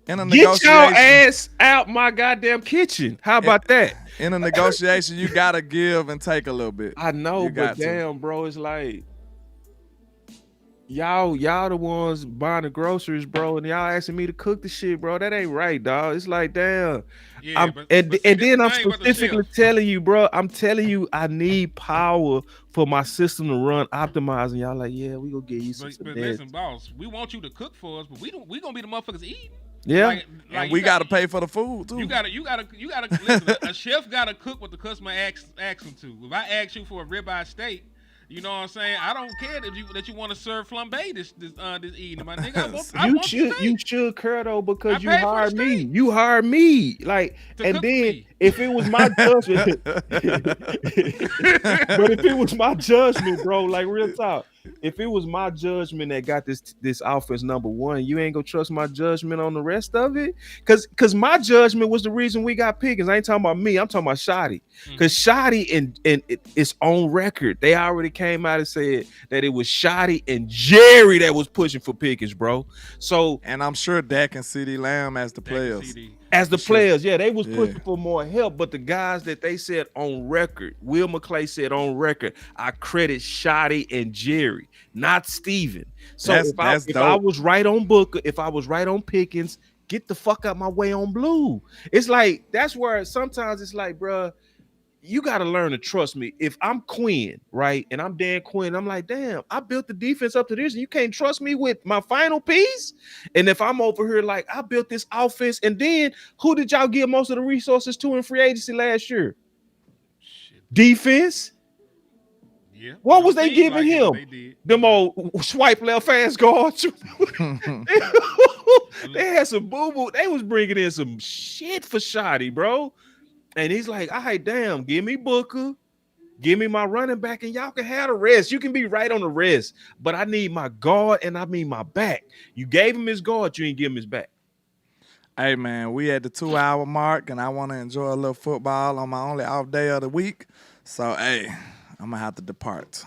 In a get your negotiation, ass out my goddamn kitchen. How about that? in a negotiation, you gotta give and take a little bit. I know, You but got to. damn, bro, it's like y'all the ones buying the groceries, bro, and y'all asking me to cook the shit, bro. That ain't right, dog. It's like, damn. Yeah, And but then see, I'm this the thing about the specifically chef. telling you, bro. I'm telling you, I need power for my system to run optimizing. Y'all like, yeah, we gonna get you some. But listen, boss, we want you to cook for us, but we gonna be the motherfuckers eating. Yeah. Like And you we gotta pay for the food too. You gotta listen. A chef gotta cook what the customer asks him to. If I ask you for a ribeye steak, You know what I'm saying? I don't care that you want to serve flambe this evening, my nigga. I You want the should steak. care though I because you paid for the hired me. steak You hired me. Like, to and cook for then me. if it was my judgment, but if it was my judgment, bro, like real talk, if it was my judgment that got this offense number one, you ain't gonna trust my judgment on the rest of it. Cause my judgment was the reason we got Pickens. I ain't talking about me, I'm talking about Shotty. Cause Shotty and it's on record. They already came out and said that it was Shotty and Jerry that was pushing for Pickens, bro. So And I'm sure Dak and CeeDee Lamb as the players. as the Sure. players, yeah, they was Yeah. pushing for more help. But the guys that they said on record, Will McClay said on record, I credit Shotty and Jerry, not Steven. So That's if I dope. was right on Booker, if I was right on Pickens, get the fuck out my way on Blue. It's like that's where sometimes it's like, bruh, you got to learn to trust me. If I'm Quinn, right, and I'm Dan Quinn, I'm like, damn, I built the defense up to this, and you can't trust me with my final piece. And if I'm over here like I built this offense, and then who did y'all give most of the resources to in free agency last year? Shit. Defense. Yeah. What It was don't they seem giving like it, him? but they did. Them old swipe left fast guards. They had some boo boo. They was bringing in some shit for Shotty, bro. And he's like, all right, damn, give me Booker. Give me my running back, and y'all can have the rest. You can be right on the rest, but I need my guard, and I mean my back. You gave him his guard, you ain't give him his back. Hey man, we at the 2 hour mark, and I want to enjoy a little football on my only off day of the week. So hey, I'm gonna have to depart.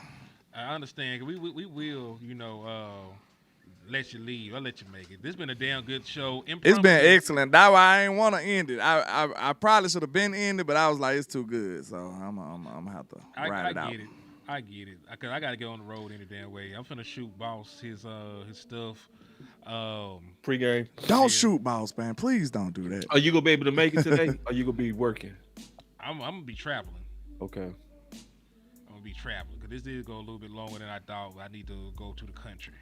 I understand. 'Cause we will, let you leave. I'll let you make it. This been a damn good show. It's been Impromptu. excellent. That's why I ain't want to end it. I probably should have been ended, but I was like, it's too good. So I'm gonna have to ride it out. I get it. Cause I gotta get on the road any damn way. I'm finna shoot boss his stuff. Pre-game. Don't Yeah. shoot, boss man. Please don't do that. Are you gonna be able to make it today? Or you gonna be working? I'm gonna be traveling. Okay. I'm gonna be traveling because this did go a little bit longer than I thought. I need to go to the country.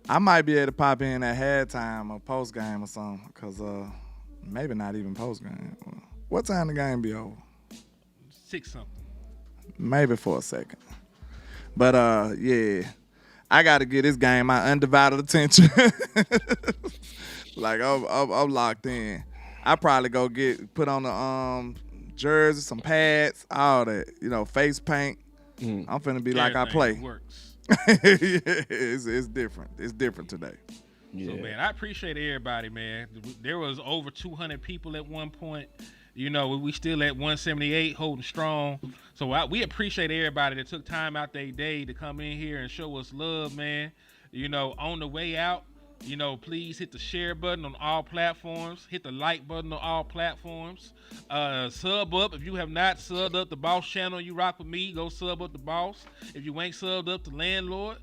I might be able to pop in at halftime or post game or something, cause maybe not even post game. What time the game be over? 6 something. Maybe for a second. But yeah, I got to get this game my undivided attention. Like I'm locked in. I probably go put on the jersey, some pads, all that, face paint. I'm finna be like I Everything play. works. It's different. It's different today. Yeah. So man, I appreciate everybody, man. There was over 200 people at one point. We still at 178, holding strong. So we appreciate everybody that took time out their day to come in here and show us love, man. On the way out, please hit the share button on all platforms. Hit the like button on all platforms. Sub up if you have not subbed up the Boss channel. You rock with me. Go sub up the Boss. If you ain't subbed up the Landlord,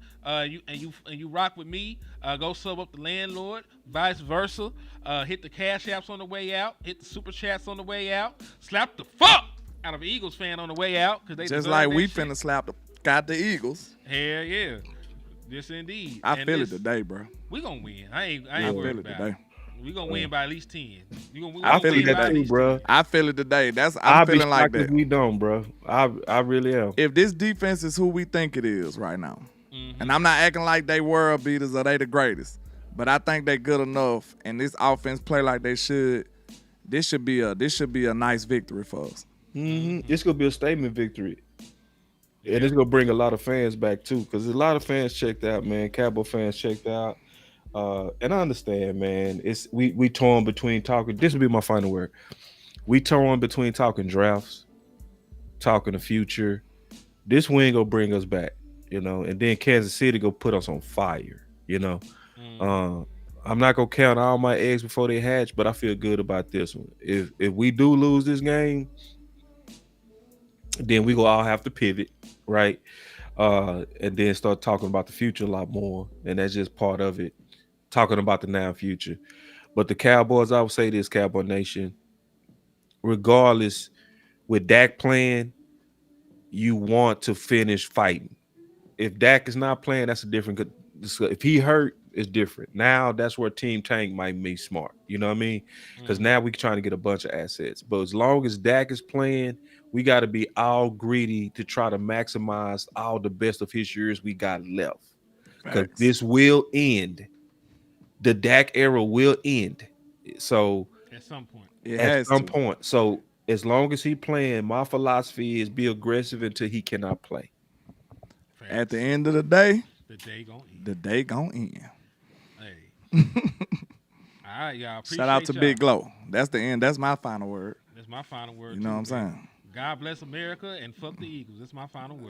you rock with me. Go sub up the Landlord. Vice versa. Hit the cash apps on the way out. Hit the super chats on the way out. Slap the fuck out of an Eagles fan on the way out because they Just deserve like that we shit. finna slap got the Eagles. Hell yeah. Yes indeed. I And feel it this- today, bro. We gonna win. I ain't I worried feel it about today. it. We gonna win by at least 10. We I gonna feel win it by at today. least bro. 10. I feel it today. I'm I'll be feeling like shocked if that. we don't, bro. I really am. If this defense is who we think it is right now, Mm-hmm. and I'm not acting like they world beaters or they the greatest, but I think they good enough, and this offense play like they should. This should be a nice victory for us. It's gonna be a statement victory. And it's gonna bring a lot of fans back too, because a lot of fans checked out, man. Cowboy fans checked out. And I understand, man. It's we torn between talking. This will be my final word. We torn between talking drafts, talking the future. This win gonna bring us back, and then Kansas City go put us on fire, I'm not gonna count all my eggs before they hatch, but I feel good about this one. If we do lose this game, then we gonna all have to pivot, right? And then start talking about the future a lot more, and that's just part of it. Talking about the now future. But the Cowboys, I would say this, Cowboy Nation, regardless, with Dak playing, you want to finish fighting. If Dak is not playing, that's a different. If he hurt, It's different. Now that's where Team Tank might be smart. You know what I mean? Because now we trying to get a bunch of assets. But as long as Dak is playing, we got to be all greedy to try to maximize all the best of his years we got left. Because Facts. this will end. The Dak era will end. So At some point. It at has some to. point. So as long as he playing, my philosophy is be aggressive until he cannot play. At the Facts. end of the day, The day gonna end. the day gonna end. Hey. All right, y'all. Appreciate Shout out to y'all. Big Glow. That's the end. That's my final word. That's my final word. You know what I'm too, man. saying? God bless America and fuck the Eagles. That's my final word.